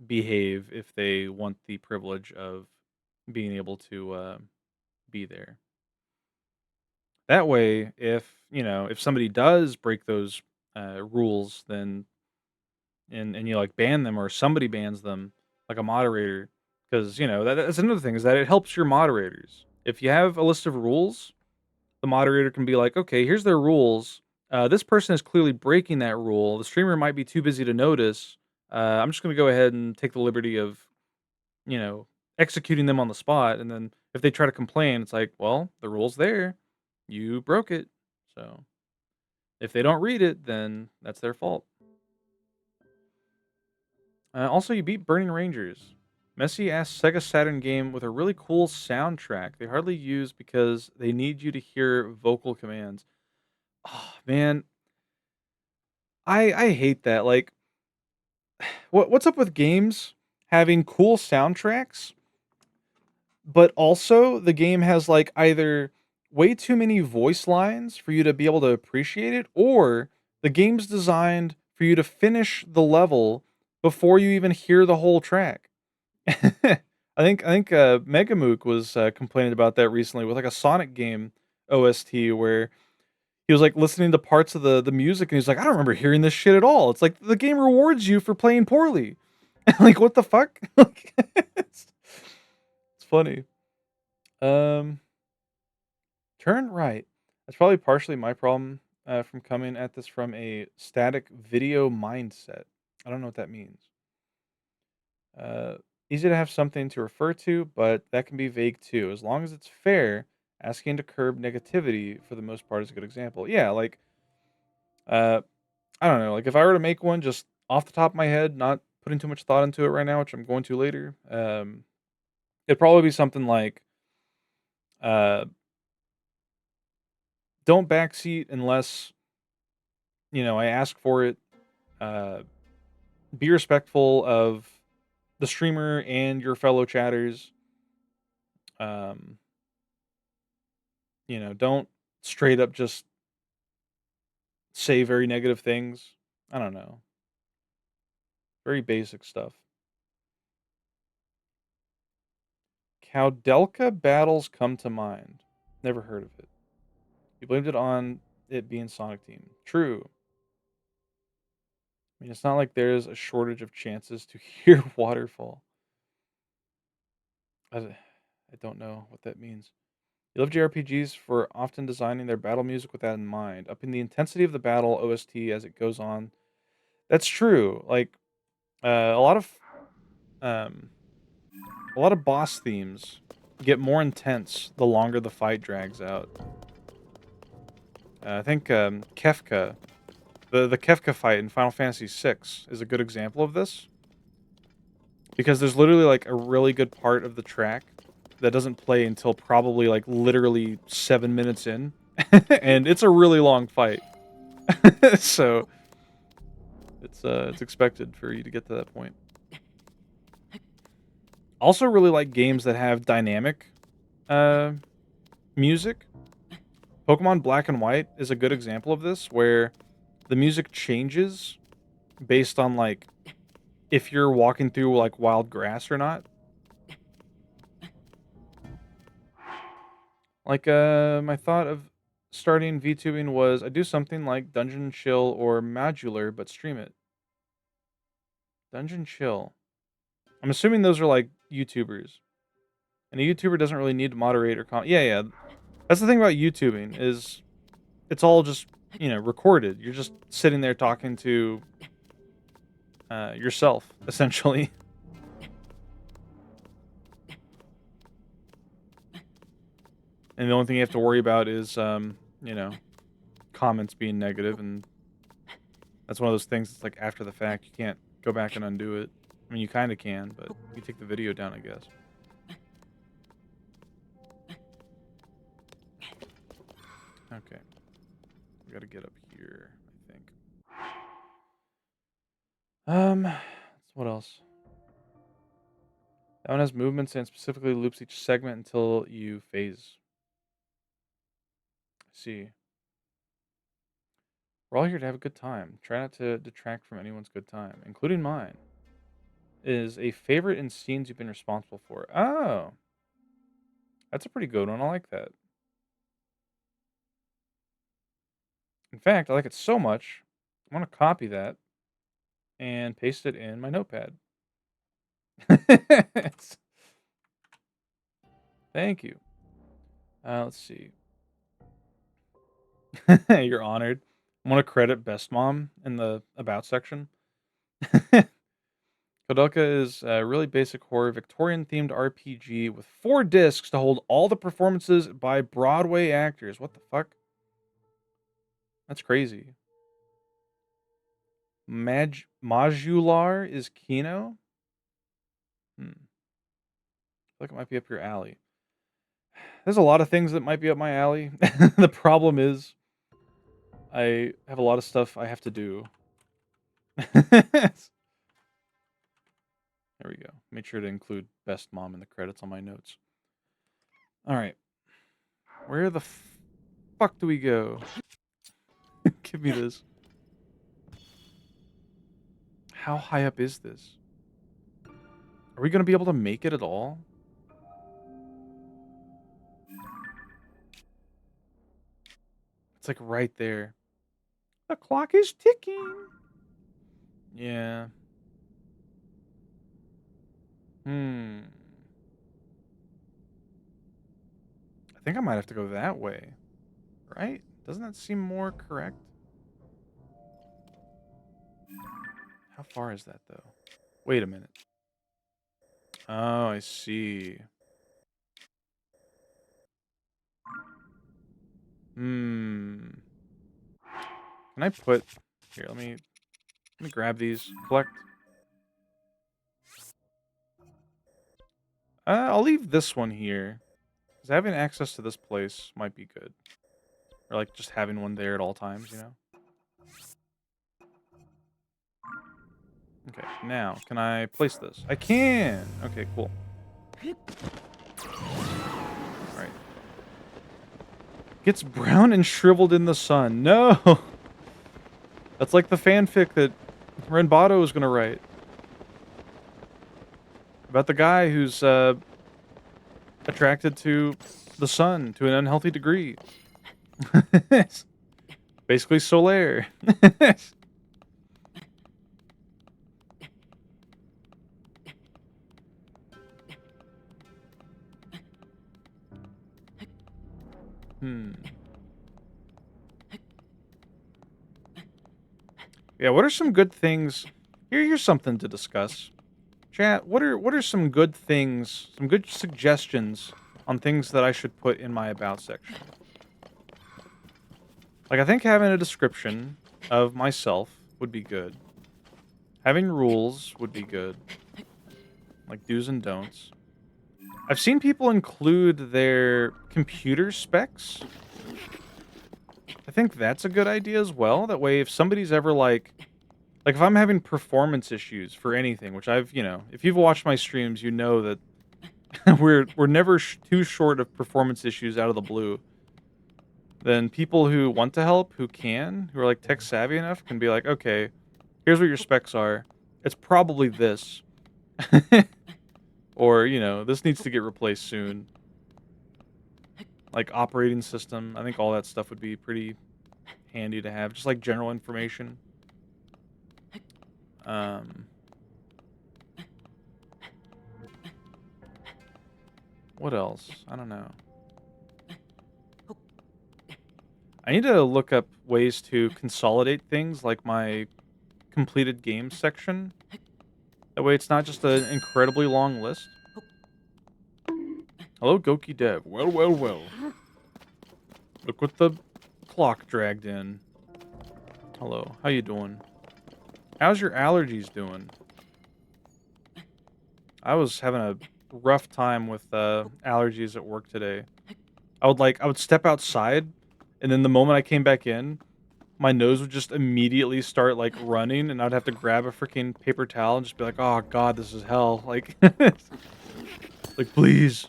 behave if they want the privilege of being able to be there. That way, if somebody does break those rules, then and you like ban them or somebody bans them, like a moderator, because that's another thing is that it helps your moderators. If you have a list of rules, the moderator can be like, okay, here's their rules. This person is clearly breaking that rule. The streamer might be too busy to notice. I'm just going to go ahead and take the liberty of, you know, executing them on the spot. And then if they try to complain, it's like, well, the rule's there. You broke it. So if they don't read it, then that's their fault. Also, you beat Burning Rangers. Messy ass Sega Saturn game with a really cool soundtrack they hardly use because they need you to hear vocal commands. Oh, man, I hate that. Like, what's up with games having cool soundtracks, but also the game has like either way too many voice lines for you to be able to appreciate it, or the game's designed for you to finish the level before you even hear the whole track. I think Megamook was complaining about that recently with like a Sonic game OST where he was like listening to parts of the music and he's like, I don't remember hearing this shit at all. It's like the game rewards you for playing poorly. Like what the fuck? Like, it's funny. Um, Turn right. That's probably partially my problem from coming at this from a static video mindset. I don't know what that means. Uh, Easy to have something to refer to, but that can be vague too. As long as it's fair, asking to curb negativity for the most part is a good example. Yeah, like uh, I don't know, like if I were to make one just off the top of my head, not putting too much thought into it right now, which I'm going to later, it'd probably be something like uh, don't backseat unless I ask for it. Uh, be respectful of the streamer and your fellow chatters. Um, don't straight up just say very negative things. I don't know. Very basic stuff. Cowdelka battles come to mind. Never heard of it. You blamed it on it being Sonic Team. True. I mean, it's not like there's a shortage of chances to hear Waterfall. I don't know what that means. You love JRPGs for often designing their battle music with that in mind, upping the intensity of the battle OST as it goes on. That's true. Like a lot of um, boss themes get more intense the longer the fight drags out. I think Kefka, the Kefka fight in Final Fantasy VI is a good example of this. Because there's literally like a really good part of the track that doesn't play until probably like literally 7 minutes in. And it's a really long fight. So it's expected for you to get to that point. Also really like games that have dynamic music. Pokemon Black and White is a good example of this, where the music changes based on like if you're walking through like wild grass or not. Like my thought of starting VTubing was I do something like Dungeon Chill or Modular, but stream it. Dungeon Chill. I'm assuming those are like YouTubers. And a YouTuber doesn't really need to moderate or yeah, yeah. That's the thing about YouTubing is it's all just, recorded. You're just sitting there talking to yourself, essentially. And the only thing you have to worry about is, you know, comments being negative, and that's one of those things that's like after the fact. You can't go back and undo it. I mean, you kind of can, but you take the video down, I guess. Okay. We gotta get up here, I think. What else? That one has movements and specifically loops each segment until you phase. I see. We're all here to have a good time. Try not to detract from anyone's good time, including mine. Is a favorite in scenes you've been responsible for. Oh, that's a pretty good one. I like that. In fact, I like it so much, I want to copy that and paste it in my notepad. Thank you. Let's see. You're honored. I want to credit Best Mom in the About section. Kodaka is a really basic horror Victorian themed RPG with 4 discs to hold all the performances by Broadway actors. What the fuck? That's crazy. Modular is Kino? I feel like it might be up your alley. There's a lot of things that might be up my alley. The problem is I have a lot of stuff I have to do. There we go. Made sure to include Best Mom in the credits on my notes. All right. Where the fuck do we go? Give me this. How high up is this? Are we going to be able to make it at all? It's like right there. The clock is ticking. Yeah. I think I might have to go that way. Right? Doesn't that seem more correct? How far is that, though? Wait a minute. Oh, I see. Can I put... Here, let me grab these. Collect. I'll leave this one here. Because having access to this place might be good. Or, like, just having one there at all times, you know? Okay, now, can I place this? I can! Okay, cool. Alright. Gets brown and shriveled in the sun. No! That's like the fanfic that Renbato was gonna write. About the guy who's, attracted to the sun to an unhealthy degree. Basically Solaire. Yeah, what are some good things? Here's something to discuss. Chat, what are some good things, some good suggestions on things that I should put in my about section? Like, I think having a description of myself would be good. Having rules would be good. Like do's and don'ts. I've seen people include their computer specs. I think that's a good idea as well. That way, if somebody's ever like if I'm having performance issues for anything, which I've, if you've watched my streams, you know that we're never too short of performance issues out of the blue. Then people who want to help, who are like tech savvy enough, can be like, okay, here's what your specs are. It's probably this. Or, this needs to get replaced soon. Like operating system. I think all that stuff would be pretty handy to have. Just like general information. What else? I don't know. I need to look up ways to consolidate things like my completed games section. That way it's not just an incredibly long list. Hello, Goki Dev. Well, well, well. Look what the clock dragged in. Hello, how you doing? How's your allergies doing? I was having a rough time with allergies at work today. I would step outside, and then the moment I came back in, my nose would just immediately start like running, and I'd have to grab a freaking paper towel and just be like, "Oh God, this is hell!" Like, like please.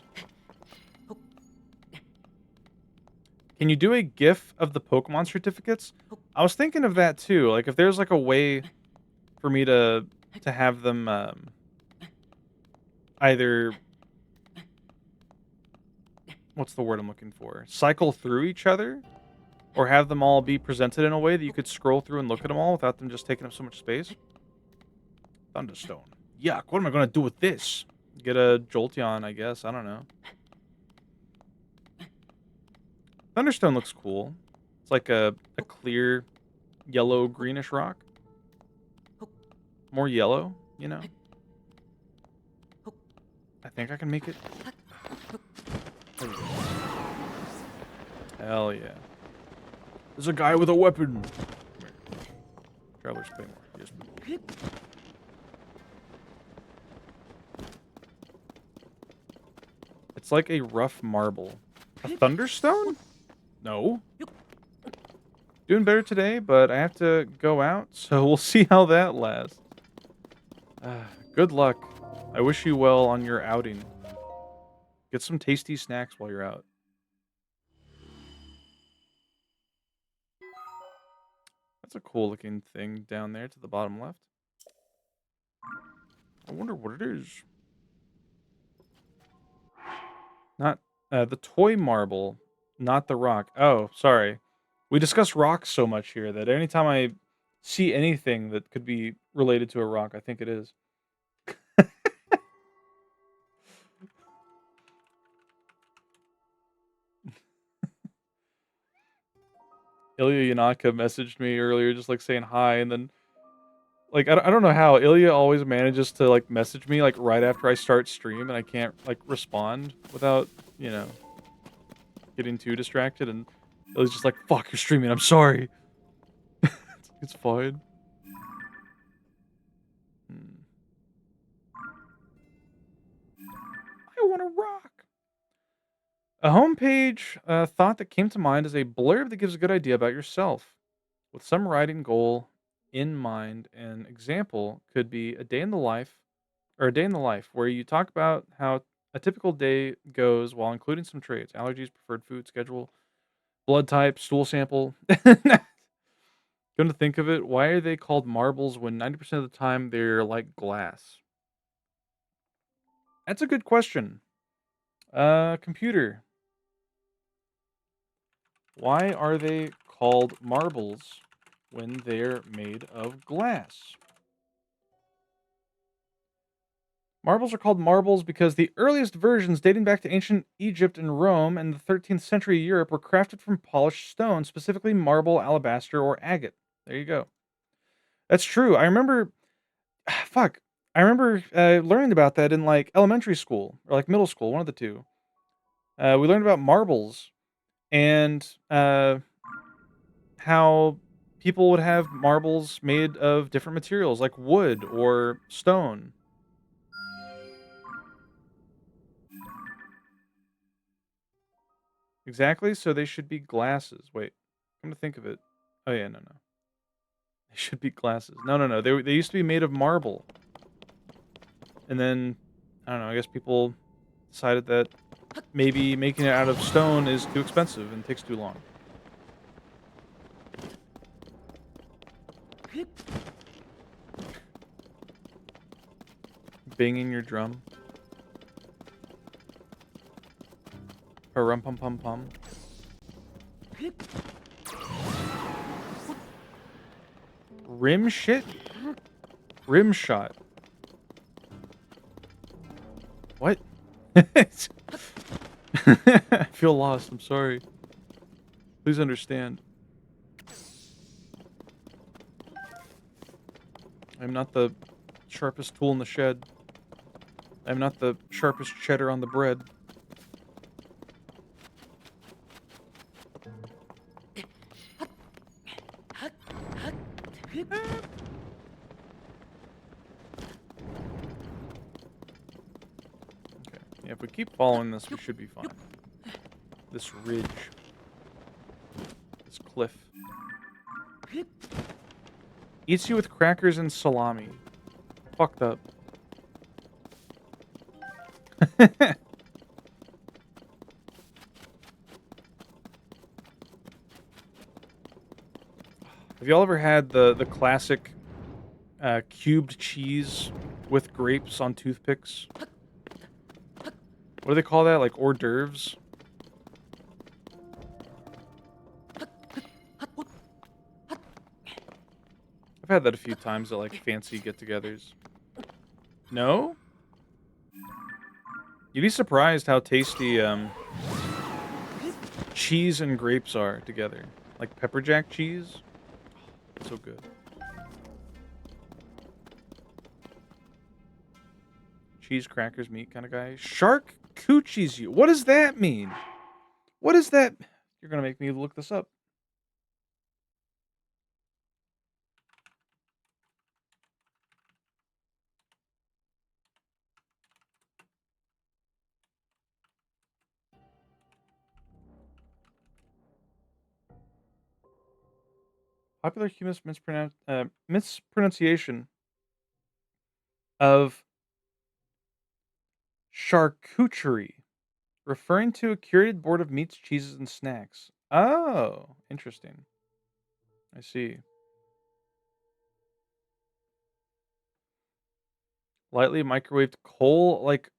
Can you do a GIF of the Pokemon certificates? I was thinking of that too. Like, if there's like a way for me to have them either what's the word I'm looking for? Cycle through each other, or have them all be presented in a way that you could scroll through and look at them all without them just taking up so much space. Thunderstone. Yuck! What am I gonna do with this? Get a Jolteon, I guess. I don't know. Thunderstone looks cool. It's like a clear yellow greenish rock. More yellow, you know. I think I can make it. There we go. Hell yeah. There's a guy with a weapon. Traveler's Claymore. Yes, please. It's like a rough marble. A Thunderstone? No. Doing better today, but I have to go out, so we'll see how that lasts. Good luck. I wish you well on your outing. Get some tasty snacks while you're out. That's a cool looking thing down there to the bottom left. I wonder what it is. Not the toy marble, not the rock. Oh, sorry. We discuss rocks so much here that anytime I see anything that could be related to a rock, I think it is. Ilya Yanaka messaged me earlier just like saying hi, and then like I don't know how Ilya always manages to like message me like right after I start stream, and I can't like respond without, you know, getting too distracted, and Ilya's just like, fuck, you're streaming, I'm sorry. It's fine. I want to rock. A homepage thought that came to mind is a blurb that gives a good idea about yourself. With some writing goal in mind, an example could be a day in the life, or a day in the life, where you talk about how a typical day goes while including some traits, allergies, preferred food schedule, blood type, stool sample. Come to think of it, why are they called marbles when 90% of the time they're like glass? That's a good question. Computer. Why are they called marbles when they're made of glass? Marbles are called marbles because the earliest versions dating back to ancient Egypt and Rome and the 13th century Europe were crafted from polished stone, specifically marble, alabaster, or agate. There you go. That's true. I remember, fuck, I remember learning about that in like elementary school or like middle school, one of the two. We learned about marbles and how people would have marbles made of different materials like wood or stone. Exactly, so they should be glasses. Wait, come to think of it. Oh yeah, no. They should be glasses. No. They used to be made of marble. And then I don't know, I guess people decided that maybe making it out of stone is too expensive and takes too long. Banging your drum. Rum pum pum pum. Rim shit? Rim shot. What? I feel lost. I'm sorry. Please understand. I'm not the Sharpest tool in the shed. I'm not the sharpest cheddar on the bread. Okay. Yeah, if we keep following this, we should be fine. This ridge. This cliff. Eats you with crackers and salami. Fucked up. Have y'all ever had the classic cubed cheese with grapes on toothpicks? What do they call that? Like hors d'oeuvres? I've had that a few times at like fancy get-togethers. No? You'd be surprised how tasty cheese and grapes are together. Like pepper jack cheese. So good. Cheese, crackers, meat kind of guy. Shark coochies you. What does that mean? What is that? You're going to make me look this up. Popular humus mispronunciation of charcuterie, referring to a curated board of meats, cheeses, and snacks. Oh, interesting. I see. Lightly microwaved coal like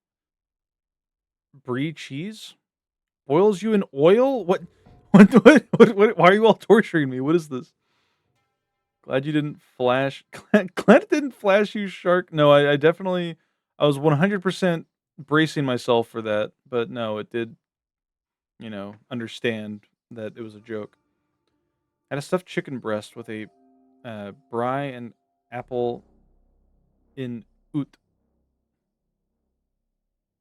brie cheese boils you in oil. What? What? Why are you all torturing me? What is this? Glad you didn't flash. Glad it didn't flash you, shark. No, I definitely. I was 100% bracing myself for that, but no, it did. Understand that it was a joke. I had a stuffed chicken breast with a brie and apple in oot.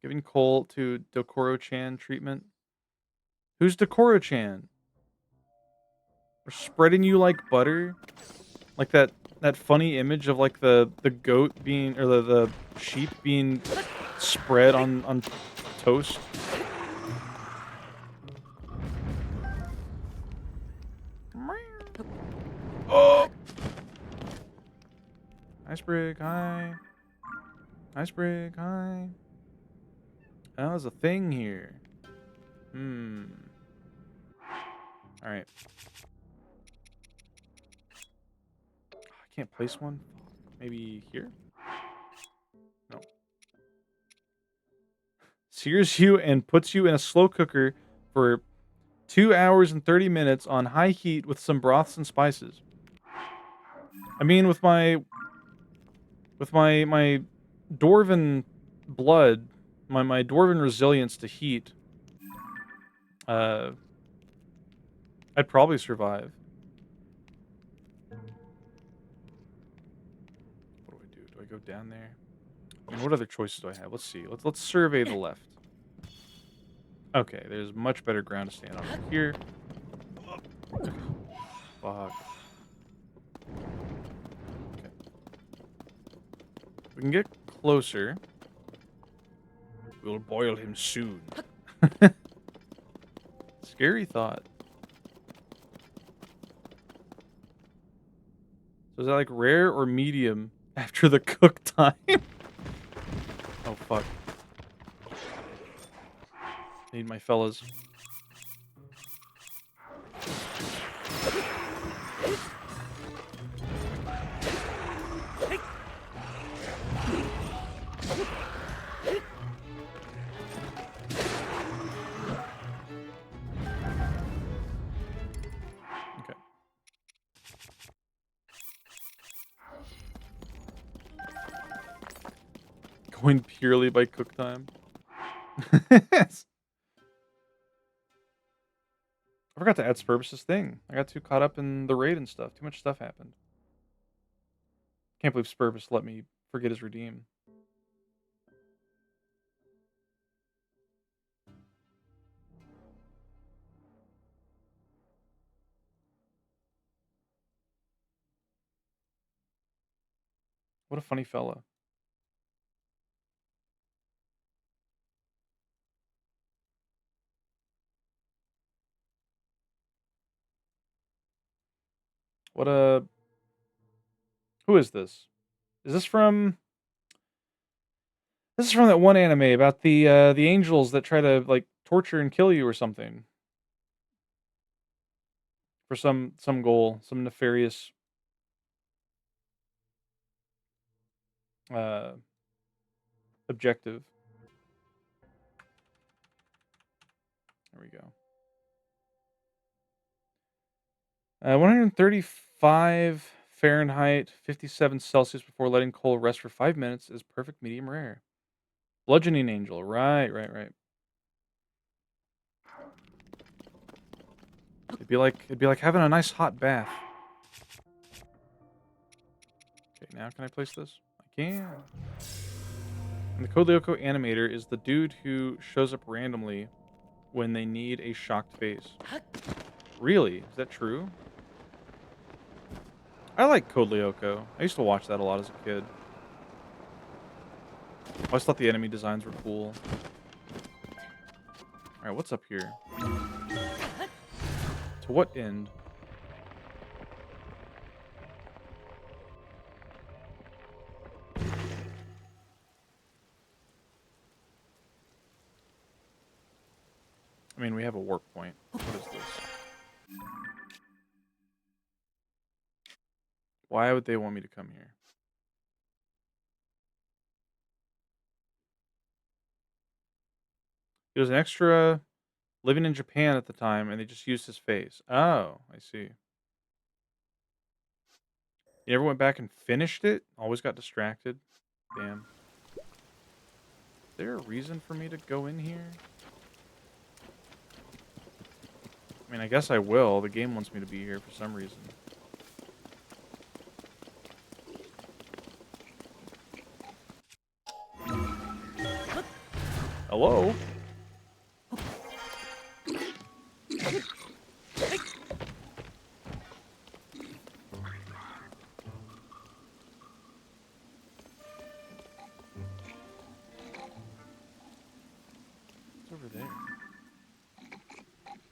Giving coal to Dokoro-chan treatment. Who's Dokoro-chan? We're spreading you like butter. Like that funny image of like the goat being or the sheep being spread on toast. Oh! Iceberg, hi. Iceberg, hi. Oh, there's a thing here. Alright. I can't place one. Maybe here? No. Sears you and puts you in a slow cooker for 2 hours and 30 minutes on high heat with some broths and spices. I mean, with my dwarven blood, my dwarven resilience to heat, I'd probably survive. What do I do? Do I go down there? I mean, what other choices do I have? Let's see. Let's survey the left. Okay, there's much better ground to stand on here. Fuck. Okay. We can get closer. We'll boil him soon. Scary thought. So is that like rare or medium after the cook time? Oh, fuck. Need my fellas. Okay. Going purely by cook time. I forgot to add Spurbus's thing. I got too caught up in the raid and stuff. Too much stuff happened. Can't believe Spurbus let me forget his redeem. What a funny fella. What a... Who is this? Is this from... This is from that one anime about the angels that try to, like, torture and kill you or something. For some goal, some nefarious... objective. There we go. 135 Fahrenheit, 57 Celsius before letting coal rest for 5 minutes is perfect medium rare. Bludgeoning Angel. Right. It'd be like having a nice hot bath. Okay, now can I place this? I can. And the Code Lyoko animator is the dude who shows up randomly when they need a shocked face. Really? Is that true? I like Code Lyoko. I used to watch that a lot as a kid. I always thought the enemy designs were cool. Alright, what's up here? To what end? I mean, we have a warp point. What is this? Why would they want me to come here? He was an extra living in Japan at the time, and they just used his face. Oh, I see. You never went back and finished it? Always got distracted? Damn. Is there a reason for me to go in here? I mean, I guess I will. The game wants me to be here for some reason. Hello? What's over there?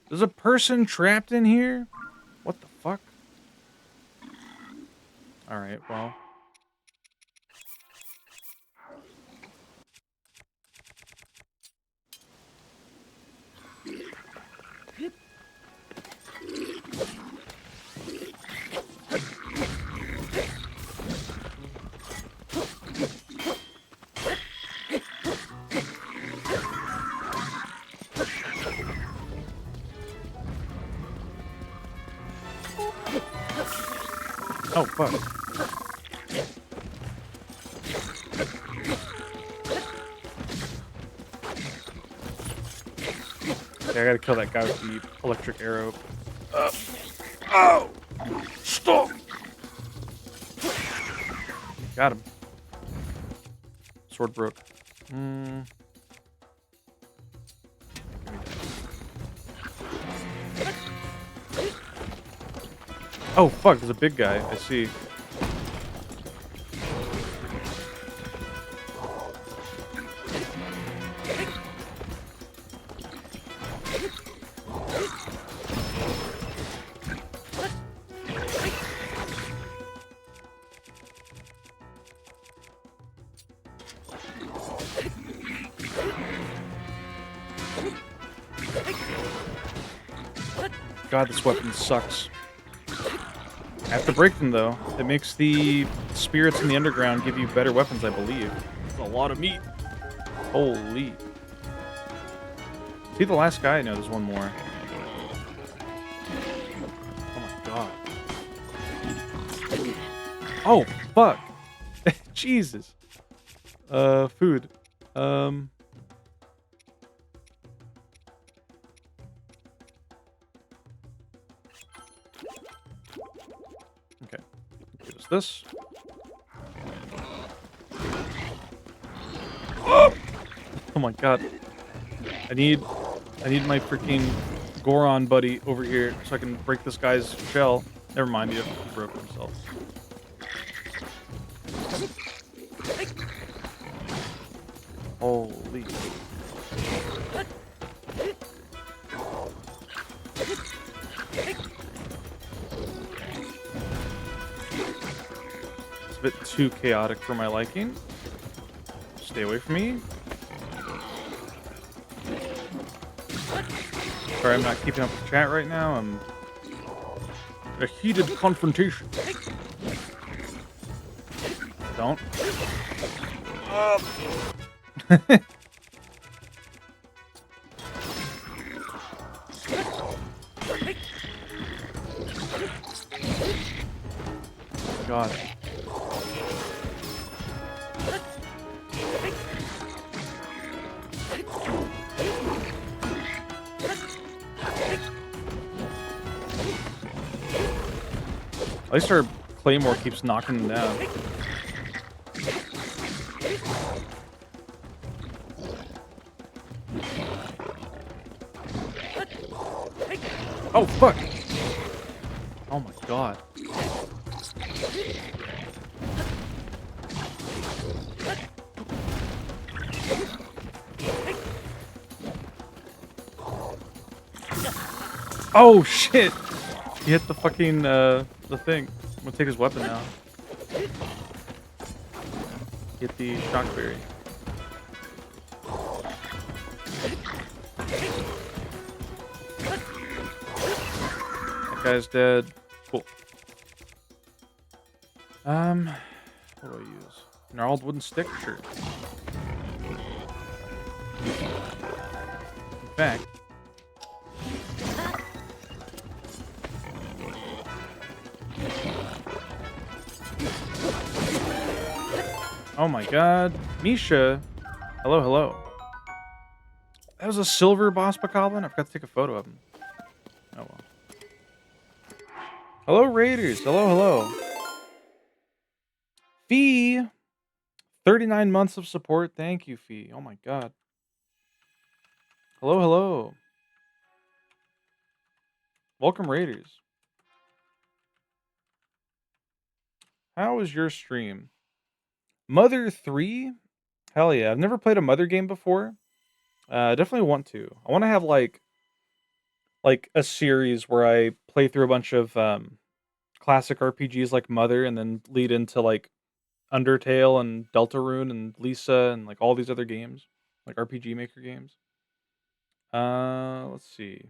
There's a person trapped in here? What the fuck? Alright, well. Oh, fuck. Okay, I gotta kill that guy with the electric arrow. Ow! Stop! Got him. Sword broke. Hmm. Oh, fuck, there's a big guy. I see. God, this weapon sucks. I have to break them, though. It makes the spirits in the underground give you better weapons, I believe. That's a lot of meat. Holy. Is he the last guy? No, there's one more. Oh my god. Oh, fuck. Jesus. Food. Okay. Give us this. Oh my god. I need my freaking Goron buddy over here so I can break this guy's shell. Never mind, he broke himself. Holy. It's a bit too chaotic for my liking. Stay away from me. Sorry, I'm not keeping up with chat right now. I'm in a heated confrontation. Don't. God. At least our Claymore keeps knocking them down. Oh, fuck! Oh my god. Oh, shit! He hit the fucking, the thing. I'm gonna take his weapon now. Hit the shockberry. That guy's dead. Cool. What do I use? Gnarled wooden stick? Sure. In fact, oh my god. Misha. Hello, hello. That was a silver boss bokoblin? I forgot to take a photo of him. Oh well. Hello, Raiders. Hello, hello. Fee. 39 months of support. Thank you, Fee. Oh my god. Hello, hello. Welcome, Raiders. How was your stream? Mother 3? Hell yeah. I've never played a Mother game before. Definitely want to. I want to have like a series where I play through a bunch of classic RPGs like Mother and then lead into like Undertale and Deltarune and Lisa and like all these other games, like RPG Maker games. Let's see.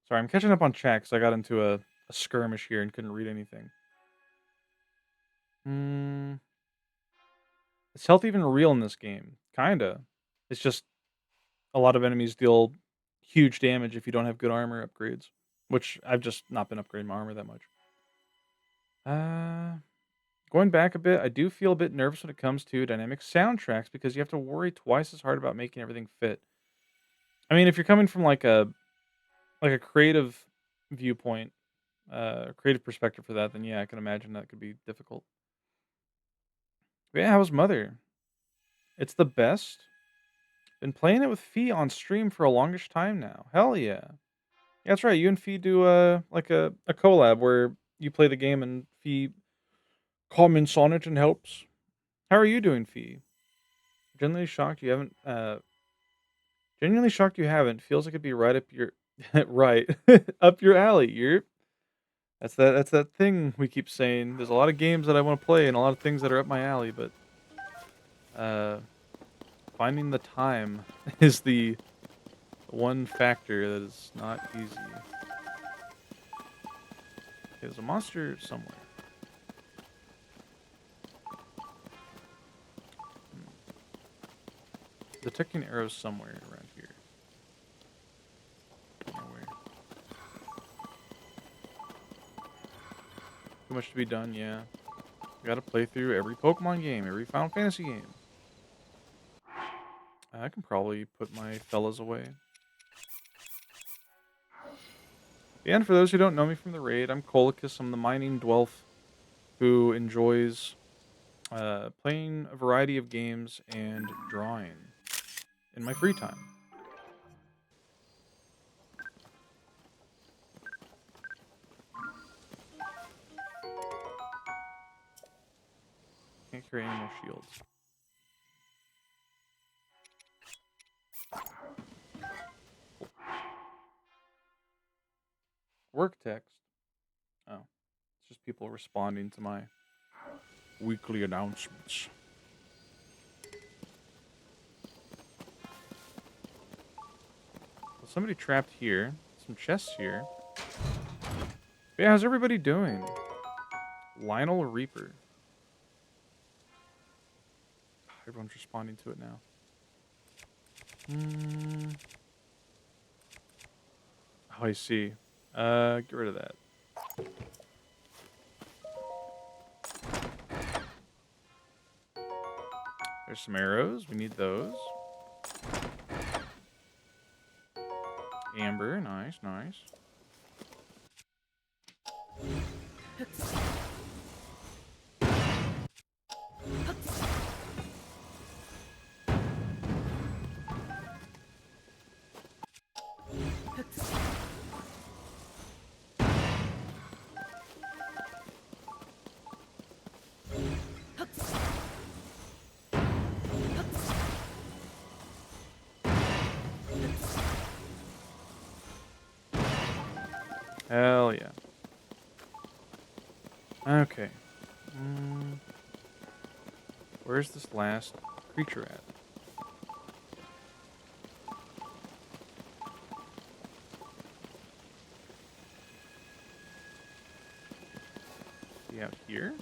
Sorry, I'm catching up on chat because I got into a skirmish here and couldn't read anything. Is health even real in this game? Kinda. It's just a lot of enemies deal huge damage if you don't have good armor upgrades, which I've just not been upgrading my armor that much. Going back a bit, I do feel a bit nervous when it comes to dynamic soundtracks because you have to worry twice as hard about making everything fit. I mean, if you're coming from like a creative viewpoint, creative perspective for that, then yeah, I can imagine that could be difficult. But yeah, how's Mother? It's the best. Been playing it with Fee on stream for a longish time now. Hell yeah. Yeah, that's right. You and Fee do like a collab where you play the game and Fee comments on it and helps. How are you doing, Fee? Genuinely shocked you haven't. Genuinely shocked you haven't. Feels like it'd be right up your right up your alley. You're that's that thing we keep saying. There's a lot of games that I want to play and a lot of things that are up my alley, but finding the time is the one factor that is not easy. Okay, there's a monster somewhere. Detecting arrows somewhere around here. Don't know where. Too much to be done, yeah. I gotta play through every Pokemon game, every Final Fantasy game. I can probably put my fellas away. And for those who don't know me from the raid, I'm Colicus. I'm the mining dwelf who enjoys Playing a variety of games and drawing in my free time. Can't carry any more shields. Work text. Oh, it's just people responding to my weekly announcements. Well, somebody trapped here. Some chests here. Yeah, how's everybody doing? Lionel Reaper. Everyone's responding to it now. Oh, I see. Get rid of that. There's some arrows. We need those. Amber. Nice, nice. Hell yeah. Okay. Where's this last creature at? Is he out here?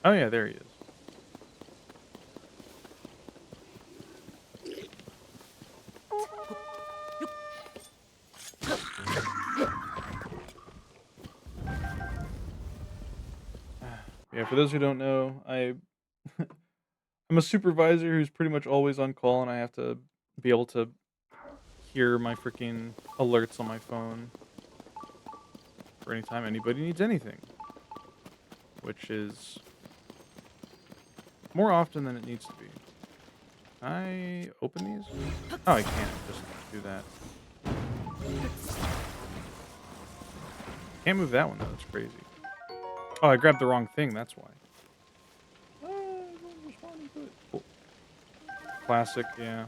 Oh yeah, there he is. Yeah, for those who don't know, I'm a supervisor who's pretty much always on call, and I have to be able to hear my freaking alerts on my phone for anytime anybody needs anything, which is more often than it needs to be. Can I open these? Oh, I can't just do that. Can't move that one though. That's crazy. Oh, I grabbed the wrong thing. That's why. Cool. Classic, yeah.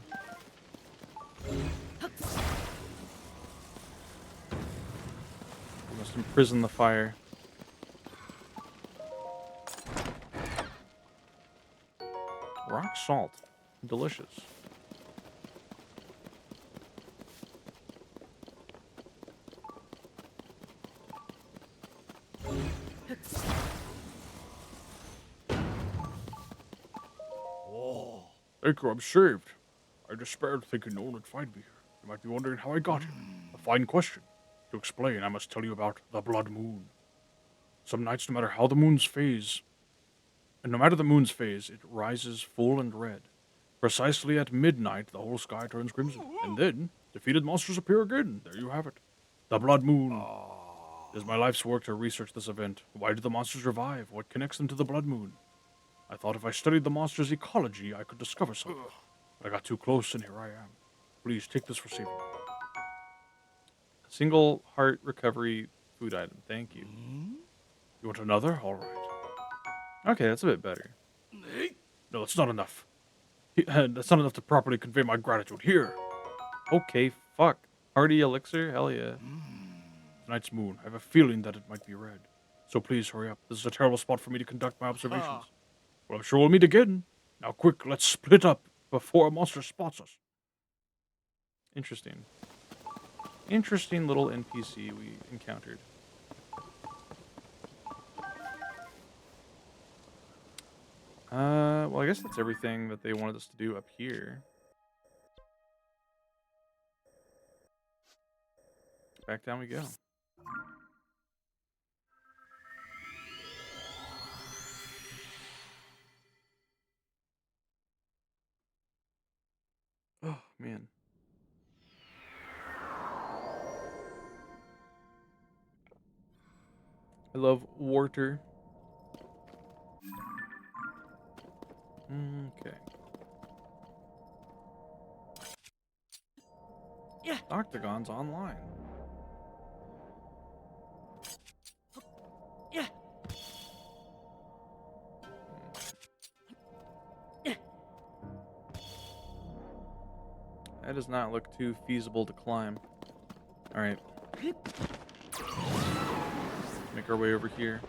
We must imprison the fire. Rock salt. Delicious. Thank you, I'm saved. I despaired thinking no one would find me here. You might be wondering how I got here. A fine question. To explain, I must tell you about the blood moon. Some nights, no matter the moon's phase, it rises full and red. Precisely at midnight, the whole sky turns crimson. And then, defeated monsters appear again. There you have it. The blood moon. It is my life's work to research this event. Why do the monsters revive? What connects them to the blood moon? I thought if I studied the monster's ecology, I could discover something. But I got too close, and here I am. Please take this for saving me. Single heart recovery food item. Thank you. You want another? All right. Okay, that's a bit better. No, that's not enough. That's not enough to properly convey my gratitude. Here. Okay, fuck. Hearty elixir? Hell yeah. Tonight's moon. I have a feeling that it might be red. So please hurry up. This is a terrible spot for me to conduct my observations. Well, I'm sure we'll meet again. Now quick, let's split up before a monster spots us. Interesting. Interesting little NPC we encountered. Well, I guess that's everything that they wanted us to do up here. Back down we go. Oh, man. I love water. Okay. Yeah. Octagon's online. Yeah. Yeah. That does not look too feasible to climb. Alright. Make our way over here.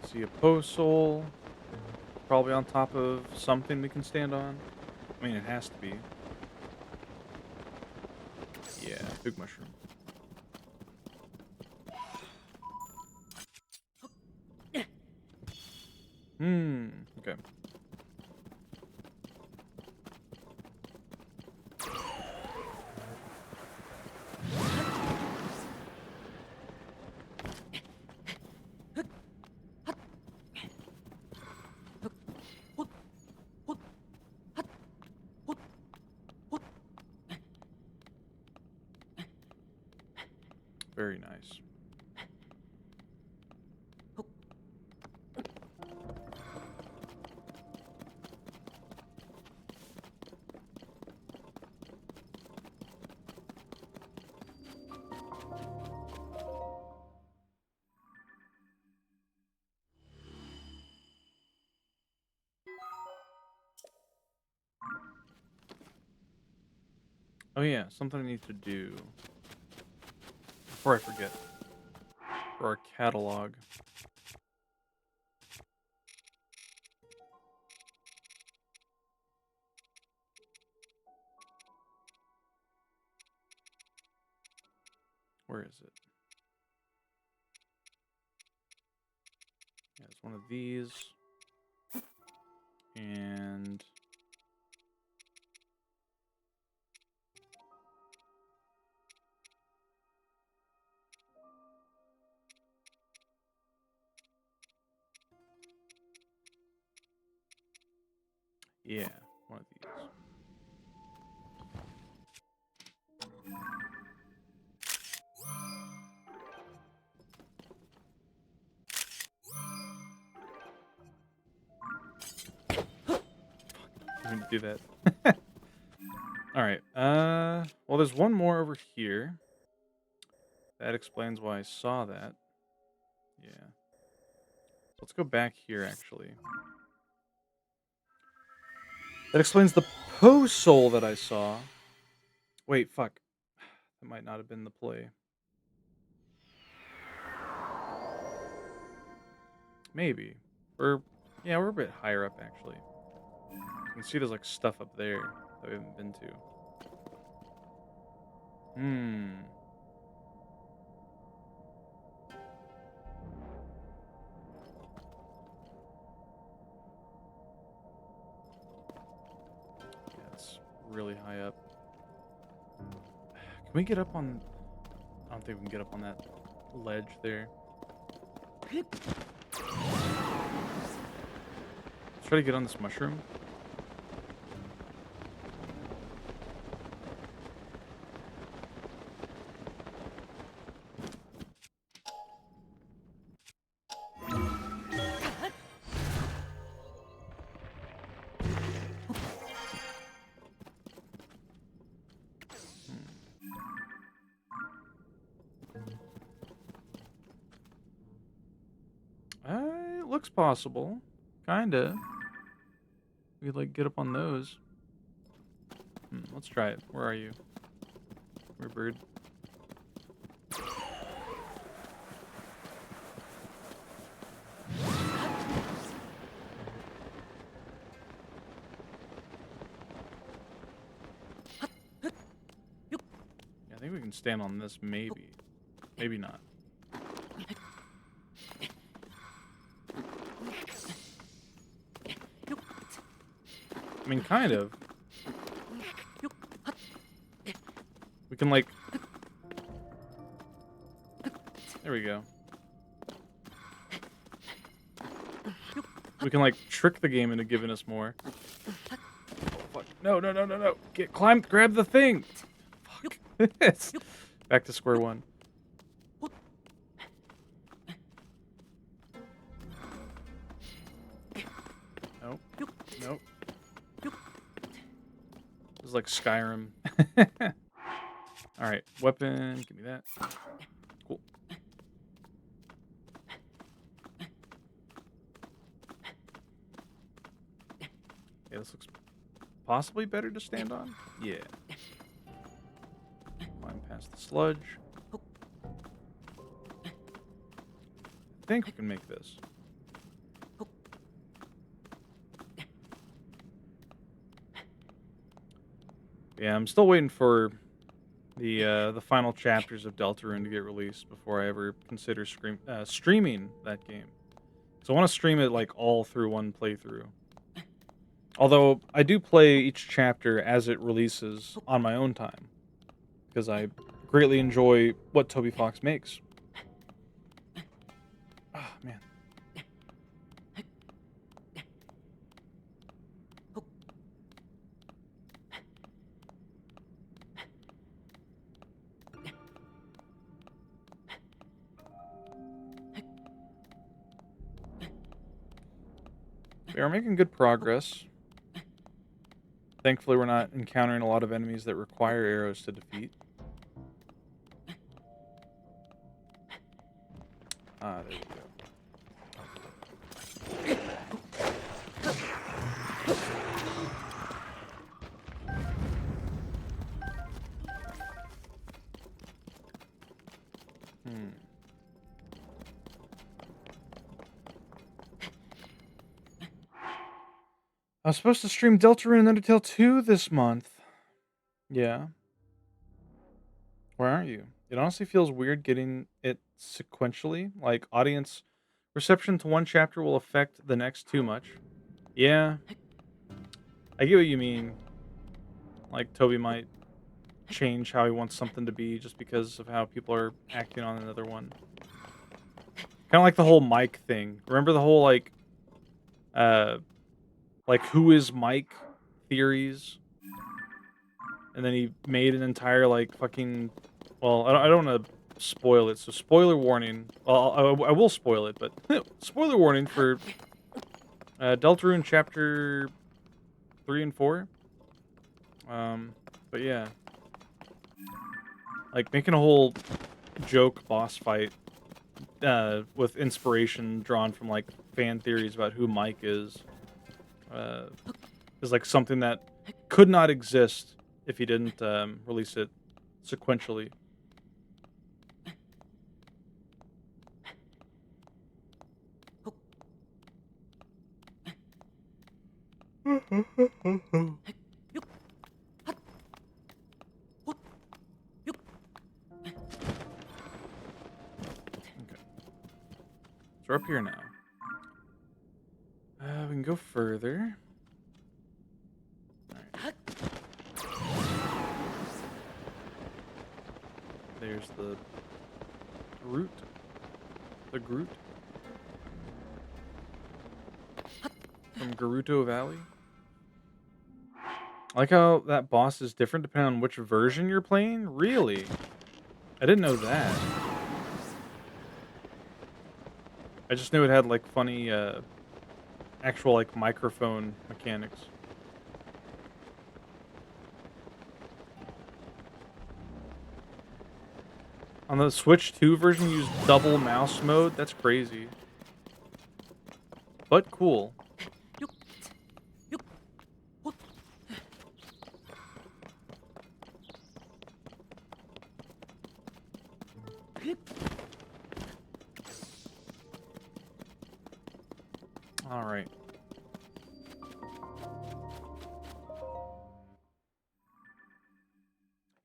See a post soul. Probably on top of something we can stand on. I mean, it has to be. Yeah, big mushroom. Okay. Very nice. Oh yeah, something I need to do before I forget. For our catalog. Where is it? Yeah, it's one of these. And yeah, one of these. I didn't do that. All right. Well, there's one more over here. That explains why I saw that. Yeah. Let's go back here, actually. That explains the post soul that I saw. Wait, fuck. That might not have been the play. Maybe. Yeah, we're a bit higher up, actually. You can see there's, like, stuff up there that we haven't been to. Yeah, it's really high up. Can we get up on... I don't think we can get up on that ledge there. Let's try to get on this mushroom. It looks possible. Kinda. We could, like, get up on those. Let's try it. Where are you? Come here, bird. Yeah, I think we can stand on this, maybe. Maybe not. I mean, kind of. We can, like... There we go. we can like trick the game into giving us more. Oh, fuck. No, no, no, no, no. Climb, grab the thing. Fuck. It's back to square one. Nope. Nope. This is like Skyrim. All right, weapon. Give me that. Cool. Yeah, this looks possibly better to stand on. Yeah. Climb past the sludge. I think we can make this. Yeah, I'm still waiting for the final chapters of Deltarune to get released before I ever consider streaming that game. So I want to stream it like all through one playthrough. Although I do play each chapter as it releases on my own time, because I greatly enjoy what Toby Fox makes. Ah, man. We are making good progress. Thankfully, we're not encountering a lot of enemies that require arrows to defeat. Ah, there we go. I was supposed to stream Deltarune and Undertale 2 this month. Yeah. Where aren't you? It honestly feels weird getting it sequentially. Like, audience reception to one chapter will affect the next too much. Yeah. I get what you mean. Like, Toby might change how he wants something to be just because of how people are acting on another one. Kind of like the whole Mike thing. Remember the whole, like, who is Mike theories? And then he made an entire, like, fucking... Well, I don't want to spoil it, so spoiler warning. Well, I will spoil it, but spoiler warning for Deltarune Chapter 3 and 4. But yeah. Like, making a whole joke boss fight with inspiration drawn from, like, fan theories about who Mike is like, something that could not exist if he didn't release it sequentially. Okay. So we're up here now. We can go further. Alright. There's the Groot. The Groot. From Gerudo Valley. I like how that boss is different depending on which version you're playing. Really? I didn't know that. I just knew it had, like, funny, actual, like, microphone mechanics. On the Switch 2 version, you use double mouse mode? That's crazy. But cool. Alright.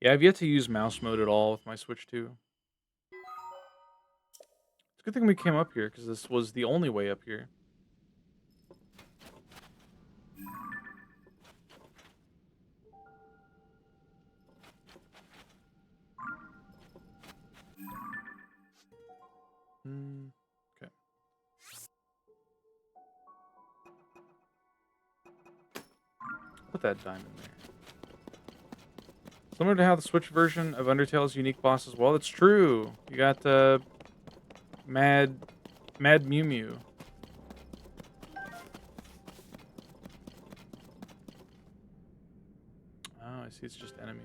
Yeah, I've yet to use mouse mode at all with my Switch 2. It's a good thing we came up here, because this was the only way up here. Okay. Put that diamond there. Similar to how the Switch version of Undertale is unique boss as well. That's true. You got Mad Mew Mew. Oh, I see. It's just enemies.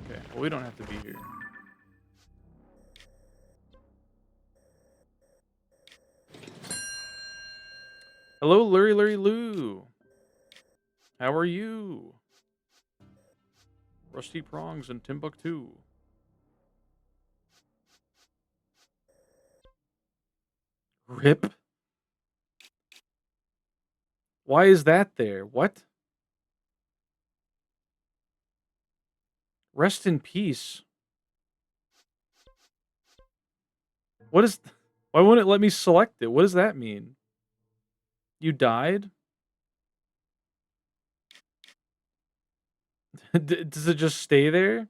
Okay. Well, we don't have to be here. Hello, Lurry Lou. How are you? Rusty Prongs and Timbuktu. Rip? Why is that there? What? Rest in peace. What is... Why won't it let me select it? What does that mean? You died? Does it just stay there?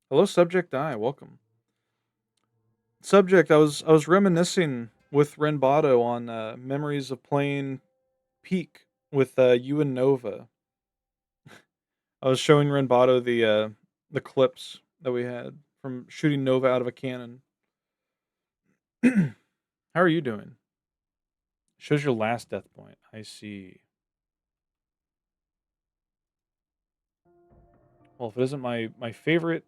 Hello, Subject I. Welcome. Subject, I was reminiscing with Renbato on memories of playing Peak with you and Nova. I was showing Renbato the clips that we had from shooting Nova out of a cannon. How are you doing? Shows your last death point. I see. Well, if it isn't my favorite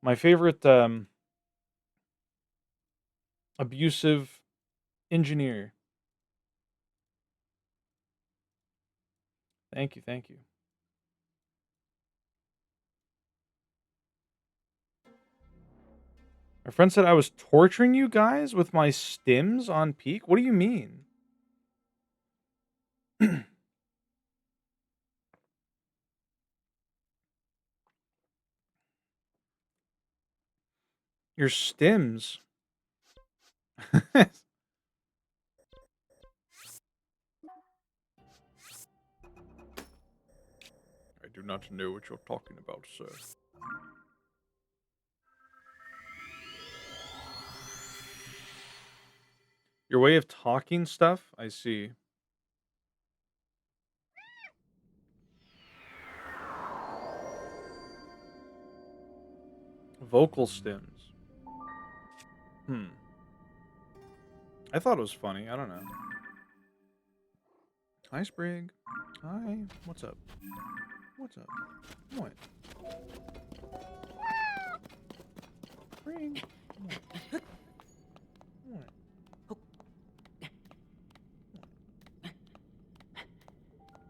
my favorite abusive engineer. Thank you, thank you. My friend said I was torturing you guys with my stims on Peak. What do you mean? Your stims? I do not know what you're talking about, sir. Your way of talking stuff? I see. Vocal stems. I thought it was funny. I don't know. Hi, Sprig. Hi. What's up? What's up? What? Sprig. What? What?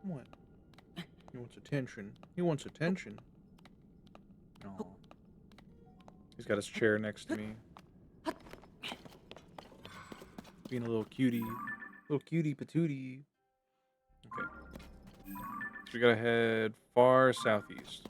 What? He wants attention. He wants attention. No. He's got his chair next to me. Being a little cutie. Little cutie patootie. Okay. So we gotta head far southeast.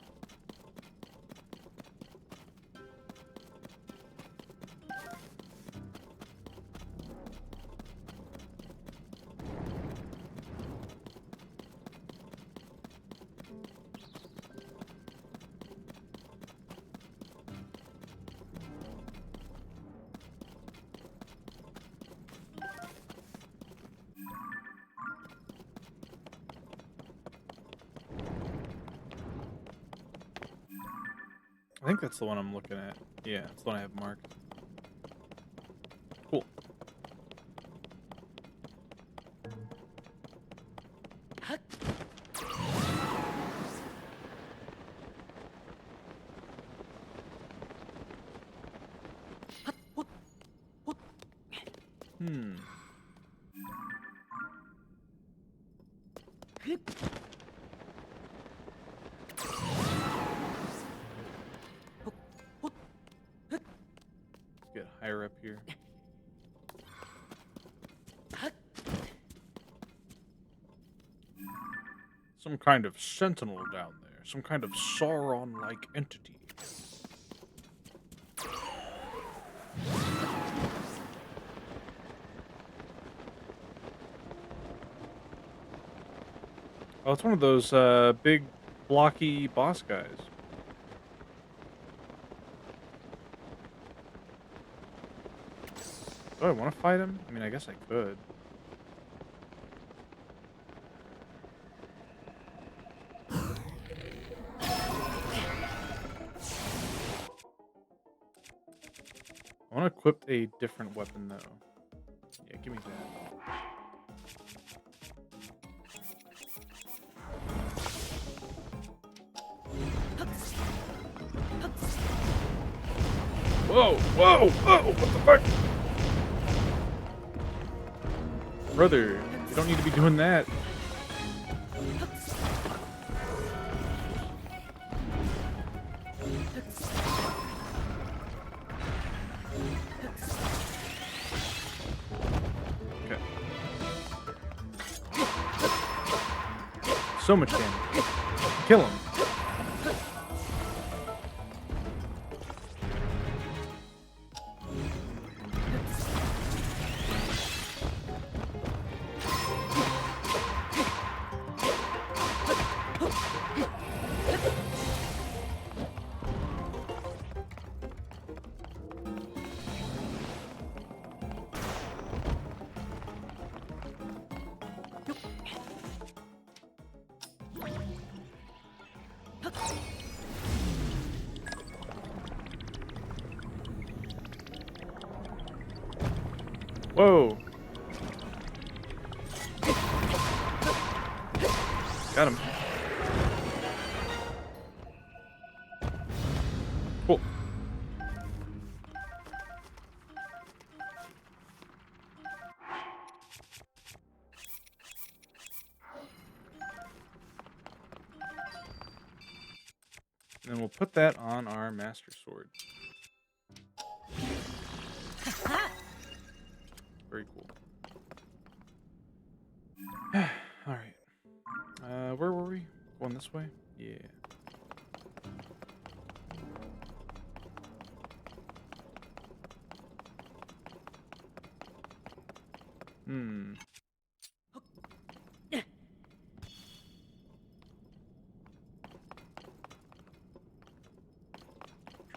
I think that's the one I'm looking at. Yeah, that's the one I have marked. Cool. Get higher up here. Some kind of sentinel down there. Some kind of Sauron-like entity. Oh, it's one of those big, blocky boss guys. Do I want to fight him? I mean, I guess I could. I want to equip a different weapon, though. Yeah, give me that. Whoa, whoa, whoa, what the fuck? Brother, you don't need to be doing that. Okay. So much damage. Kill him. Whoa. Got him. Cool. And then we'll put that on our Master Sword. Very cool. Alright. Where were we? Going this way? Yeah. Hmm. Try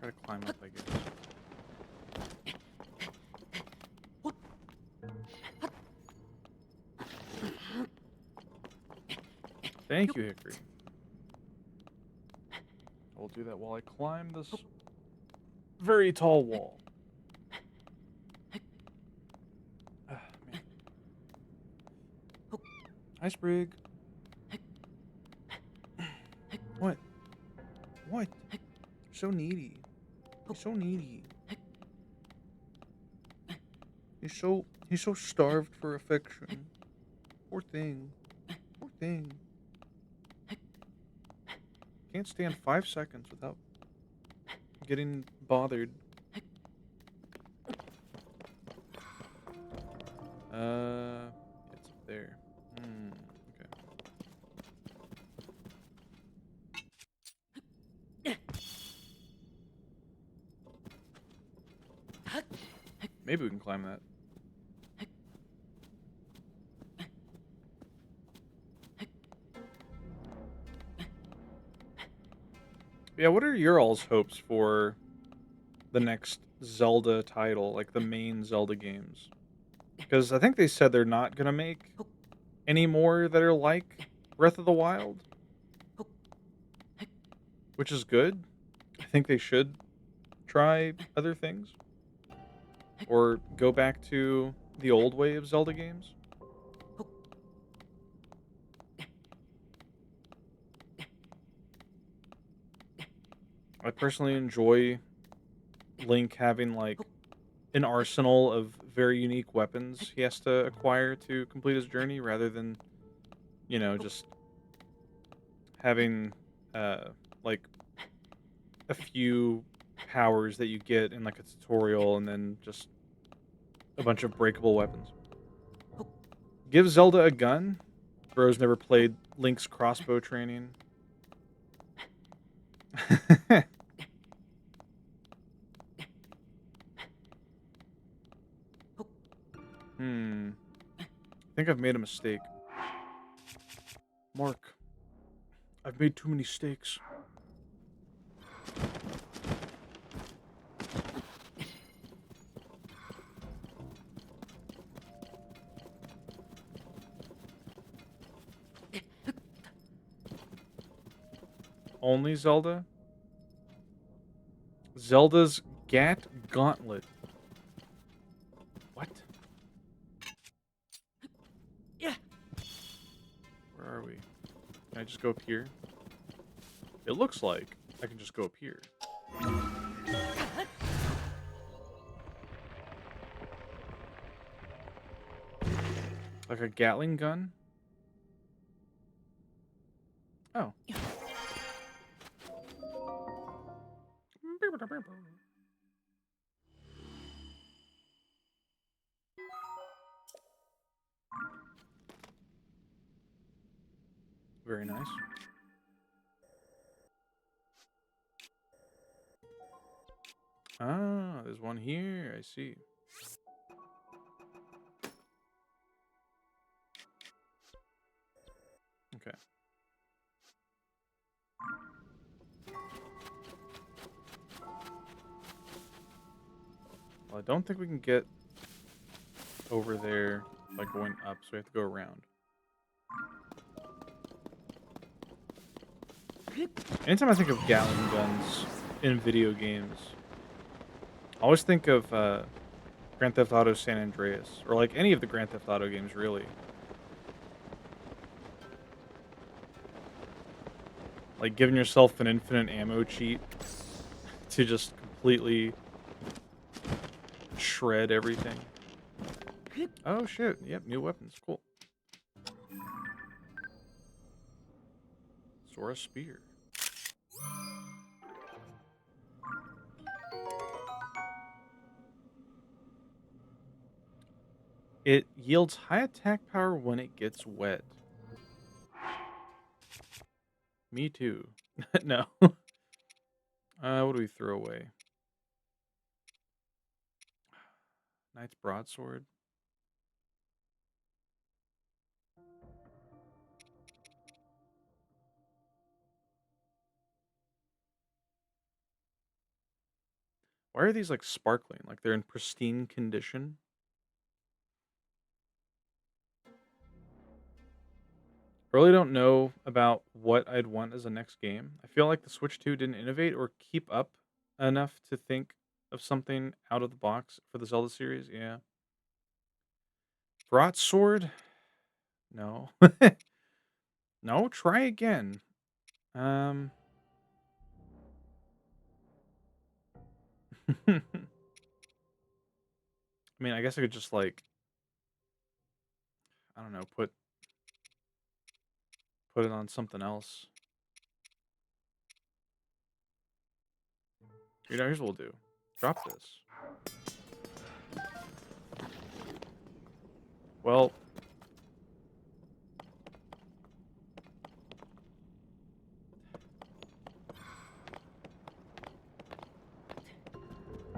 to climb up, I guess. Thank you, Hickory. I will do that while I climb this very tall wall. Ah, man. Hi, Sprig. What? What? So needy. He's so needy. He's so starved for affection. Poor thing. Poor thing. Can't stand 5 seconds without getting bothered. It's up there. Okay. Maybe we can climb that. Yeah, what are your all's hopes for the next Zelda title, like the main Zelda games? Because I think they said they're not going to make any more that are like Breath of the Wild, which is good. I think they should try other things or go back to the old way of Zelda games. I personally enjoy Link having like an arsenal of very unique weapons he has to acquire to complete his journey rather than, you know, just having like a few powers that you get in like a tutorial and then just a bunch of breakable weapons. Give Zelda a gun. Bro's never played Link's crossbow training. I think I've made a mistake. Mark, I've made too many mistakes. Only Zelda? Zelda's Gat Gauntlet. What? Yeah. Where are we? Can I just go up here? It looks like I can just go up here. Like a Gatling gun? Oh. Very nice. Ah, there's one here. I see. Okay. Well, I don't think we can get over there by going up, so we have to go around. Anytime I think of Gatling guns in video games, I always think of Grand Theft Auto San Andreas, or like any of the Grand Theft Auto games, really. Like giving yourself an infinite ammo cheat to just completely shred everything. Oh shit, yep, new weapons, cool. Sora Spear. It yields high attack power when it gets wet. Me too. No. What do we throw away? Knight's Broadsword. Why are these like sparkling? Like they're in pristine condition? Really don't know about what I'd want as a next game. I feel like the Switch 2 didn't innovate or keep up enough to think of something out of the box for the Zelda series. Yeah. Broadsword? No. No, try again. Um I mean, I guess I could just like I don't know, put it on something else. You know, here's what we'll do. Drop this. Well,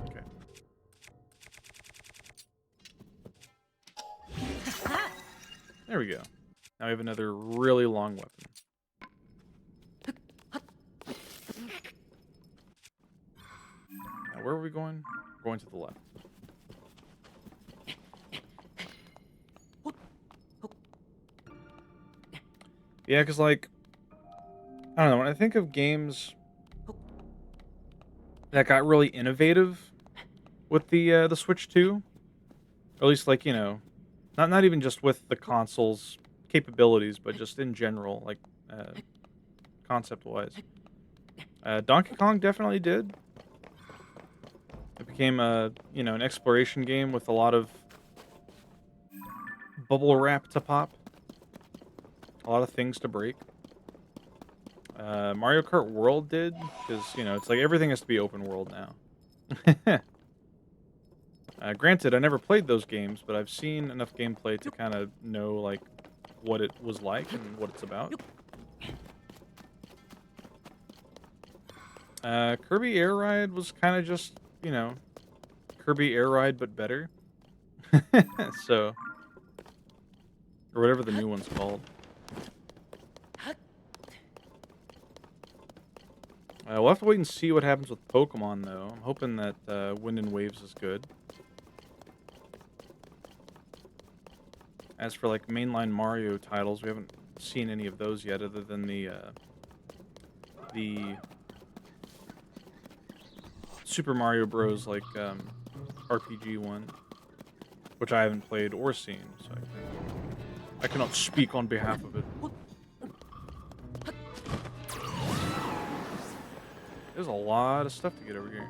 okay. There we go. Now we have another really long weapon. Now, where are we going? We're going to the left. Yeah, because, like, I don't know. When I think of games that got really innovative with the Switch 2, or at least, like, you know, not even just with the console's capabilities, but just in general, like, concept-wise. Donkey Kong definitely did. It became a, you know, an exploration game with a lot of bubble wrap to pop. A lot of things to break. Mario Kart World did, because, you know, it's like everything has to be open world now. Granted, I never played those games, but I've seen enough gameplay to kind of know, like, what it was like and what it's about. Kirby Air Ride was kind of just, you know, Kirby Air Ride, but better. So, or whatever the new one's called. We'll have to wait and see what happens with Pokemon, though. I'm hoping that Wind and Waves is good. As for, like, mainline Mario titles, we haven't seen any of those yet, other than the the Super Mario Bros. Like RPG one, which I haven't played or seen, so I cannot speak on behalf of it. There's a lot of stuff to get over here.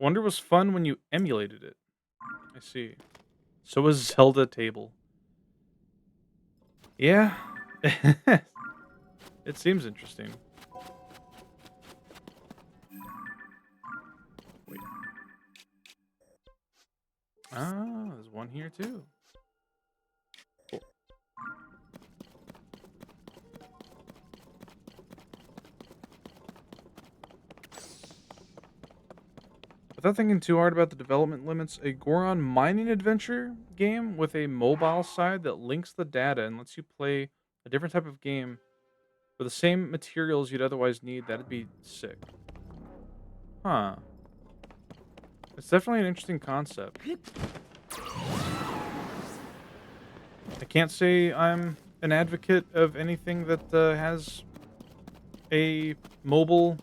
Wonder was fun when you emulated it. I see. So was Zelda Table. Yeah. It seems interesting. Wait. Ah, there's one here too. Cool. Without thinking too hard about the development limits, a Goron mining adventure game with a mobile side that links the data and lets you play a different type of game with the same materials you'd otherwise need, that'd be sick. Huh. It's definitely an interesting concept. I can't say I'm an advocate of anything that has a mobile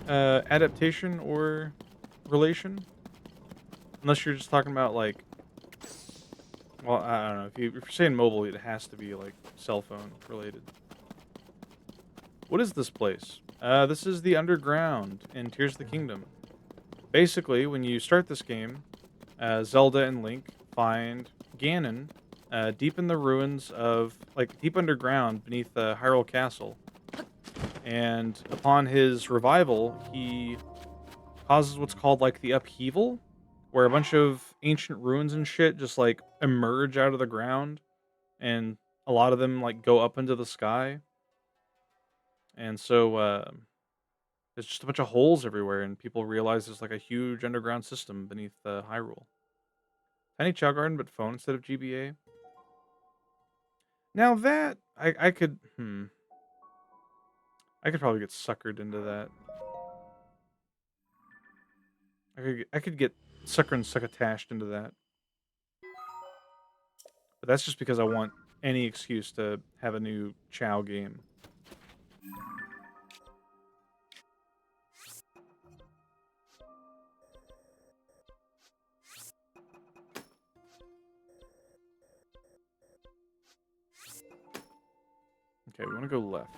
adaptation or relation. Unless you're just talking about, like, well, I don't know. If you're saying mobile, it has to be, like, cell phone related. What is this place? This is the Underground in Tears of the Kingdom. Basically, when you start this game, Zelda and Link find Ganon deep in the ruins of, like, deep underground beneath Hyrule Castle. And upon his revival, he causes what's called, like, the upheaval, where a bunch of ancient ruins and shit just, like, emerge out of the ground, and a lot of them, like, go up into the sky. And so, there's just a bunch of holes everywhere, and people realize there's, like, a huge underground system beneath Hyrule. Tiny Chow Garden, but phone instead of GBA. Now that I could, I could probably get suckered into that. I could get sucker and succotashed into that. But that's just because I want any excuse to have a new Chow game. Okay, we want to go left.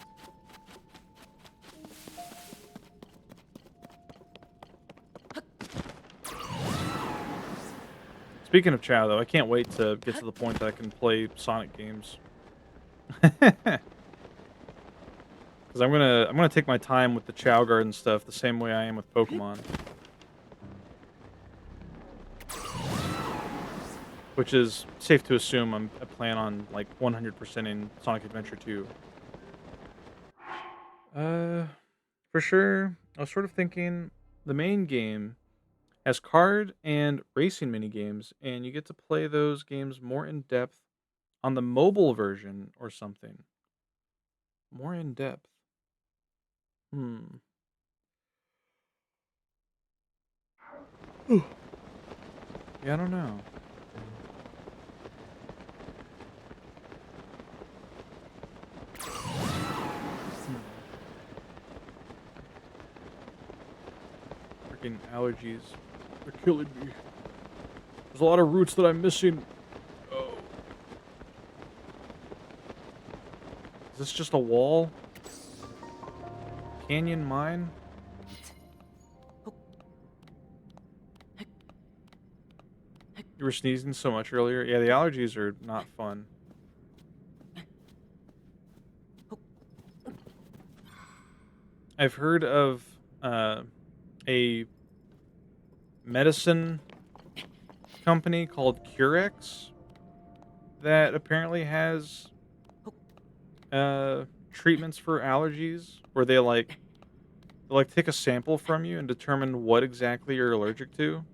Speaking of Chow, though, I can't wait to get to the point that I can play Sonic games. Because I'm gonna take my time with the Chow Garden stuff the same way I am with Pokemon. Which is safe to assume I plan on, like, 100% in Sonic Adventure 2. For sure. I was sort of thinking the main game has card and racing mini games, and you get to play those games more in depth on the mobile version or something. More in depth. Yeah, I don't know. Freaking allergies. They're killing me. There's a lot of roots that I'm missing. Oh. Is this just a wall? Canyon mine? You were sneezing so much earlier. Yeah, the allergies are not fun. I've heard of a medicine company called Curex that apparently has treatments for allergies where they take a sample from you and determine what exactly you're allergic to.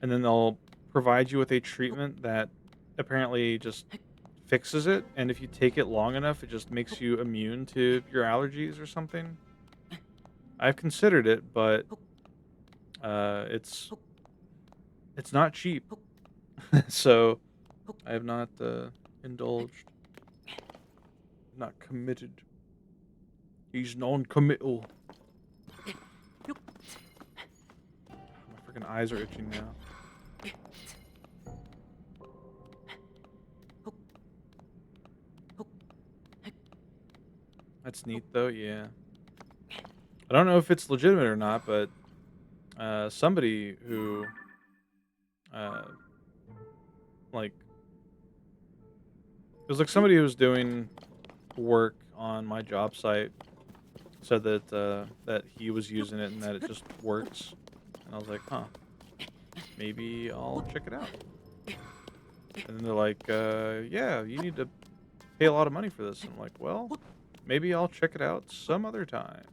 And then they'll provide you with a treatment that apparently just fixes it. And if you take it long enough, it just makes you immune to your allergies or something. I've considered it, but it's It's not cheap. So I have not indulged, not committed. He's non-committal. My freaking eyes are itching now. That's neat though, yeah. I don't know if it's legitimate or not, but somebody who uh like it was like somebody who was doing work on my job site said that that he was using it and that it just works. And I was like, huh, maybe I'll check it out. And then they're like, yeah, you need to pay a lot of money for this. And I'm like, well, maybe I'll check it out some other time.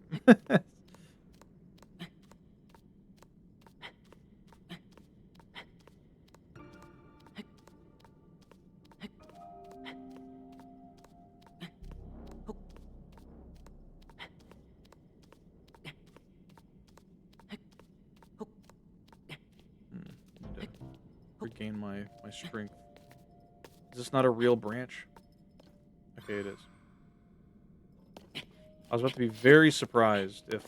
Need to regain my strength. Is this not a real branch? Okay, it is. I was about to be very surprised if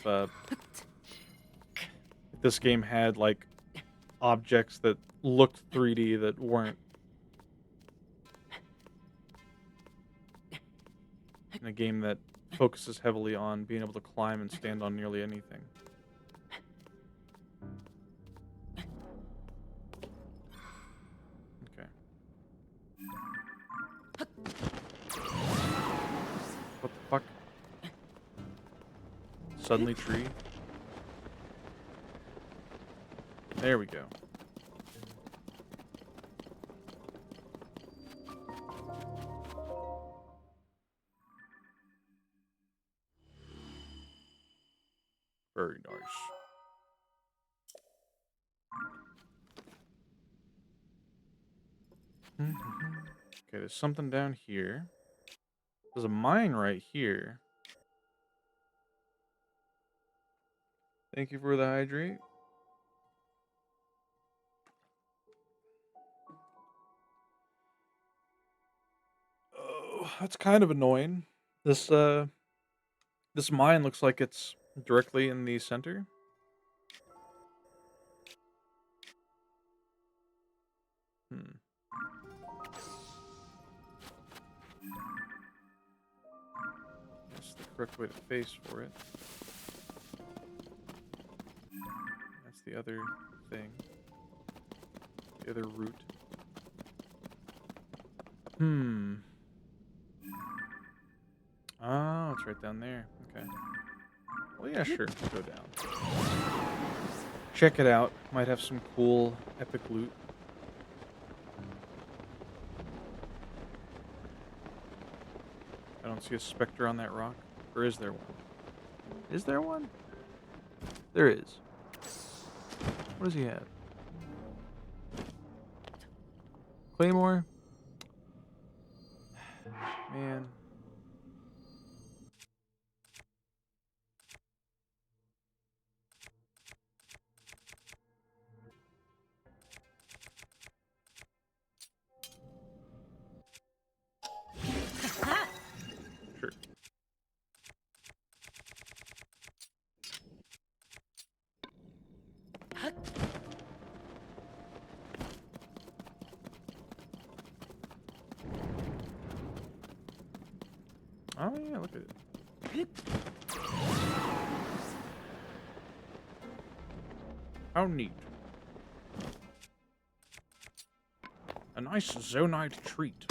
this game had like objects that looked 3D that weren't. In a game that focuses heavily on being able to climb and stand on nearly anything. Okay. What the fuck? Suddenly tree. There we go. Very nice. Okay, there's something down here. There's a mine right here. Thank you for the hydrate. Oh, that's kind of annoying. This mine looks like it's directly in the center. Hmm. That's the correct way to face for it. That's the other thing. The other route. Hmm. Oh, it's right down there. Okay. Well, yeah, sure. Go down. Check it out. Might have some cool, epic loot. I don't see a specter on that rock. Or is there one? Is there one? There is. What does he have? Claymore? Man. Sure. Oh yeah, look at it. How neat. A nice Zonite treat.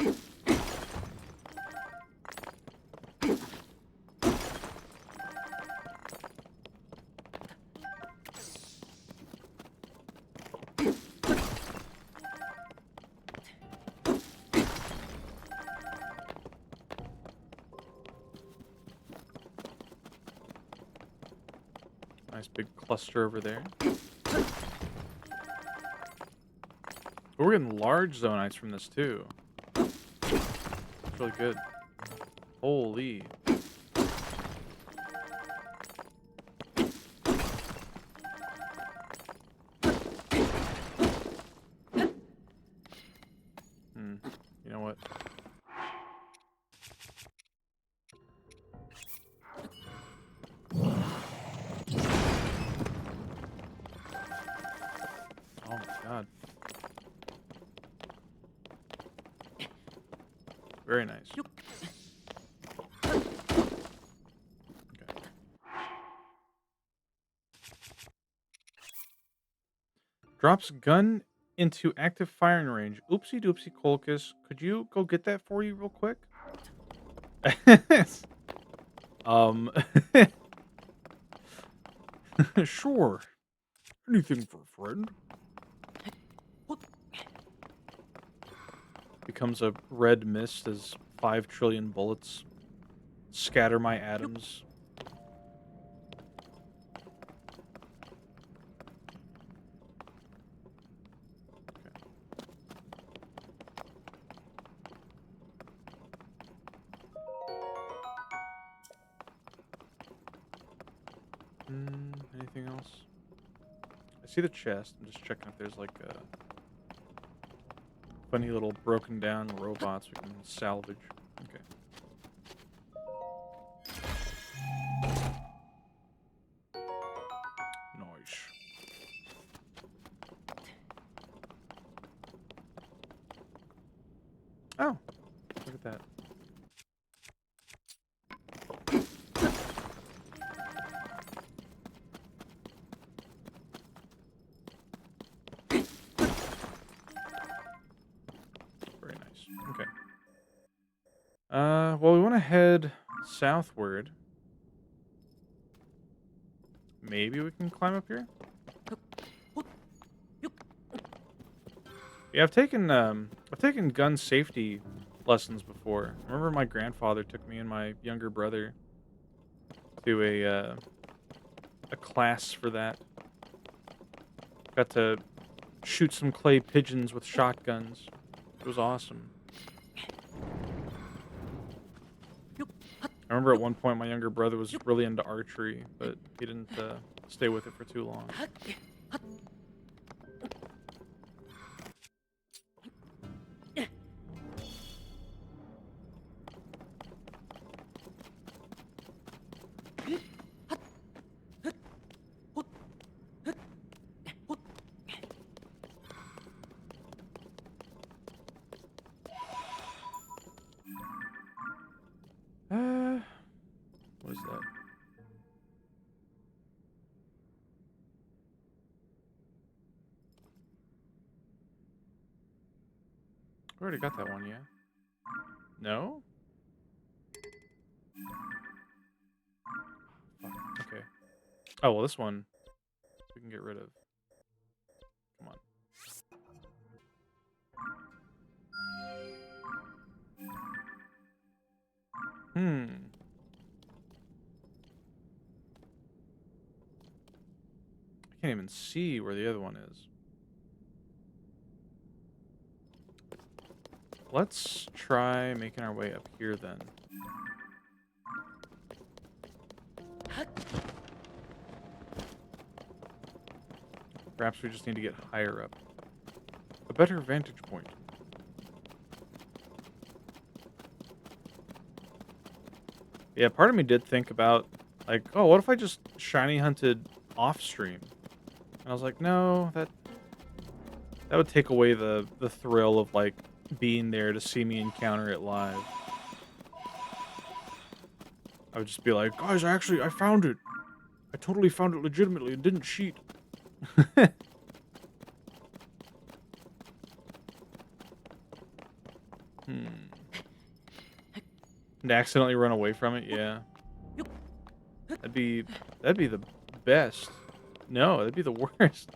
Nice big cluster over there. We're getting large Zonites from this too. It's really good. Holy. You know what? Oh my god. Very nice. Okay. Drops gun into active firing range. Oopsie doopsie Colchis. Could you go get that for you real quick? um Sure. Anything for a friend. Becomes a red mist as 5 trillion bullets scatter my atoms. Anything else? I see the chest. I'm just checking if there's like a funny little broken down robots we can salvage. Okay. Nice. Oh, look at that. Very nice. Okay. Well, we want to head southward. Maybe we can climb up here? Yeah, I've taken gun safety lessons before. I remember my grandfather took me and my younger brother to a class for that. Got to shoot some clay pigeons with shotguns. It was awesome. I remember at one point my younger brother was really into archery, but he didn't stay with it for too long. What is that? I already got that one, yeah. No? Fuck, okay. Oh, well, this one we can get rid of. Come on. I can't even see where the other one is. Let's try making our way up here then. Perhaps we just need to get higher up. A better vantage point. Yeah, part of me did think about, like, oh, what if I just shiny hunted off stream? And I was like, no, that would take away the thrill of, like, being there to see me encounter it live. I would just be like, guys, I found it. I totally found it legitimately and didn't cheat. And accidentally run away from it, yeah. That'd be the best. No, that'd be the worst.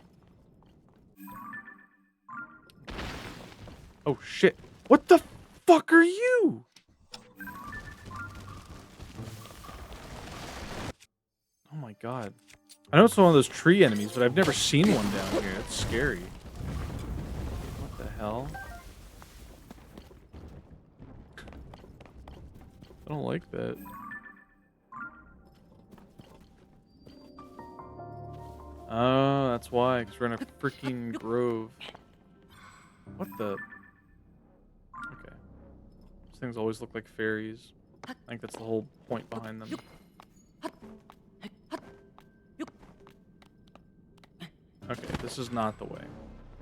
Oh shit. What the fuck are you? Oh my god. I know it's one of those tree enemies, but I've never seen one down here. It's scary. What the hell? I don't like that. Oh, that's why, because we're in a freaking grove. What the? Okay. These things always look like fairies. I think that's the whole point behind them. Okay, this is not the way.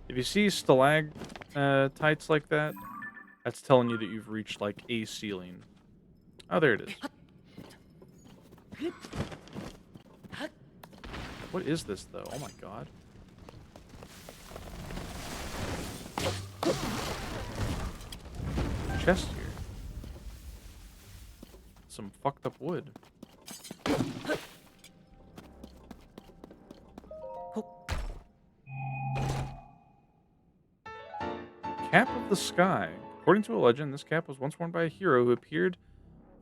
If you see stalactites like that, that's telling you that you've reached, like, a ceiling. Oh, there it is. What is this, though? Oh my god. Chest here. Some fucked up wood. Cap of the Sky. According to a legend, this cap was once worn by a hero who appeared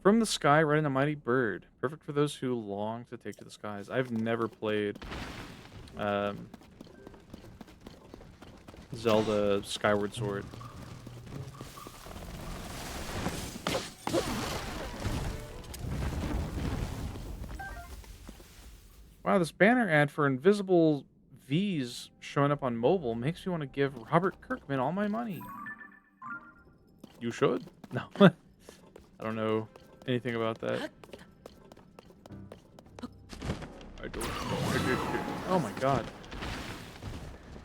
from the sky riding a mighty bird. Perfect for those who long to take to the skies. I've never played Zelda Skyward Sword. Wow, this banner ad for invisible V's showing up on mobile makes me want to give Robert Kirkman all my money. You should? No. I don't know anything about that. I don't know. Oh my god.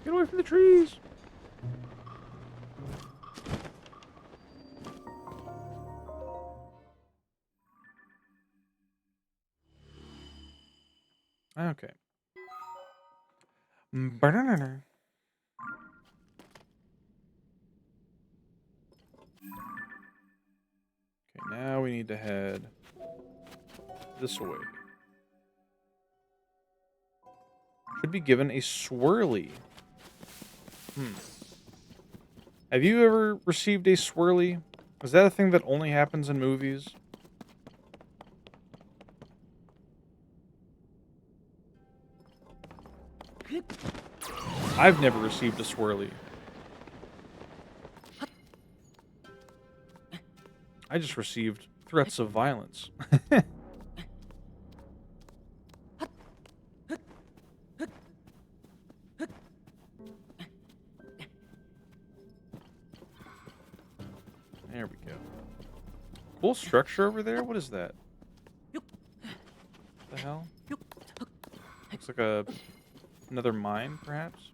Get away from the trees! Okay. Okay, now we need to head this way. Should be given a swirly. Have you ever received a swirly? Is that a thing that only happens in movies? I've never received a swirly. I just received threats of violence. There we go. Cool structure over there. What is that? What the hell? Looks like another mine, perhaps?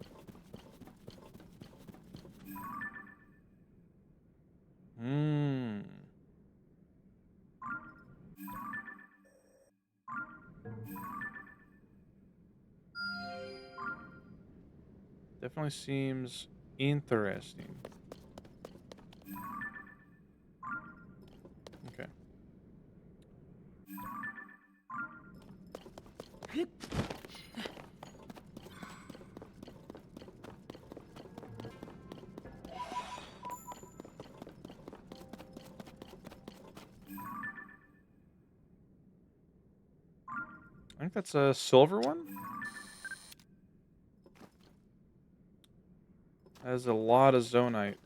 Definitely seems interesting. Okay. I think that's a silver one. Has a lot of zonite.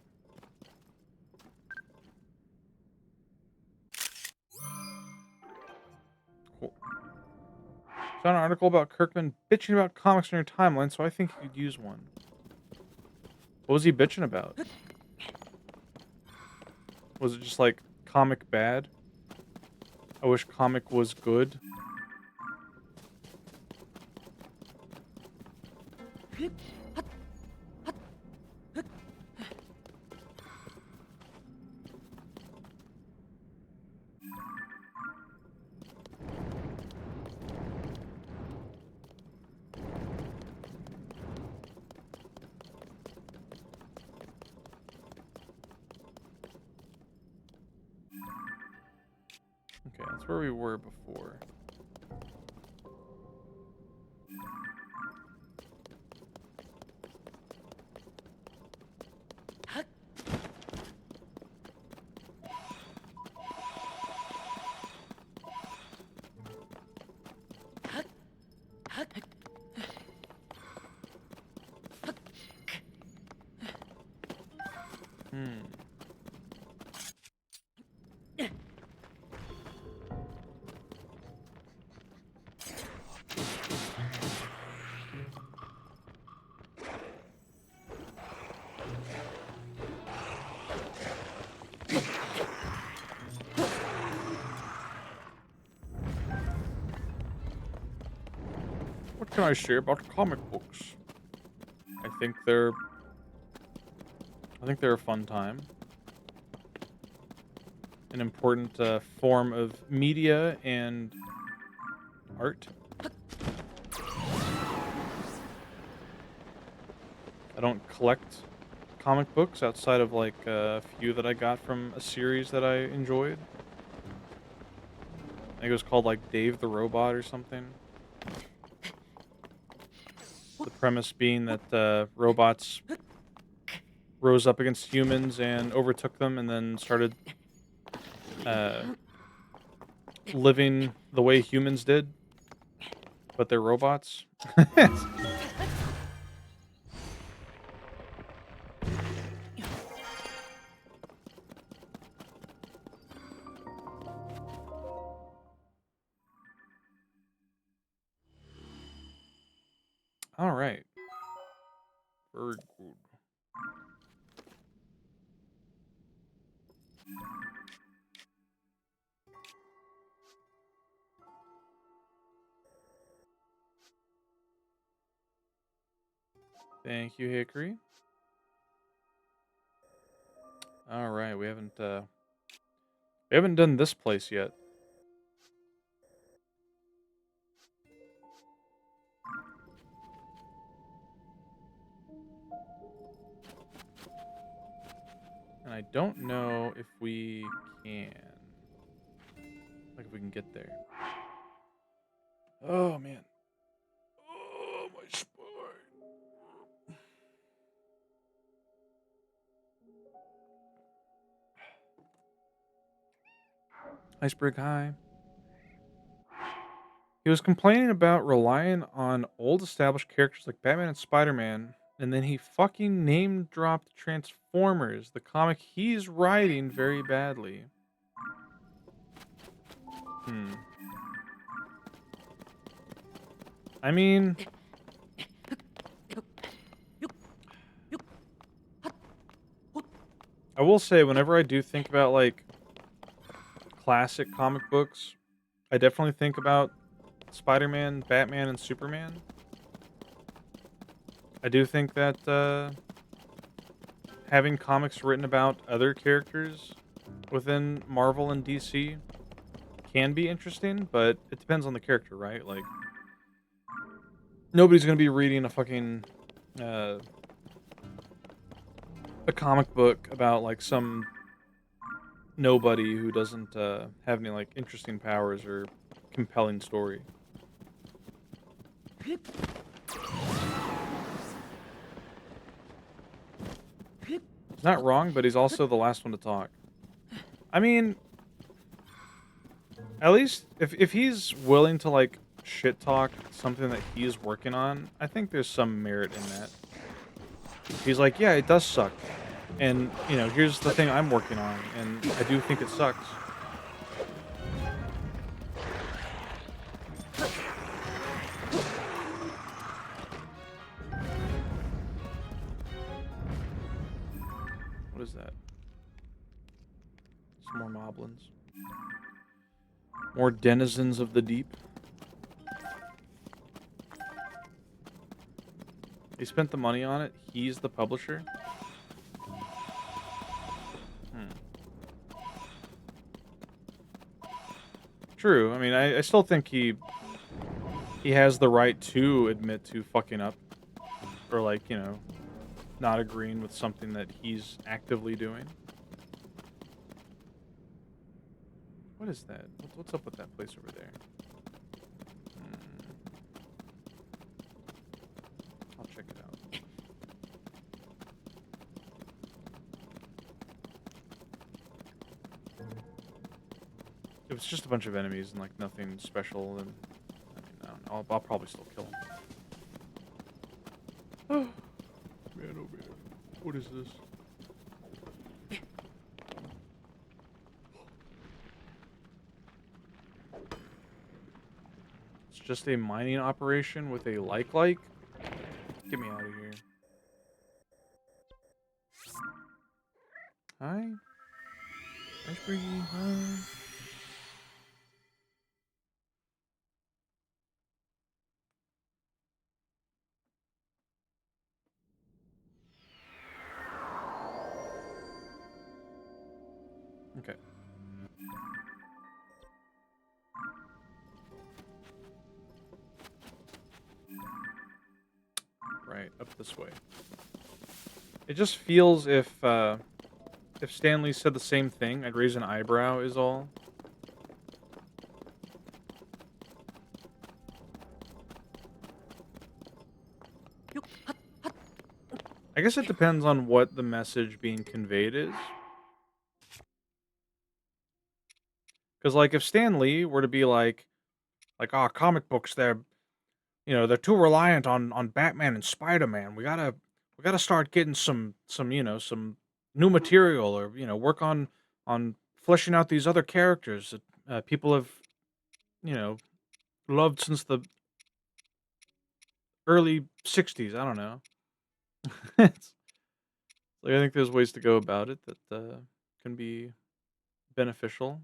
Cool. Saw an article about Kirkman bitching about comics on your timeline, so I think you could use one. What was he bitching about? Was it just like comic bad? I wish comic was good. Okay, that's where we were before. can I say about comic books? I think they're a fun time. An important form of media and art. I don't collect comic books outside of like a few that I got from a series that I enjoyed. I think it was called like Dave the Robot or something. The premise being that robots rose up against humans and overtook them and then started living the way humans did, but they're robots. All right. Very good. Thank you, Hickory. All right, we haven't done this place yet. And I don't know if we can. Like if we can get there. Oh man. Oh, my spine. Iceberg High. He was complaining about relying on old established characters like Batman and Spider-Man, and then he fucking name dropped Transformers, the comic he's writing very badly. I mean, I will say whenever I do think about like classic comic books, I definitely think about Spider-Man, Batman, and Superman. I do think that having comics written about other characters within Marvel and DC can be interesting, but it depends on the character, right? Like, nobody's gonna be reading a fucking a comic book about like some nobody who doesn't have any like interesting powers or compelling story. He's not wrong, but he's also the last one to talk. I mean, at least if he's willing to like shit talk something that he's working on, I think there's some merit in that. He's like, yeah, it does suck. And, you know, here's the thing I'm working on, and I do think it sucks. What is that? Some more moblins. More denizens of the deep. He spent the money on it. He's the publisher. True. I mean, I still think he has the right to admit to fucking up. Or, like, you know, not agreeing with something that he's actively doing. What is that? What's up with that place over there? I'll check it out. It was just a bunch of enemies and like nothing special, and I mean, I don't know, I'll probably still kill them. Man, oh man, what is this? It's just a mining operation with a like. Get me out of here. Hi. Iceberg, hi. Right, up this way. It just feels if Stanley said the same thing, I'd raise an eyebrow is all. I guess it depends on what the message being conveyed is. Because, like, if Stan Lee were to be like, oh, comic books, they're too reliant on Batman and Spider-Man. We gotta start getting some new material, or work on fleshing out these other characters that people have you know loved since the early '60s. I don't know. It's like, I think there's ways to go about it that can be beneficial.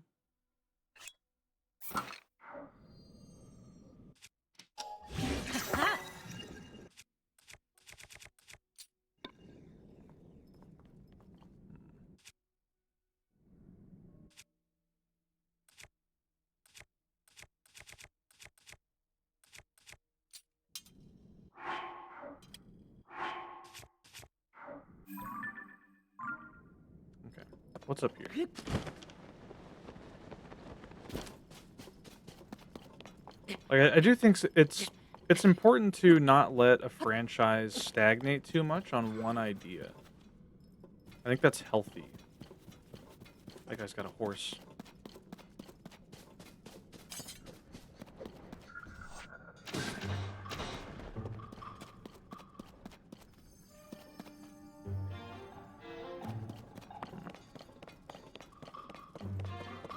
Okay, what's up here? Like, I do think it's important to not let a franchise stagnate too much on one idea. I think that's healthy. That guy's got a horse.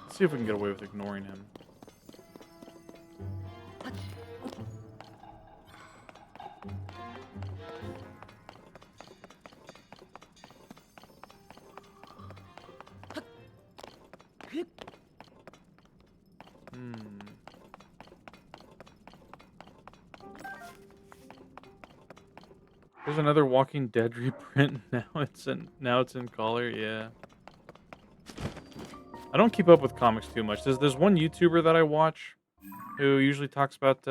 Let's see if we can get away with ignoring him. Hmm. There's another Walking Dead reprint. Now it's in color. Yeah. I don't keep up with comics too much. There's one YouTuber that I watch who usually talks about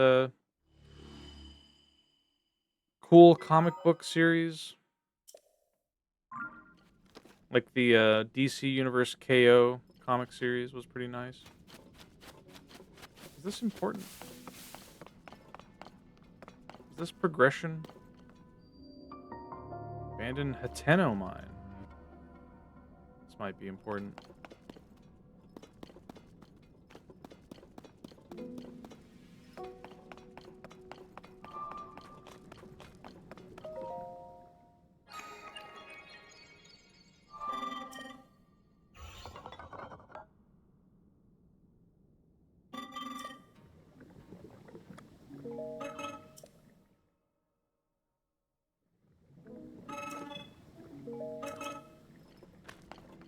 cool comic book series, like the DC Universe KO comic series was pretty nice. Is this important? Is this progression? Abandoned Hateno mine. This might be important.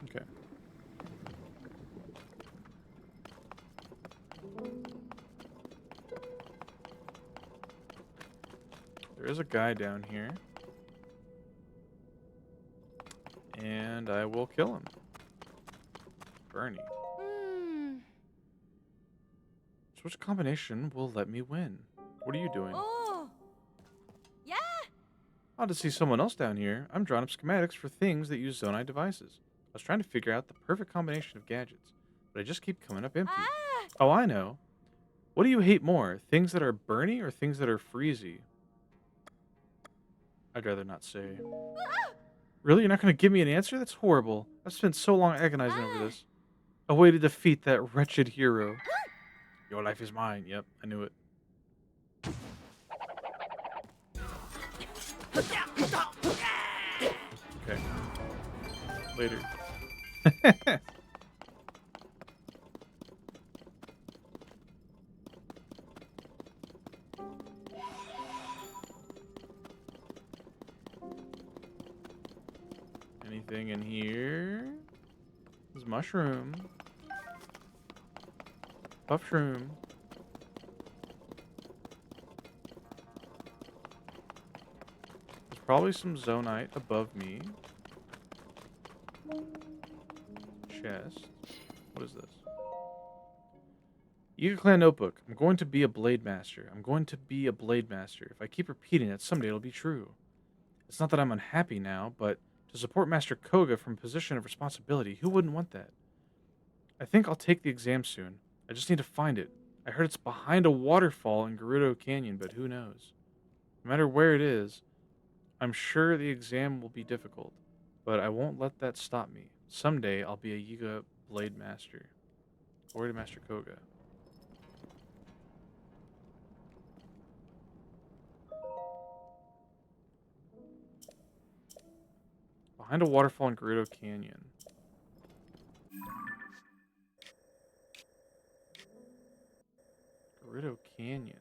Okay. There is a guy down here. And I will kill him. Bernie. So which combination will let me win? What are you doing? Oh. Yeah. Odd to see someone else down here. I'm drawing up schematics for things that use Zonai devices. I was trying to figure out the perfect combination of gadgets, but I just keep coming up empty. Ah. Oh, I know. What do you hate more? Things that are Bernie or things that are Freezy? I'd rather not say. Really? You're not going to give me an answer? That's horrible. I've spent so long agonizing over this. A way to defeat that wretched hero. Your life is mine. Yep, I knew it. Okay. Later. Anything in here? There's mushroom. Puff shroom. There's probably some Zonite above me. Chest. What is this? Yiga Clan Notebook. I'm going to be a Blade Master. I'm going to be a Blade Master. If I keep repeating it, someday it'll be true. It's not that I'm unhappy now, but to support Master Koga from a position of responsibility, who wouldn't want that? I think I'll take the exam soon. I just need to find it. I heard it's behind a waterfall in Gerudo Canyon, but who knows? No matter where it is, I'm sure the exam will be difficult, but I won't let that stop me. Someday I'll be a Yiga Blade Master. Glory to Master Koga. Behind a waterfall in Gerudo Canyon. Gerudo Canyon.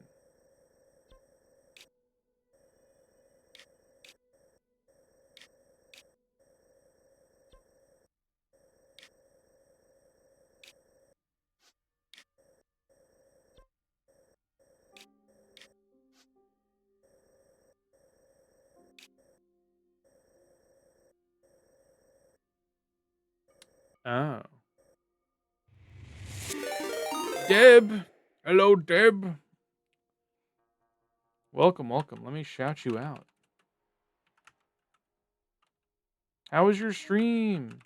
Oh. Deb! Hello, Deb! Welcome, welcome. Let me shout you out. How was your stream?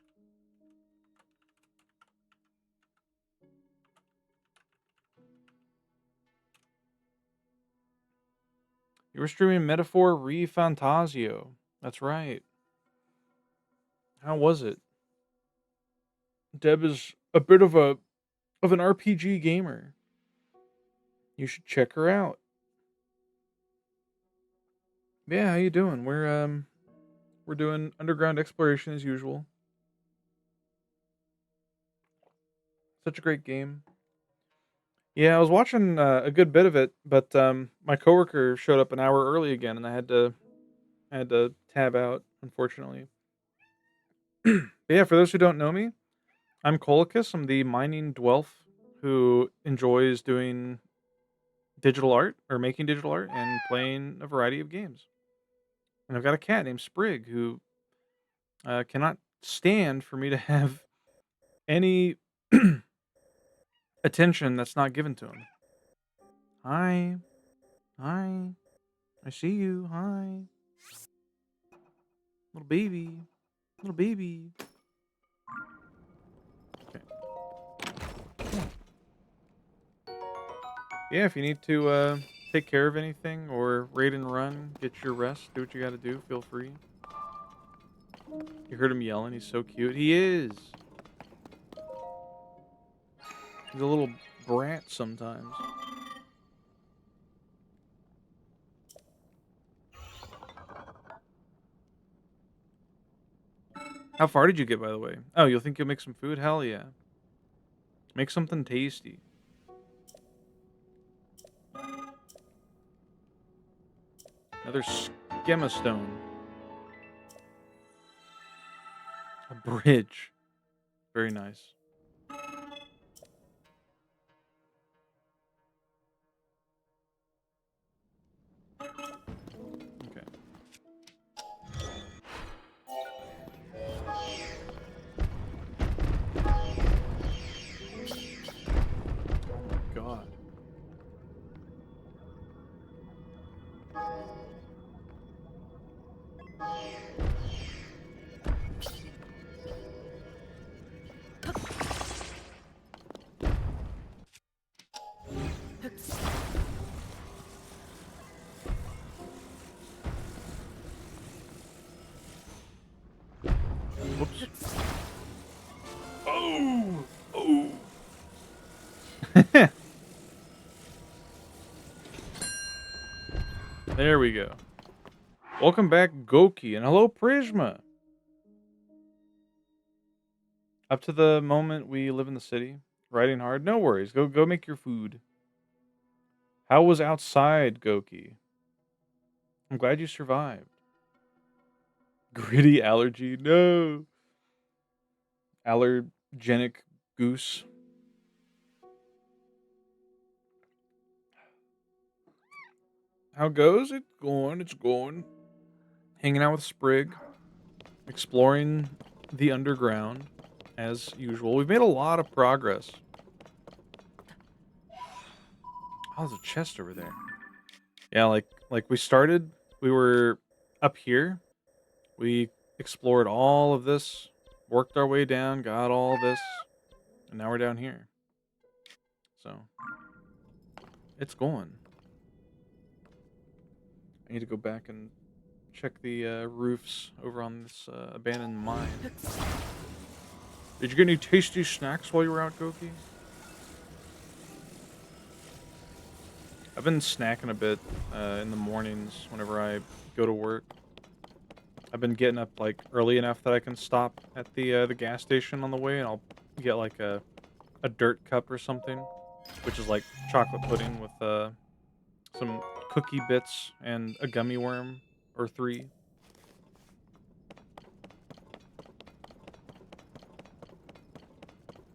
You were streaming Metaphor Re Fantasio. That's right. How was it? Deb is a bit of an RPG gamer. You should check her out. Yeah, how you doing? We're doing underground exploration as usual. Such a great game. Yeah, I was watching a good bit of it, but my coworker showed up an hour early again, and I had to tab out, unfortunately. But yeah, for those who don't know me, I'm Colicus. I'm the mining dwelf who enjoys doing digital art or making digital art and playing a variety of games. And I've got a cat named Sprig who cannot stand for me to have any attention that's not given to him. Hi. Hi. I see you. Hi. Little baby. Little baby. Okay. Yeah, if you need to take care of anything or raid and run, get your rest, do what you gotta do, feel free. You heard him yelling, he's so cute. He is. He's a little brat sometimes. How far did you get, by the way? Oh, you'll think you'll make some food? Hell yeah. Make something tasty. Another schema stone. A bridge. Very nice. Okay. Oh my god. Whoops. Oh! Oh! There we go. Welcome back, Goki, and hello, Prisma. Up to the moment we live in the city, riding hard. No worries. Go make your food. How was outside, Goki? I'm glad you survived. Gritty allergy. No. Allergenic goose. How goes it? Going. It's going. Hanging out with Sprig. Exploring the underground as usual. We've made a lot of progress. Oh, there's a chest over there. Yeah, like we were up here. We explored all of this, worked our way down, got all this, and now we're down here. So it's going. I need to go back and check the roofs over on this abandoned mine. Did you get any tasty snacks while you were out, Goki? I've been snacking a bit in the mornings whenever I go to work. I've been getting up like early enough that I can stop at the gas station on the way, and I'll get like a dirt cup or something, which is like chocolate pudding with some cookie bits and a gummy worm or 3.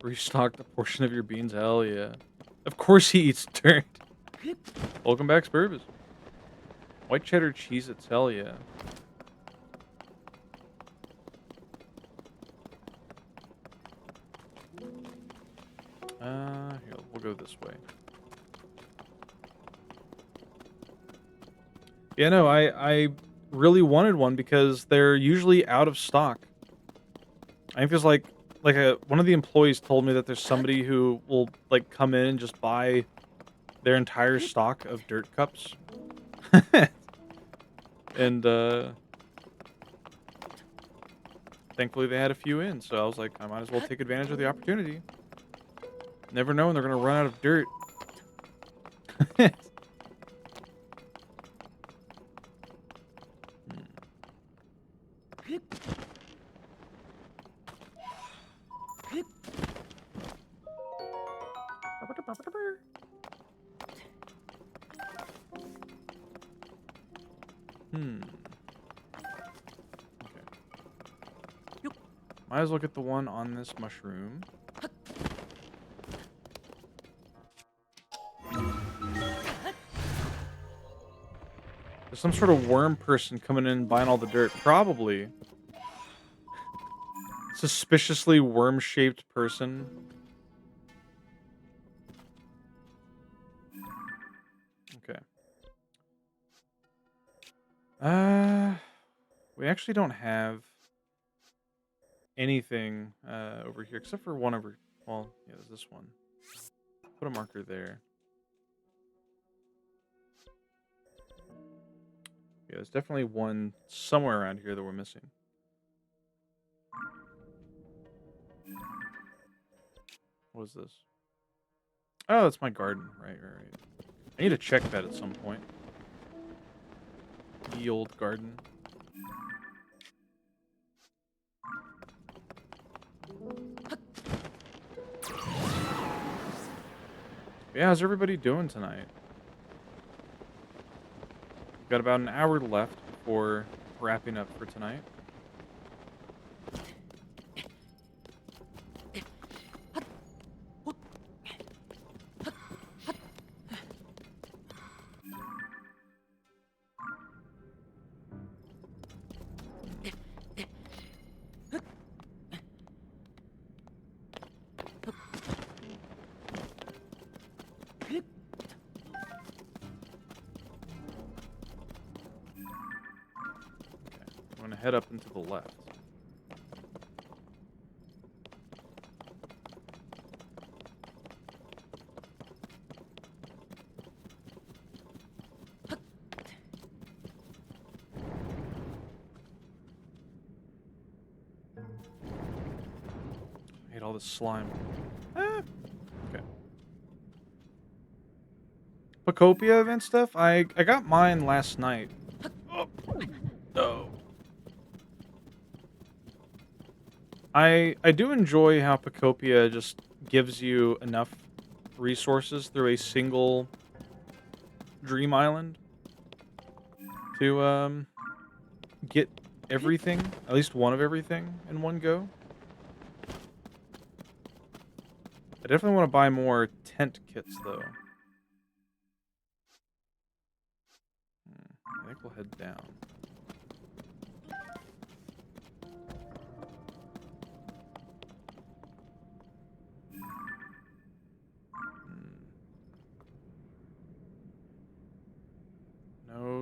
Restocked a portion of your beans? Hell yeah. Of course he eats dirt. Welcome back, Spurbus. White cheddar cheese, it's hell yeah. Here, we'll go this way. Yeah, no, I really wanted one because they're usually out of stock. I think there's like one of the employees told me that there's somebody who will like come in and just buy their entire stock of dirt cups. And thankfully they had a few in, so I was like, I might as well take advantage of the opportunity. Never know when they're gonna run out of dirt. Okay. Might as well get the one on this mushroom. There's some sort of worm person coming in and buying all the dirt. Probably. Suspiciously worm-shaped person. Okay. We actually don't have anything over here except for one over. Well, yeah, there's this one. Put a marker there. Yeah, there's definitely one somewhere around here that we're missing. What is this? Oh, that's my garden. Right. I need to check that at some point. The old garden. Yeah, how's everybody doing tonight? Got about an hour left before wrapping up for tonight. I'm gonna head up and to the left. I hate all this slime. Ah, okay. Pacopia event stuff? I got mine last night. Oh, no. I do enjoy how Pacopia just gives you enough resources through a single dream island to get everything, at least one of everything in one go. I definitely want to buy more tent kits though. I think we'll head down.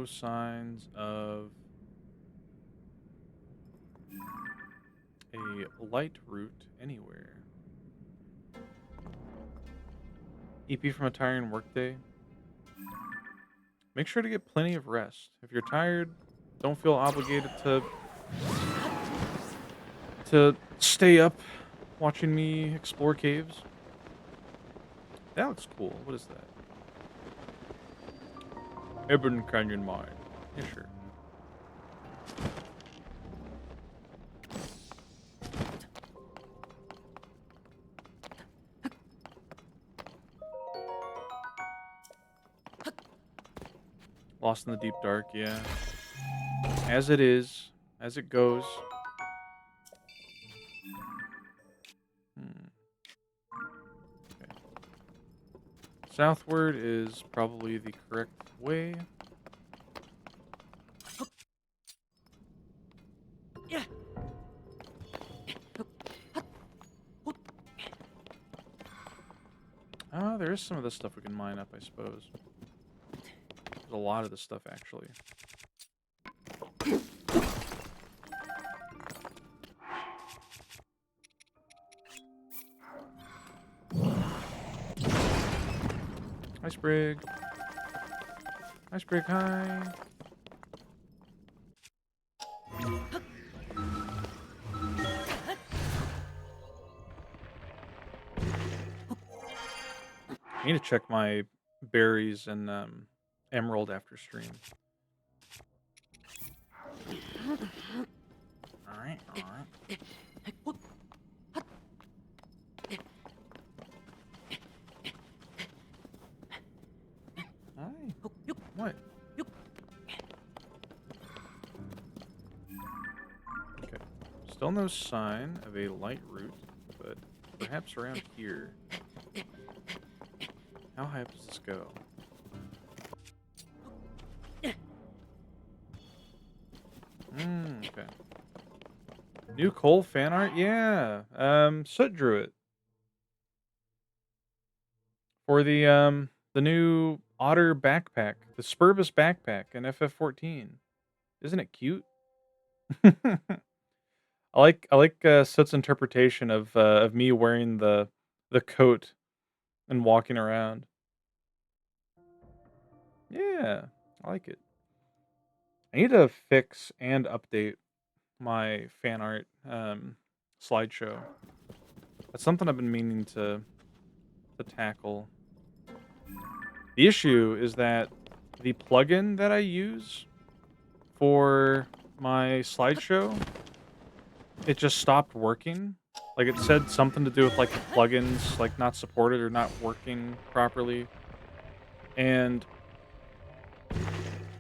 no signs of a light route anywhere. EP from a tiring workday. Make sure to get plenty of rest. If you're tired, don't feel obligated to stay up watching me explore caves. That looks cool. What is that? Ebon Canyon Mine. Yeah, sure. Lost in the deep dark, yeah. As it is, as it goes. Okay. Southward is probably the correct way. Yeah. There is some of this stuff we can mine up, I suppose. There's a lot of this stuff, actually. Nice brig. Nice brig, hi. I need to check my berries and emerald after stream. Alright, alright. Hi. What? Okay. Still no sign of a light route, but perhaps around here. How high up does this go? Okay. New coal fan art? Yeah. Soot drew it. For the new otter backpack. The Spurbus backpack in FF14. Isn't it cute? I like Soot's interpretation of me wearing the coat and walking around. Yeah, I like it. I need to fix and update my fan art slideshow. That's something I've been meaning to tackle. The issue is that the plugin that I use for my slideshow, it just stopped working. Like it said something to do with like the plugins like not supported or not working properly. And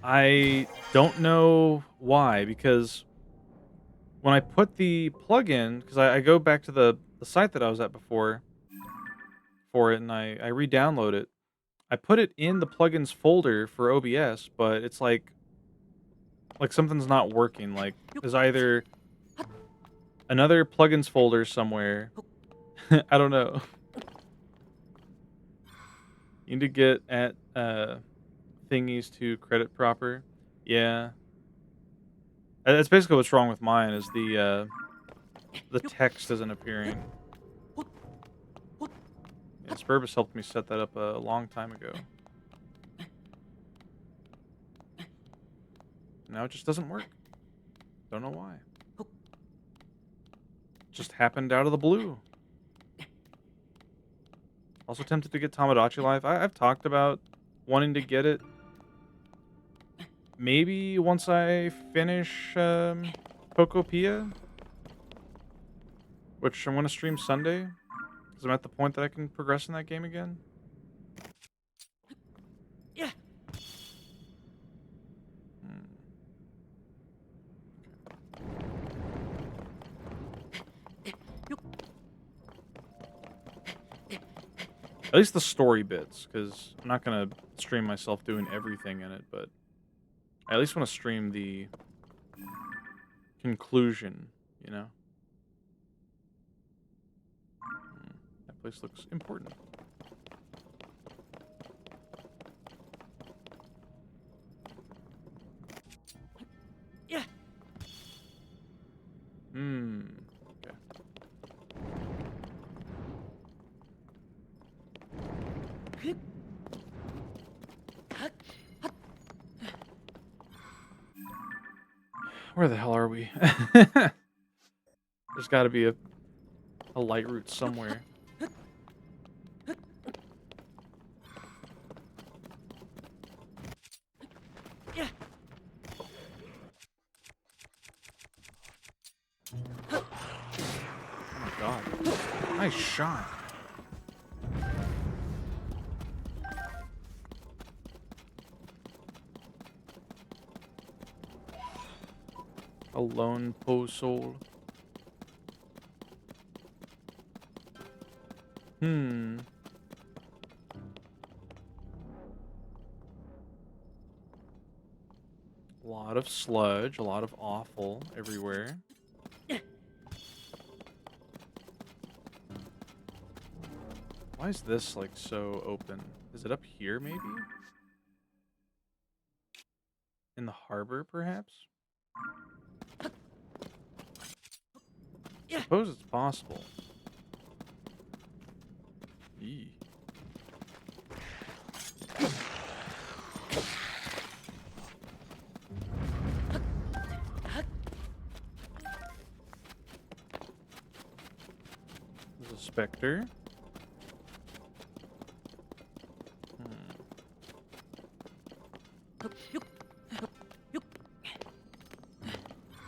I don't know why, because when I put the plugin, because I go back to the site that I was at before for it, and I re-download it. I put it in the plugins folder for OBS, but it's like something's not working. Like there's either another plugins folder somewhere. I don't know. You need to get at thingies to credit proper. Yeah. That's basically what's wrong with mine is the text isn't appearing. Yeah, Spurbus helped me set that up a long time ago. Now it just doesn't work. Don't know why. Just happened out of the blue. Also tempted to get Tamagotchi Life. I've talked about wanting to get it. Maybe once I finish Pokopia, which I'm going to stream Sunday, because I'm at the point that I can progress in that game again. Yeah. At least the story bits, because I'm not going to stream myself doing everything in it, but I at least want to stream the conclusion, you know? That place looks important. Where the hell are we? There's got to be a light route somewhere. Yeah. Oh my god. Nice shot. A lone po soul. Hmm. A lot of sludge, a lot of awful everywhere. Why is this like so open? Is it up here maybe? In the harbor perhaps? Suppose it's possible. Eee. There's a specter.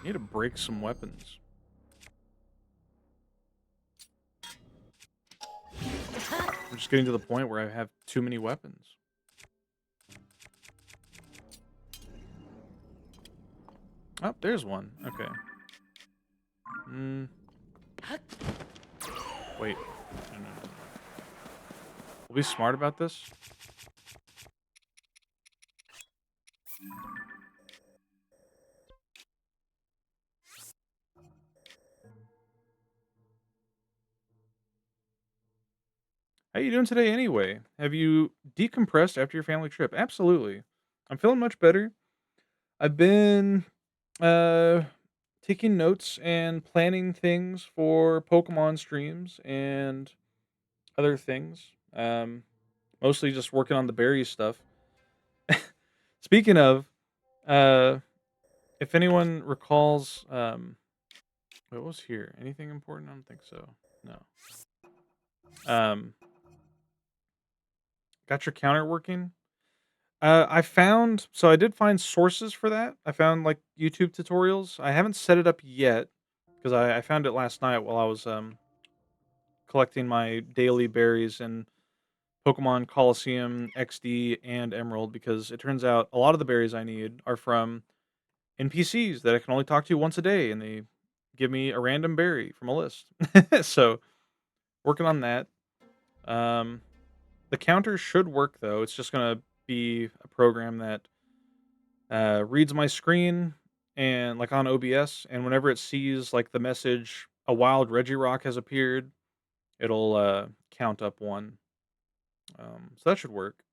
Need to break some weapons. I'm just getting to the point where I have too many weapons. Oh, there's one. Okay. Wait. No. We'll be smart about this. How you doing today anyway? Have you decompressed after your family trip? Absolutely. I'm feeling much better. I've been uh taking notes and planning things for Pokemon streams and other things. Mostly just working on the berry stuff. Speaking of, uh if anyone recalls, what was here? Anything important? I don't think so. No. Um got your counter working? I did find sources for that. I found like YouTube tutorials. I haven't set it up yet because I found it last night while I was collecting my daily berries in Pokemon Coliseum, XD, and Emerald because it turns out a lot of the berries I need are from NPCs that I can only talk to once a day, and they give me a random berry from a list. So working on that. Um, the counter should work though. It's just gonna be a program that reads my screen and like on OBS, and whenever it sees like the message "a wild Regirock has appeared," it'll count up one. So that should work.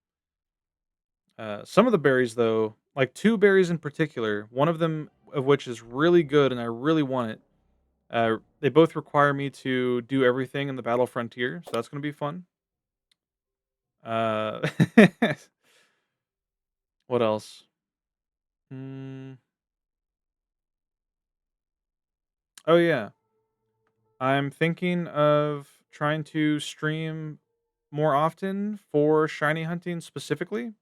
Some of the berries though, like two berries in particular, one of them of which is really good and I really want it. They both require me to do everything in the Battle Frontier, so that's gonna be fun. Uh, what else? Mm, oh yeah, I'm thinking of trying to stream more often for shiny hunting specifically.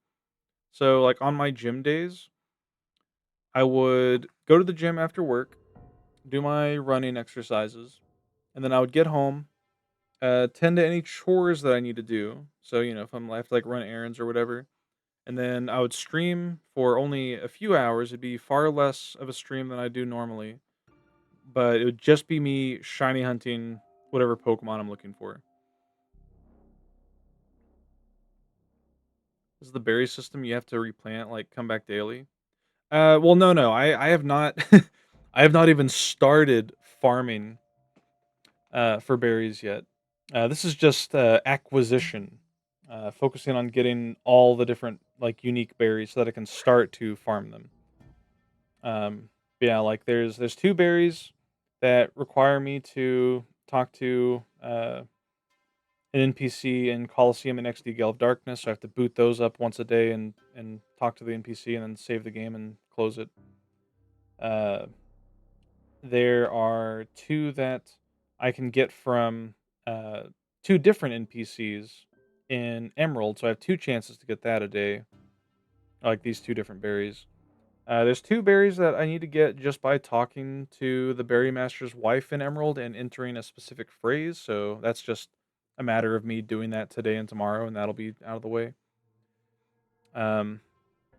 So like on my gym days, I would go to the gym after work, do my running exercises, and then I would get home, tend to any chores that I need to do. So, if I have to like run errands or whatever, and then I would stream for only a few hours. It'd be far less of a stream than I do normally, but it would just be me shiny hunting whatever Pokemon I'm looking for. Is the berry system you have to replant like come back daily? Well, no. I have not. I have not even started farming for berries yet. This is just acquisition, focusing on getting all the different like unique berries so that I can start to farm them. Yeah, like there's two berries that require me to talk to an NPC in Coliseum and XD Gale of Darkness, so I have to boot those up once a day and talk to the NPC and then save the game and close it. Uh, there are 2 that I can get from, 2 different NPCs in Emerald, so I have 2 chances to get that a day, like these 2 different berries. There's 2 berries that I need to get just by talking to the Berry Master's wife in Emerald and entering a specific phrase, so that's just a matter of me doing that today and tomorrow, and that'll be out of the way. Um,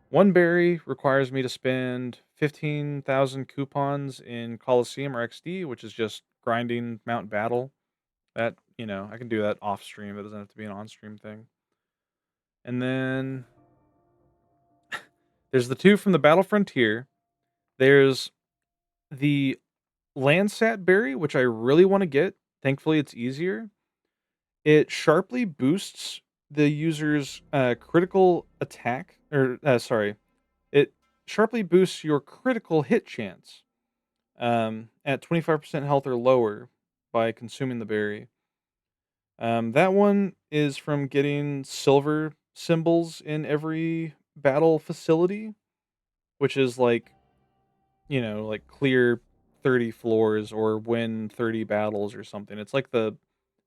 1 berry requires me to spend 15,000 coupons in Coliseum or XD, which is just grinding Mount Battle. That, I can do that off stream. It doesn't have to be an on stream thing. And then there's the 2 from the Battle Frontier. There's the Landsat berry, which I really want to get. Thankfully, it's easier. It sharply boosts the user's critical attack, or sorry, it sharply boosts your critical hit chance at 25% health or lower by consuming the berry. That one is from getting silver symbols in every battle facility, which is like, like clear 30 floors or win 30 battles or something. It's like the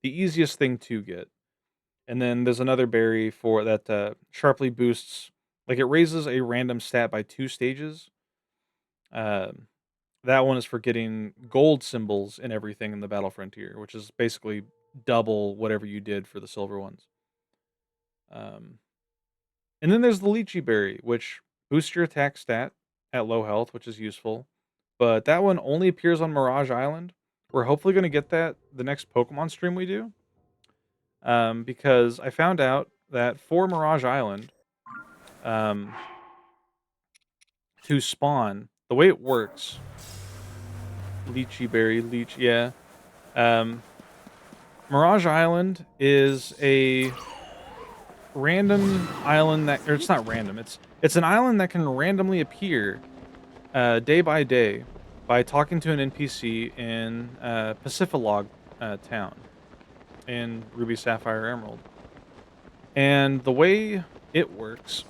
easiest thing to get. And then there's another berry for that sharply boosts, like it raises a random stat by 2 stages. Um, that one is for getting gold symbols in everything in the Battle Frontier, which is basically double whatever you did for the silver ones. Um, and then there's the Lychee berry, which boosts your attack stat at low health, which is useful. But that one only appears on Mirage Island. We're hopefully going to get that the next Pokemon stream we do. Because I found out that for Mirage Island, to spawn, the way it works, Lychee berry, yeah. Mirage Island is a random island that, or it's not random. It's an island that can randomly appear day by day by talking to an NPC in Pacifilog town in Ruby, Sapphire, Emerald. And the way it works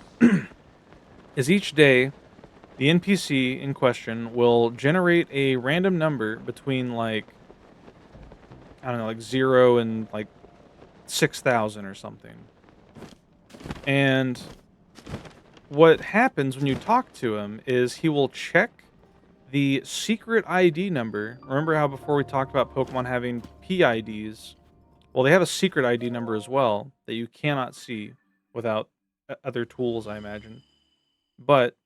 is each day the NPC in question will generate a random number between like, I don't know, like 0 and like 6,000 or something. And what happens when you talk to him is he will check the secret ID number. Remember how before we talked about Pokemon having PIDs? Well, they have a secret ID number as well that you cannot see without other tools, I imagine. But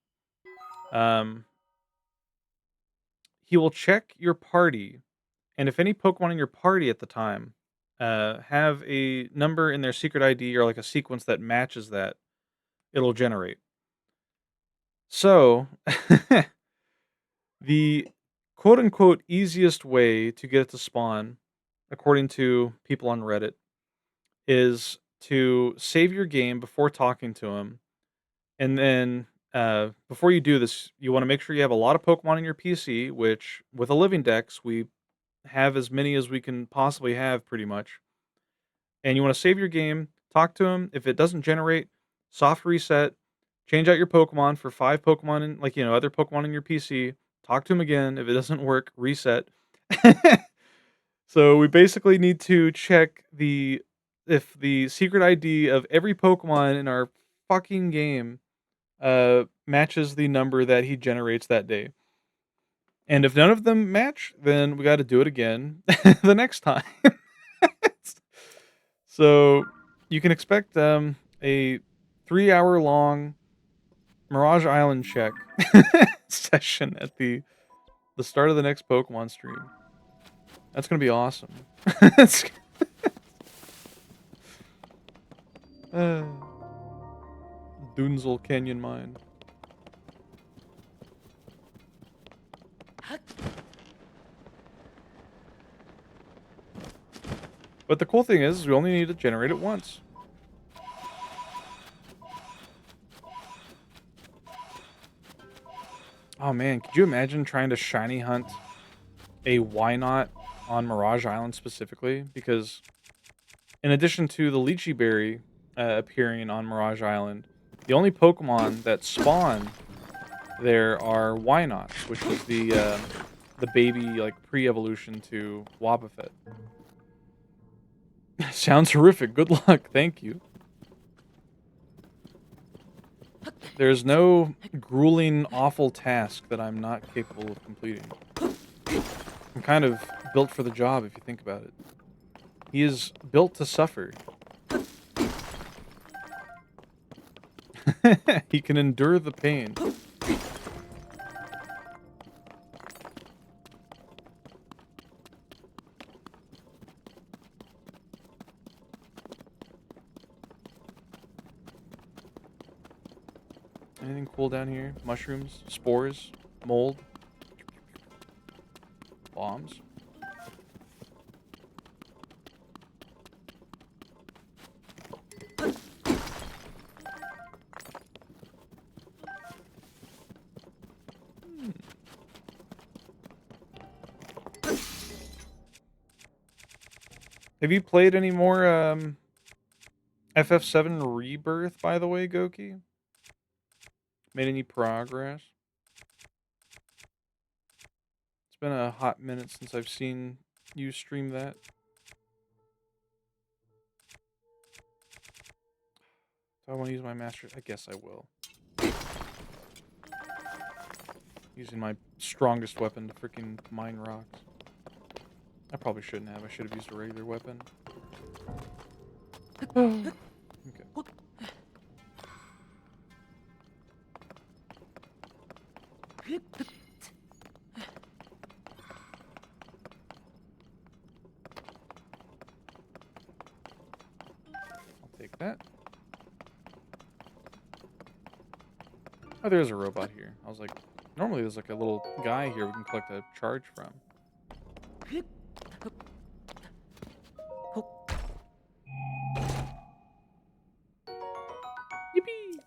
he will check your party, and if any Pokemon in your party at the time have a number in their secret ID or like a sequence that matches that, it'll generate. So, the quote-unquote easiest way to get it to spawn, according to people on Reddit, is to save your game before talking to him. And then, before you do this, you want to make sure you have a lot of Pokemon in your PC, which, with a Living Dex, we have as many as we can possibly have, pretty much. And you want to save your game, talk to him. If it doesn't generate, soft reset, change out your Pokemon for 5 Pokemon, in, like, other Pokemon in your PC. Talk to him again. If it doesn't work, reset. So we basically need to check if the secret ID of every Pokemon in our fucking game matches the number that he generates that day. And if none of them match, then we got to do it again the next time. So you can expect a 3-hour long Mirage Island check session at the start of the next Pokemon stream. That's gonna be awesome. Dunzel Canyon Mine. But the cool thing is we only need to generate it once. Oh man, could you imagine trying to shiny hunt a Wynot on Mirage Island specifically? Because in addition to the Lychee Berry appearing on Mirage Island, the only Pokemon that spawn there are Wynots, which is the baby like pre-evolution to Wobbuffet. Sounds horrific. Good luck. Thank you. There's no grueling, awful task that I'm not capable of completing. I'm kind of built for the job, if you think about it. He is built to suffer. He can endure the pain. Anything cool down here? Mushrooms, spores, mold, bombs. Have you played any more FF7 Rebirth, by the way, Goki? Made any progress? It's been a hot minute since I've seen you stream that. Do I want to use my master? I guess I will. Using my strongest weapon to freaking mine rocks. I probably shouldn't have. I should have used a regular weapon. Okay. I'll take that. Oh, there's a robot here. I was like, normally there's like a little guy here we can collect a charge from. Yippee!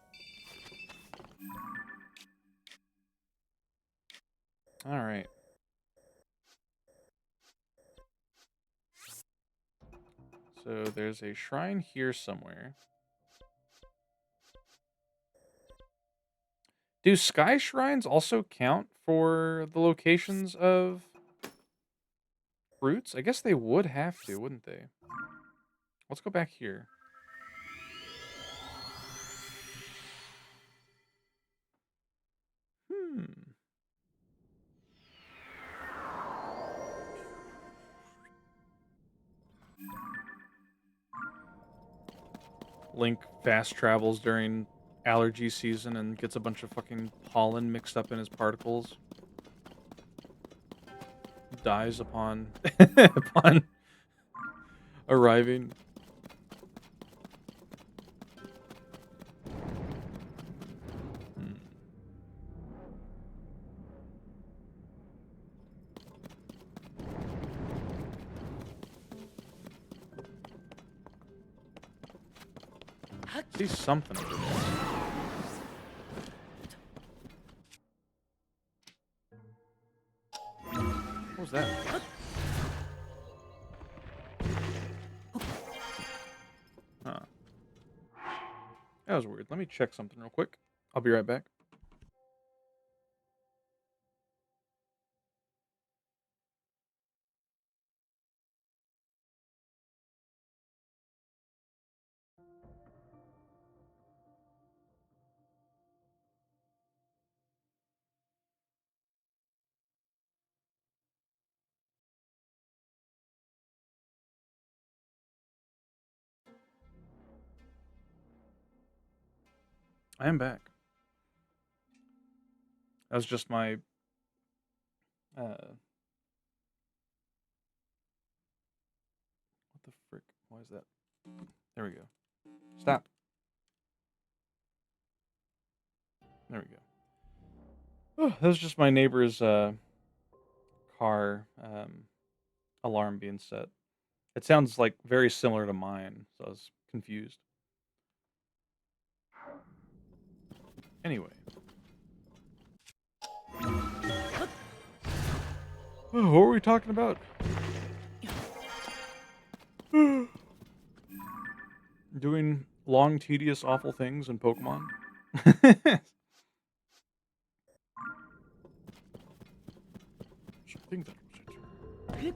All right. So there's a shrine here somewhere. Do sky shrines also count for the locations of fruits? I guess they would have to, wouldn't they? Let's go back here. Link fast travels during allergy season and gets a bunch of fucking pollen mixed up in his particles. Dies upon upon arriving. See something over there. What was that? Huh. That was weird. Let me check something real quick. I'll be right back. I am back. That was just my what the frick? Why is that? There we go. Stop. There we go. Oh, that was just my neighbor's car alarm being set. It sounds like very similar to mine, so I was confused. Anyway. Oh, what were we talking about? Doing long, tedious, awful things in Pokemon. Something that was it.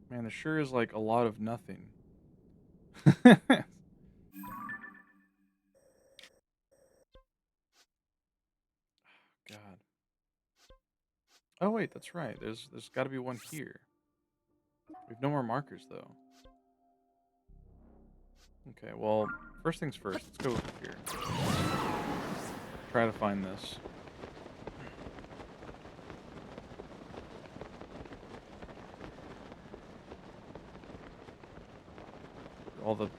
Man, there sure is like a lot of nothing. God. Oh wait, that's right. There's got to be one here. We've no more markers though. Okay, well, first things first. Let's go over here. Try to find this. All the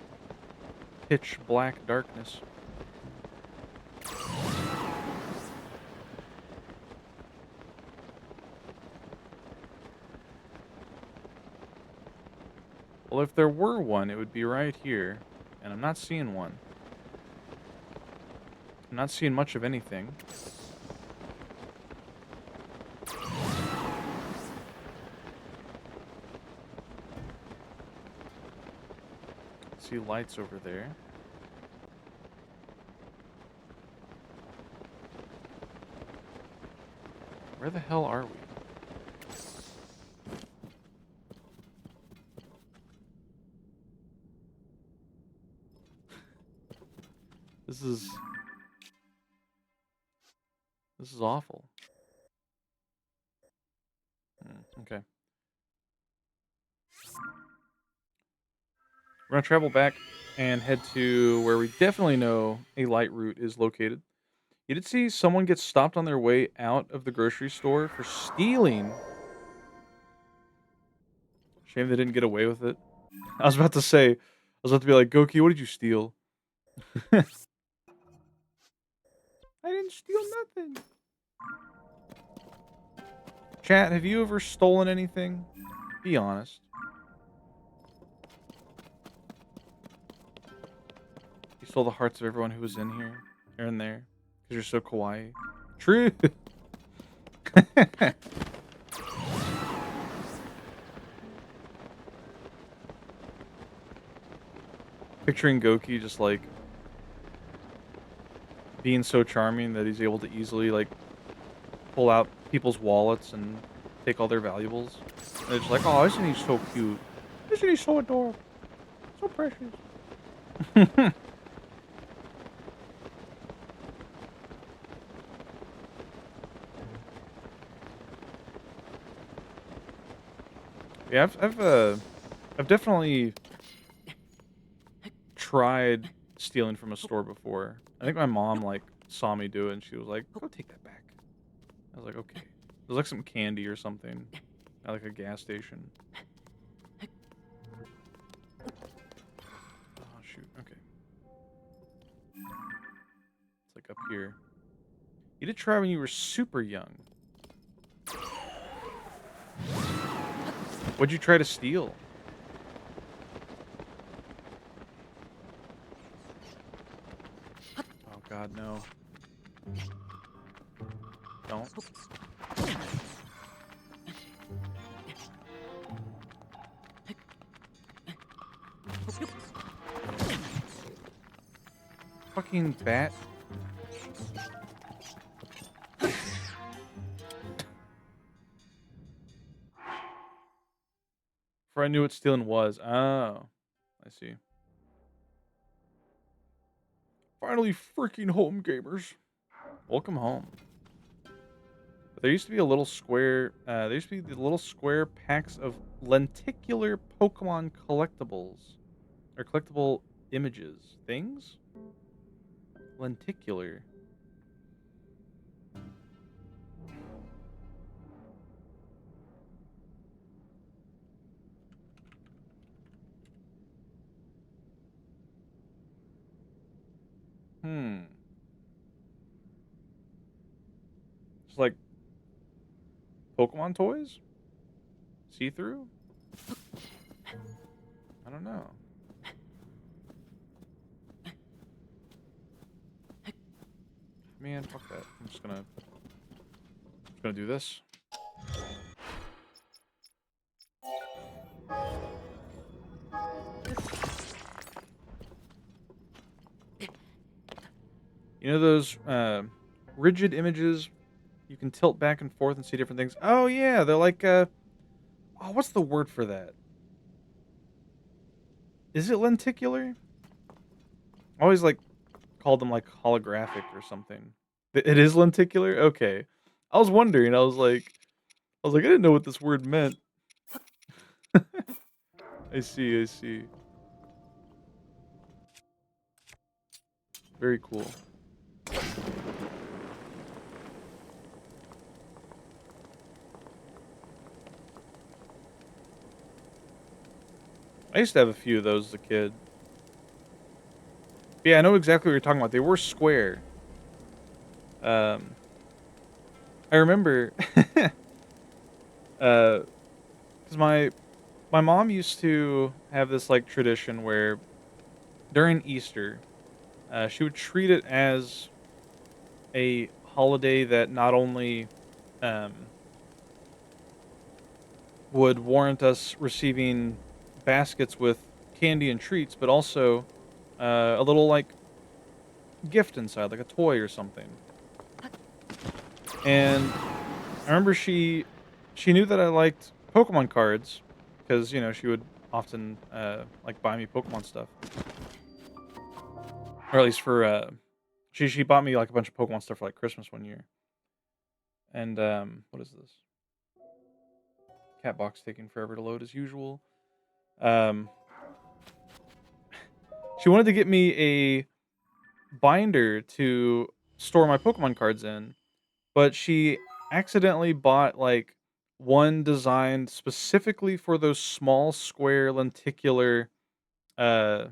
pitch black darkness. Well, if there were one, it would be right here. And I'm not seeing one. I'm not seeing much of anything. See lights over there. Where the hell are we? This is awful. Okay. We're gonna travel back and head to where we definitely know a light route is located. You did see someone get stopped on their way out of the grocery store for stealing. Shame they didn't get away with it. I was about to say, I was about to be like, Goki, what did you steal? I didn't steal nothing. Chat, have you ever stolen anything? Be honest. You stole the hearts of everyone who was in here, or in there, because you're so kawaii. True. Picturing Goki just like being so charming that he's able to easily like pull out people's wallets and take all their valuables. And they're just like, oh, isn't he so cute? Isn't he so adorable? So precious. Yeah, I've definitely tried stealing from a store before. I think my mom like saw me do it and she was like, "Go take that back." I was like, "Okay." It was like some candy or something at like a gas station. Oh shoot. Okay. It's like up here. You did try when you were super young. What'd you try to steal? Oh god, no. Don't. Fucking bat. Before I knew what stealing was. Oh. I see. Finally freaking home, gamers. Welcome home. But there used to be a little square, there used to be the little square packs of lenticular Pokemon collectibles. Or collectible images. Things? Lenticular. It's like Pokemon toys? See-through? I don't know. Man, fuck that. I'm just gonna do this. You know those rigid images you can tilt back and forth and see different things? Oh yeah, they're like oh, what's the word for that? Is it lenticular? I always like called them like holographic or something. It is lenticular? Okay. I was wondering. I didn't know what this word meant. I see, I see. Very cool. I used to have a few of those as a kid. Yeah, I know exactly what you're talking about. They were square. I remember, because my mom used to have this like tradition where during Easter, she would treat it as a holiday that not only um, would warrant us receiving baskets with candy and treats, but also a little like gift inside, like a toy or something. And I remember she knew that I liked Pokemon cards because she would often like buy me Pokemon stuff, or at least for she bought me like a bunch of Pokemon stuff for like Christmas one year. And what is this? Cat box taking forever to load as usual. Um, she wanted to get me a binder to store my Pokemon cards in, but she accidentally bought like one designed specifically for those small square lenticular uh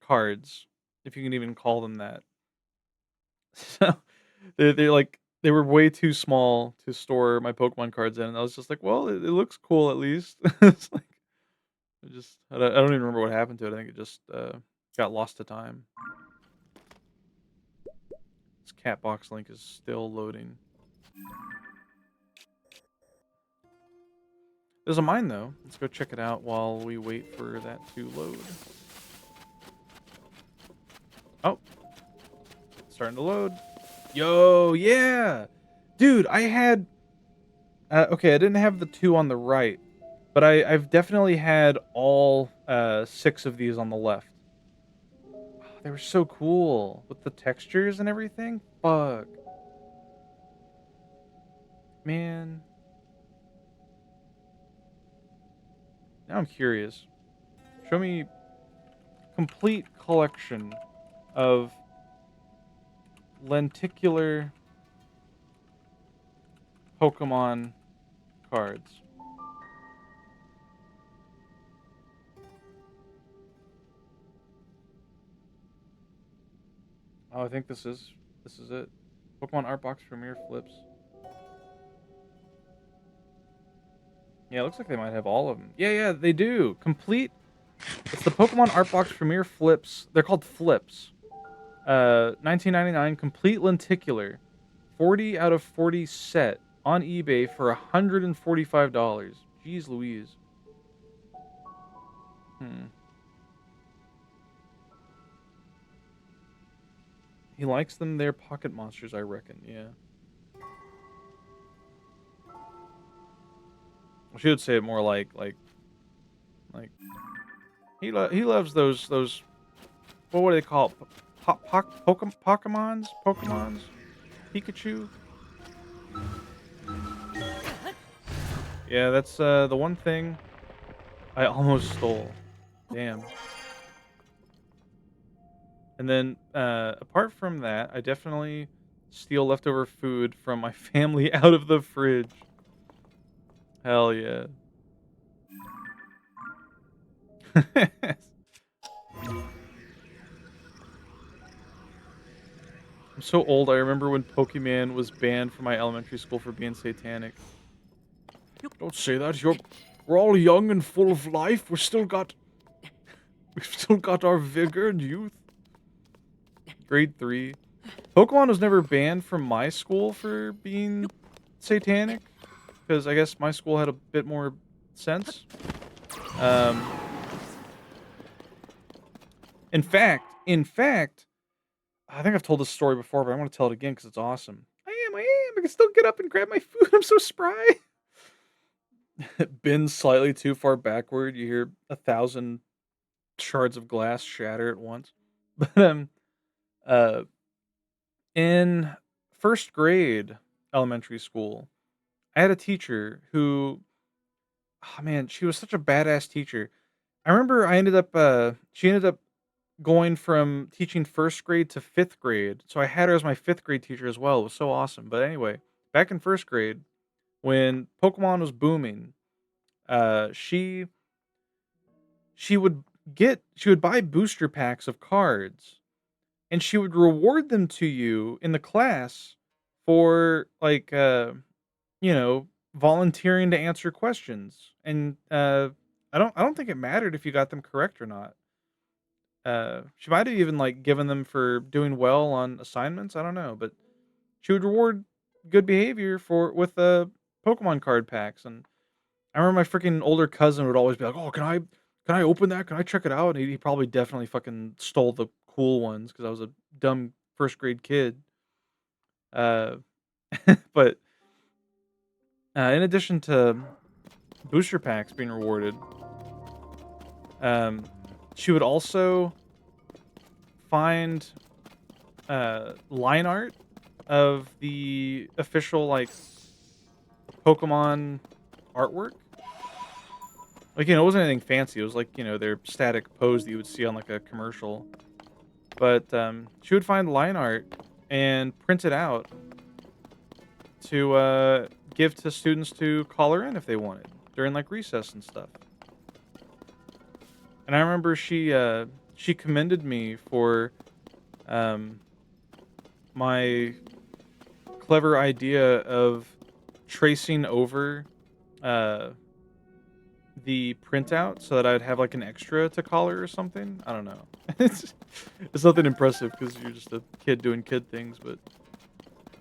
cards, if you can even call them that. So they're like they were way too small to store my Pokemon cards in, and I was just like, well, it looks cool at least. It's like I don't even remember what happened to it. I think it just got lost to time. This cat box link is still loading. There's a mine though. Let's go check it out while we wait for that to load. Oh, starting to load. Yo, yeah, dude. I had okay. I didn't have the 2 on the right, but I've definitely had all 6 of these on the left. Oh, they were so cool with the textures and everything. Fuck, man. Now I'm curious. Show me complete collection of lenticular Pokemon cards. Oh, I think this is it. Pokemon Art Box Premier Flips. Yeah, it looks like they might have all of them. Yeah, they do. Complete. It's the Pokemon Art Box Premier Flips. They're called Flips. 1999 complete lenticular. 40 out of 40 set on eBay for $145. Jeez Louise. He likes them. They're pocket monsters, I reckon. Yeah. I should say it more like he loves those what do they call it? Pokemons? Pikachu? Yeah, that's the one thing I almost stole. Damn. And then apart from that, I definitely steal leftover food from my family out of the fridge. Hell yeah. I'm so old. I remember when Pokemon was banned from my elementary school for being satanic. Don't say that. We're all young and full of life. We've still got our vigor and youth. Grade 3. Pokemon was never banned from my school for being satanic, because I guess my school had a bit more sense. In fact, I think I've told this story before, but I want to tell it again because it's awesome. I am. I can still get up and grab my food. I'm so spry. Bend slightly too far backward. You hear 1,000 shards of glass shatter at once. But uh, in first grade elementary school, I had a teacher who, oh man, she was such a badass teacher. I remember she ended up going from teaching first grade to fifth grade. So I had her as my fifth grade teacher as well. It was so awesome. But anyway, back in first grade, when Pokemon was booming, uh, she she would buy booster packs of cards and she would reward them to you in the class for like volunteering to answer questions. And I don't think it mattered if you got them correct or not. She might have even like given them for doing well on assignments. I don't know, but she would reward good behavior for with Pokemon card packs. And I remember my freaking older cousin would always be like, "Oh, can I open that? Can I check it out?" And he probably definitely fucking stole the cool ones because I was a dumb first grade kid. Uh, but in addition to booster packs being rewarded, um, she would also find line art of the official like Pokemon artwork. Like, it wasn't anything fancy. It was like, their static pose that you would see on like a commercial. But she would find line art and print it out to give to students to color in if they wanted during like recess and stuff. And I remember she commended me for um, my clever idea of tracing over uh, the printout so that I'd have like an extra to color or something. I don't know. It's nothing impressive because you're just a kid doing kid things, but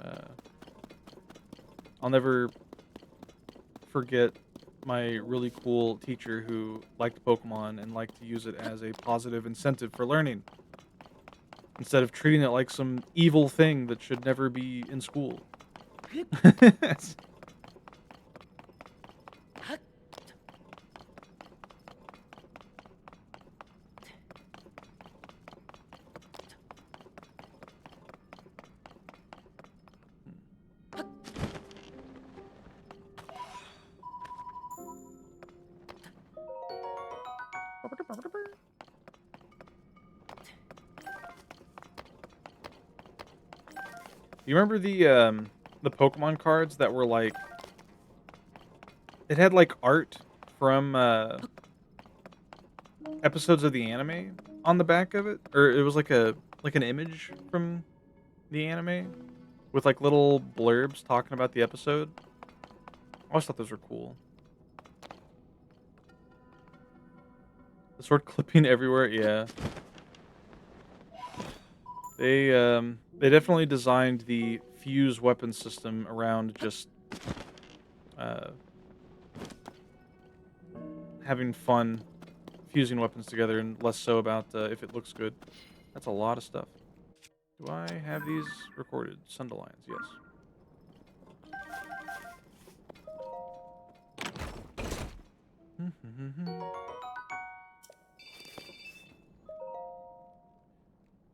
uh, I'll never forget my really cool teacher who liked Pokemon and liked to use it as a positive incentive for learning instead of treating it like some evil thing that should never be in school. You remember the Pokemon cards that were like it had like art from episodes of the anime on the back of it, or it was like an image from the anime with like little blurbs talking about the episode. I always thought those were cool. The sword clipping everywhere, yeah. They definitely designed the fuse weapon system around just uh having fun fusing weapons together and less so about if it looks good. That's a lot of stuff. Do I have these recorded? Sunderlines, yes.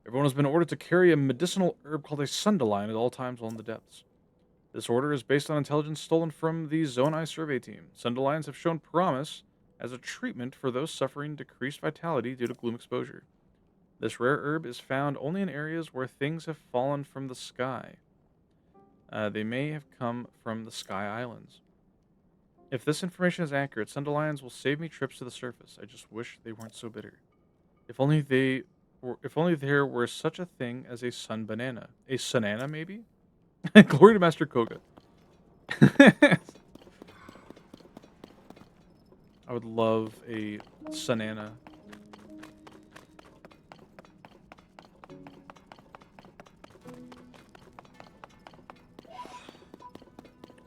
Everyone has been ordered to carry a medicinal herb called a Sunderline at all times while in the depths. This order is based on intelligence stolen from the Zonai survey team. Sunderlines have shown promise as a treatment for those suffering decreased vitality due to gloom exposure. This rare herb is found only in areas where things have fallen from the sky. They may have come from the Sky Islands. If this information is accurate, Sunderlines will save me trips to the surface. I just wish they weren't so bitter. If only if only there were such a thing as a sun banana. A sunana, maybe? Glory to Master Koga. I would love a sunana.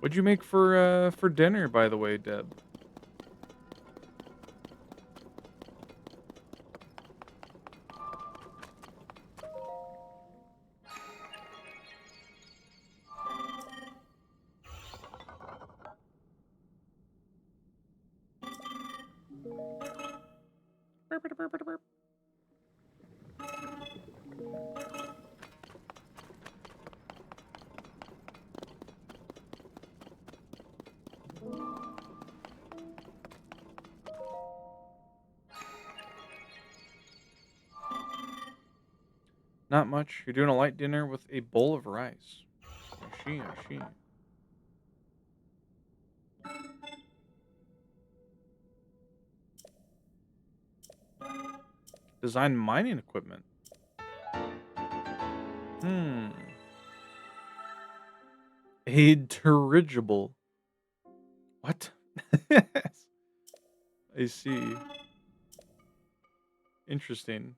What'd you make for dinner, by the way, Deb? Not much. You're doing a light dinner with a bowl of rice. I see, I see. Design mining equipment. Hmm. A dirigible. What? I see. Interesting.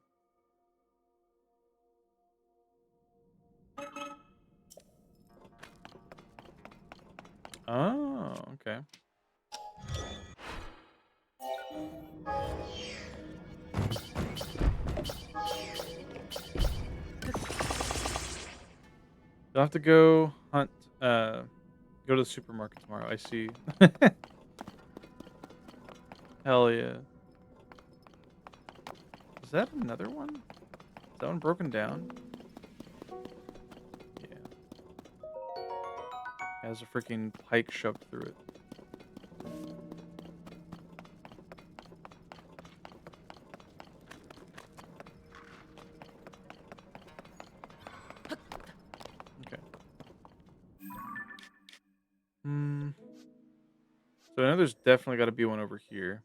Oh, okay. You'll have to go hunt, go to the supermarket tomorrow. I see. Hell yeah. Is that another one? Is that one broken down? Yeah. Has a freaking pike shoved through it. Okay. Hmm. So I know there's definitely got to be one over here.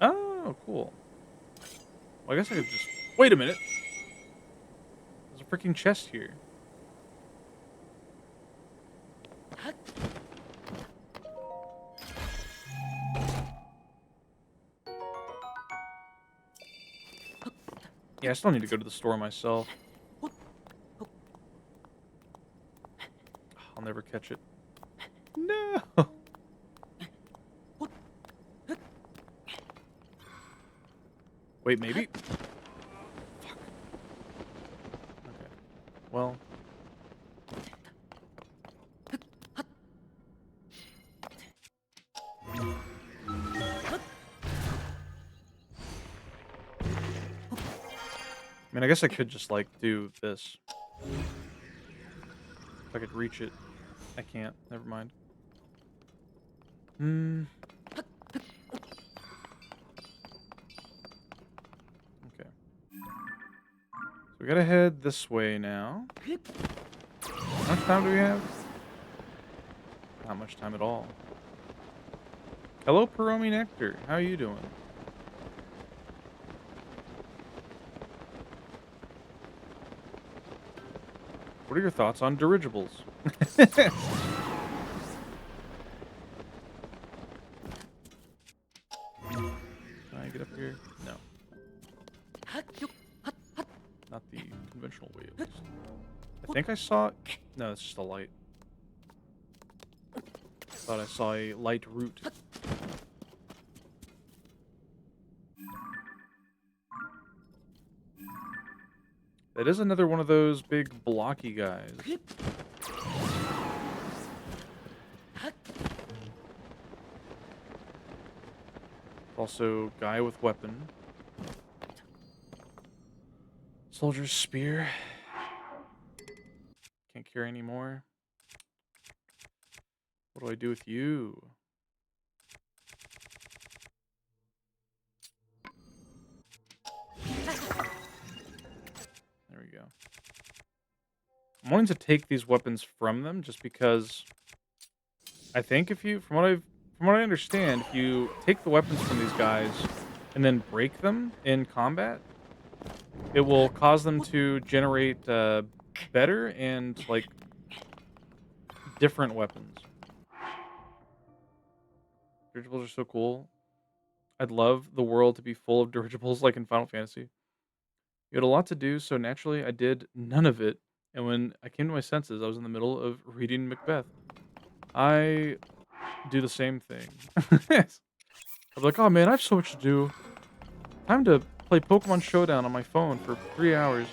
Oh, cool. Well, I guess I could just... Wait a minute. There's a freaking chest here. Yeah, I still need to go to the store myself. I'll never catch it. No! Wait, maybe? Fuck. Okay. Well... I mean, I guess I could just, like, do this. If I could reach it. I can't. Never mind. Hmm. Okay. So we gotta head this way now. How much time do we have? Not much time at all. Hello, Peromi Nectar. How are you doing? What are your thoughts on dirigibles? Can I get up here? No. Not the conventional way, at least. I think I saw it. No, it's just a light. Thought I saw a light root. That is another one of those big blocky guys. Also, guy with weapon. Soldier's spear. Can't carry anymore. What do I do with you? There we go. I'm wanting to take these weapons from them just because I think if you, from what I understand, if you take the weapons from these guys and then break them in combat, it will cause them to generate better and like different weapons. Dirigibles are so cool. I'd love the world to be full of dirigibles like in Final Fantasy. You had a lot to do, so naturally I did none of it. And when I came to my senses, I was in the middle of reading Macbeth. I do the same thing. I'll be like, oh man, I have so much to do. Time to play Pokemon Showdown on my phone for 3 hours.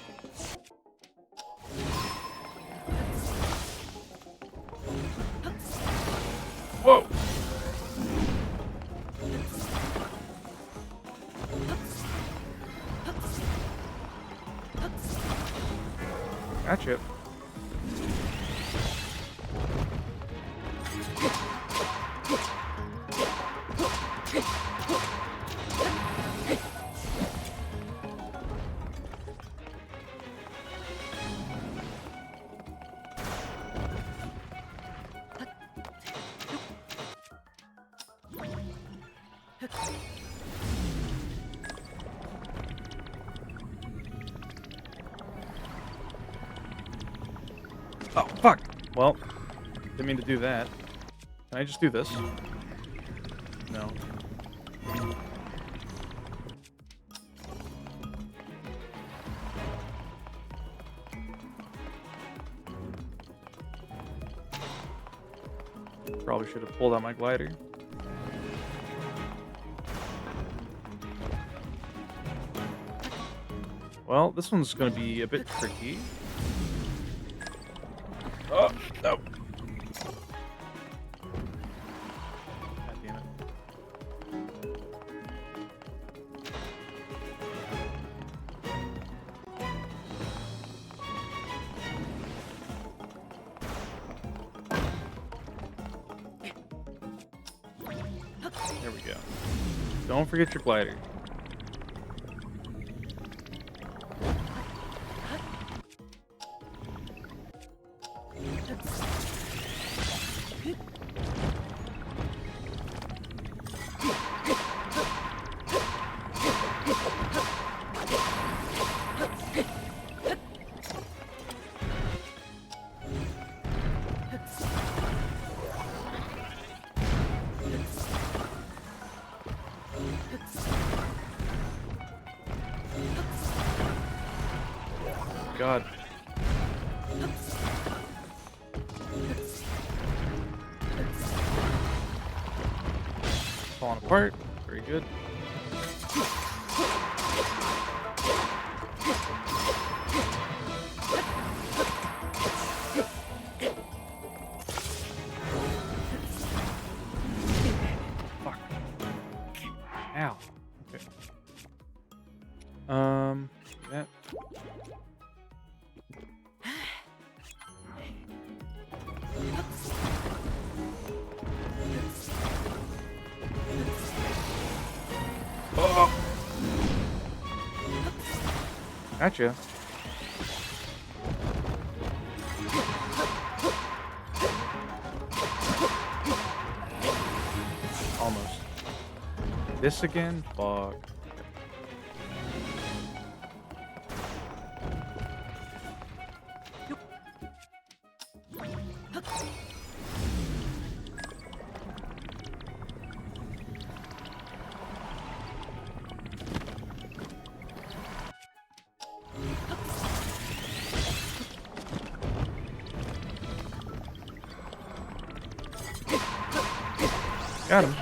Whoa! Gotcha. Oh, fuck. Well, didn't mean to do that. Can I just do this? No. Probably should have pulled out my glider. Well, this one's going to be a bit tricky. Oh, no. God damn it. There we go. Don't forget your glider. God. Falling apart. Very good. Fuck. Ow. Okay. That. Oh. Gotcha. Almost. This again? Fuck. Got him.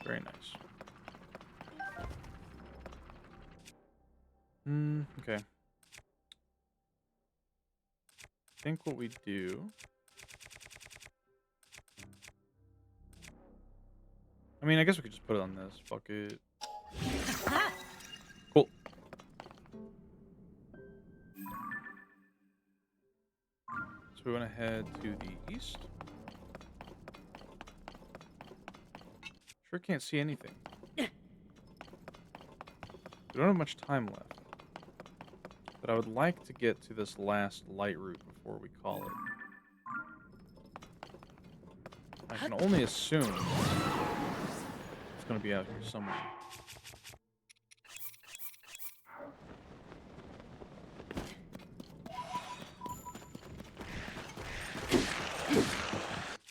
Very nice. Okay. I think what we do... I mean, I guess we could just put it on this. Fuck it. Cool. So we want to head to the east. Sure can't see anything. We don't have much time left. But I would like to get to this last light route before we call it. I can only assume it's going to be out here somewhere.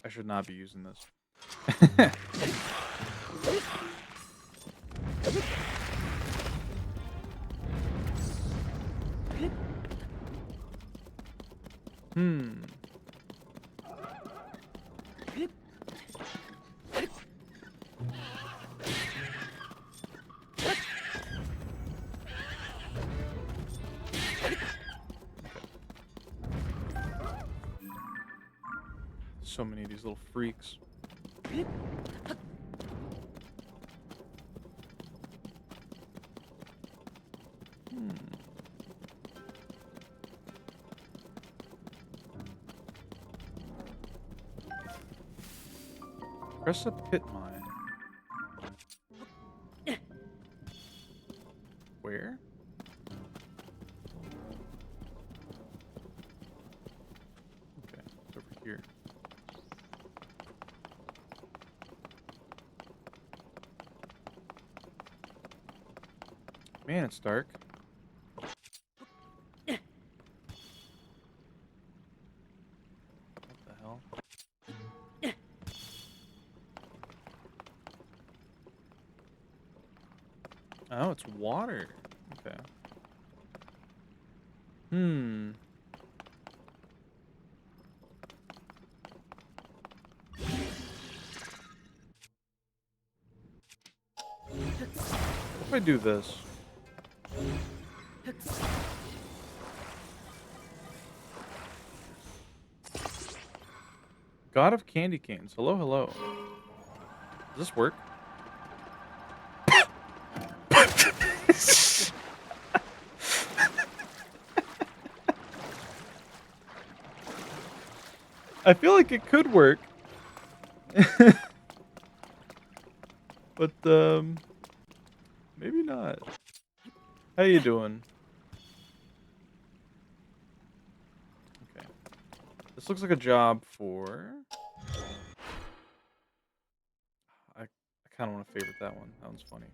I should not be using this. Hmm. So many of these little freaks. Press a pit mine. Where? Okay, it's over here. Man, it's dark. What the hell? Oh, it's water. Okay. Hmm. What if I do this? God of Candy Canes. Hello, hello. Does this work? I feel like it could work. But, maybe not. How you doing? Okay. This looks like a job for... I kind of want to favorite that one. That one's funny.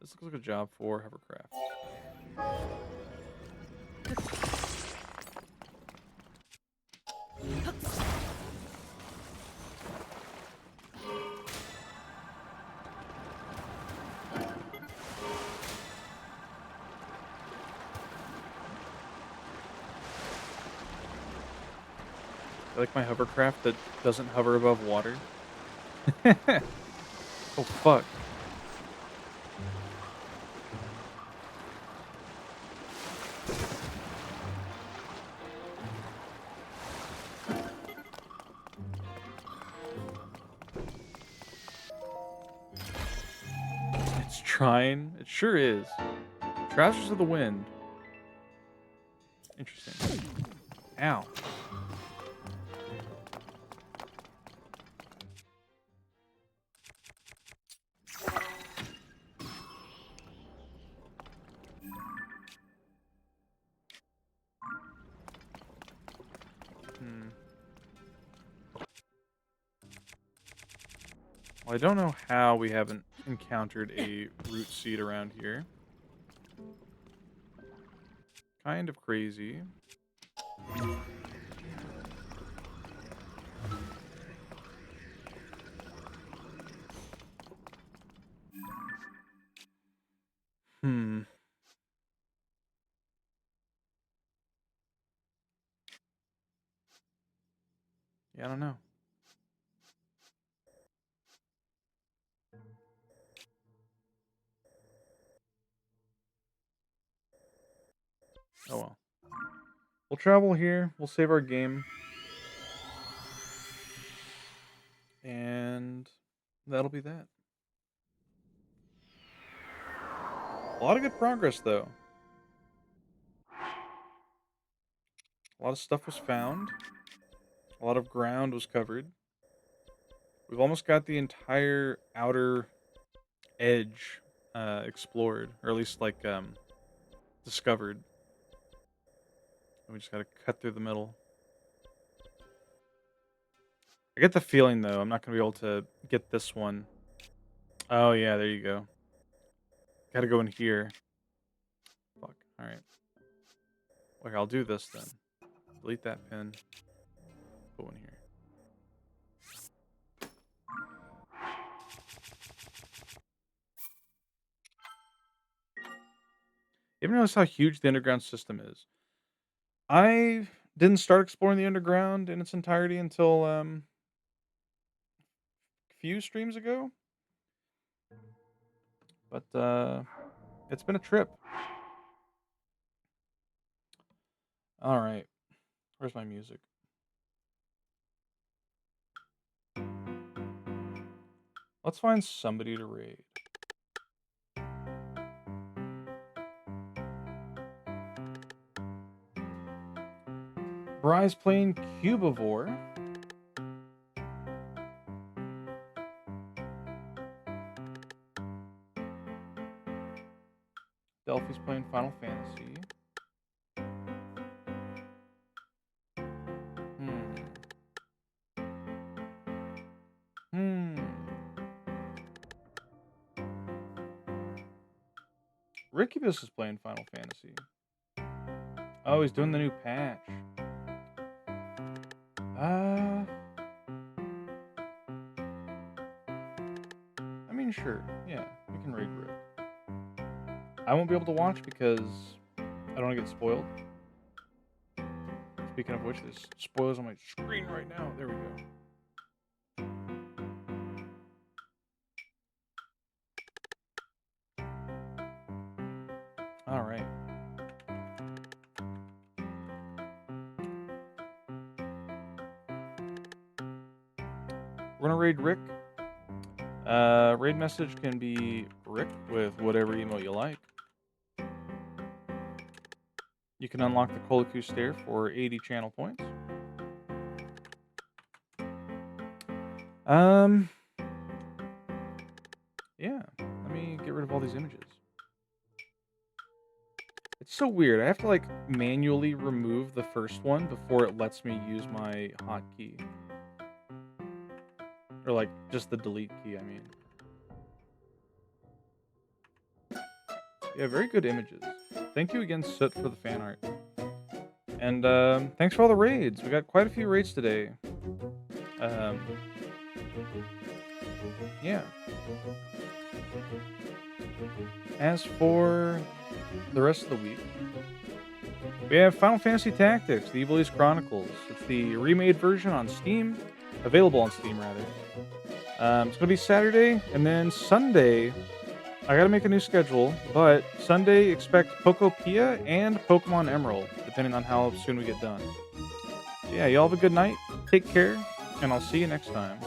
This looks like a job for hovercraft. I like my hovercraft that doesn't hover above water. Oh, fuck. It's trying. It sure is. Trousers of the Wind. Interesting. Ow. Hmm. Well, I don't know how we haven't encountered a root seed around here. Kind of crazy. Hmm. Yeah, I don't know. Oh well. We'll travel here. We'll save our game. And that'll be that. A lot of good progress, though. A lot of stuff was found. A lot of ground was covered. We've almost got the entire outer edge explored, or at least like discovered. We just gotta cut through the middle. I get the feeling though I'm not gonna be able to get this one. Oh yeah, there you go. Gotta go in here. Fuck. All right. Okay, I'll do this then. Delete that pin. Go in here. You ever notice how huge the underground system is? I didn't start exploring the underground in its entirety until a few streams ago, but it's been a trip. All right, where's my music? Let's find somebody to raid. Bry's playing Cubivore. Delphi's playing Final Fantasy. Hmm. Rickybus is playing Final Fantasy. Oh, he's doing the new patch. I mean, sure. Yeah, we can raid Rick. I won't be able to watch because I don't want to get spoiled. Speaking of which, there's spoilers on my screen right now. There we go. All right. We're gonna raid Rick. Raid message can be Rick with whatever emote you like. You can unlock the Koliku Stare for 80 channel points. Yeah, let me get rid of all these images. It's so weird. I have to like manually remove the first one before it lets me use my hotkey. Or like just the delete key, I mean. Yeah, very good images. Thank you again, Soot, for the fan art. And thanks for all the raids. We got quite a few raids today. Yeah. As for the rest of the week, we have Final Fantasy Tactics, the Evil East Chronicles. It's the remade version on Steam. Available on Steam, rather. It's going to be Saturday, and then Sunday, I got to make a new schedule, but Sunday, expect Pokopia and Pokemon Emerald, depending on how soon we get done. So yeah, y'all have a good night, take care, and I'll see you next time.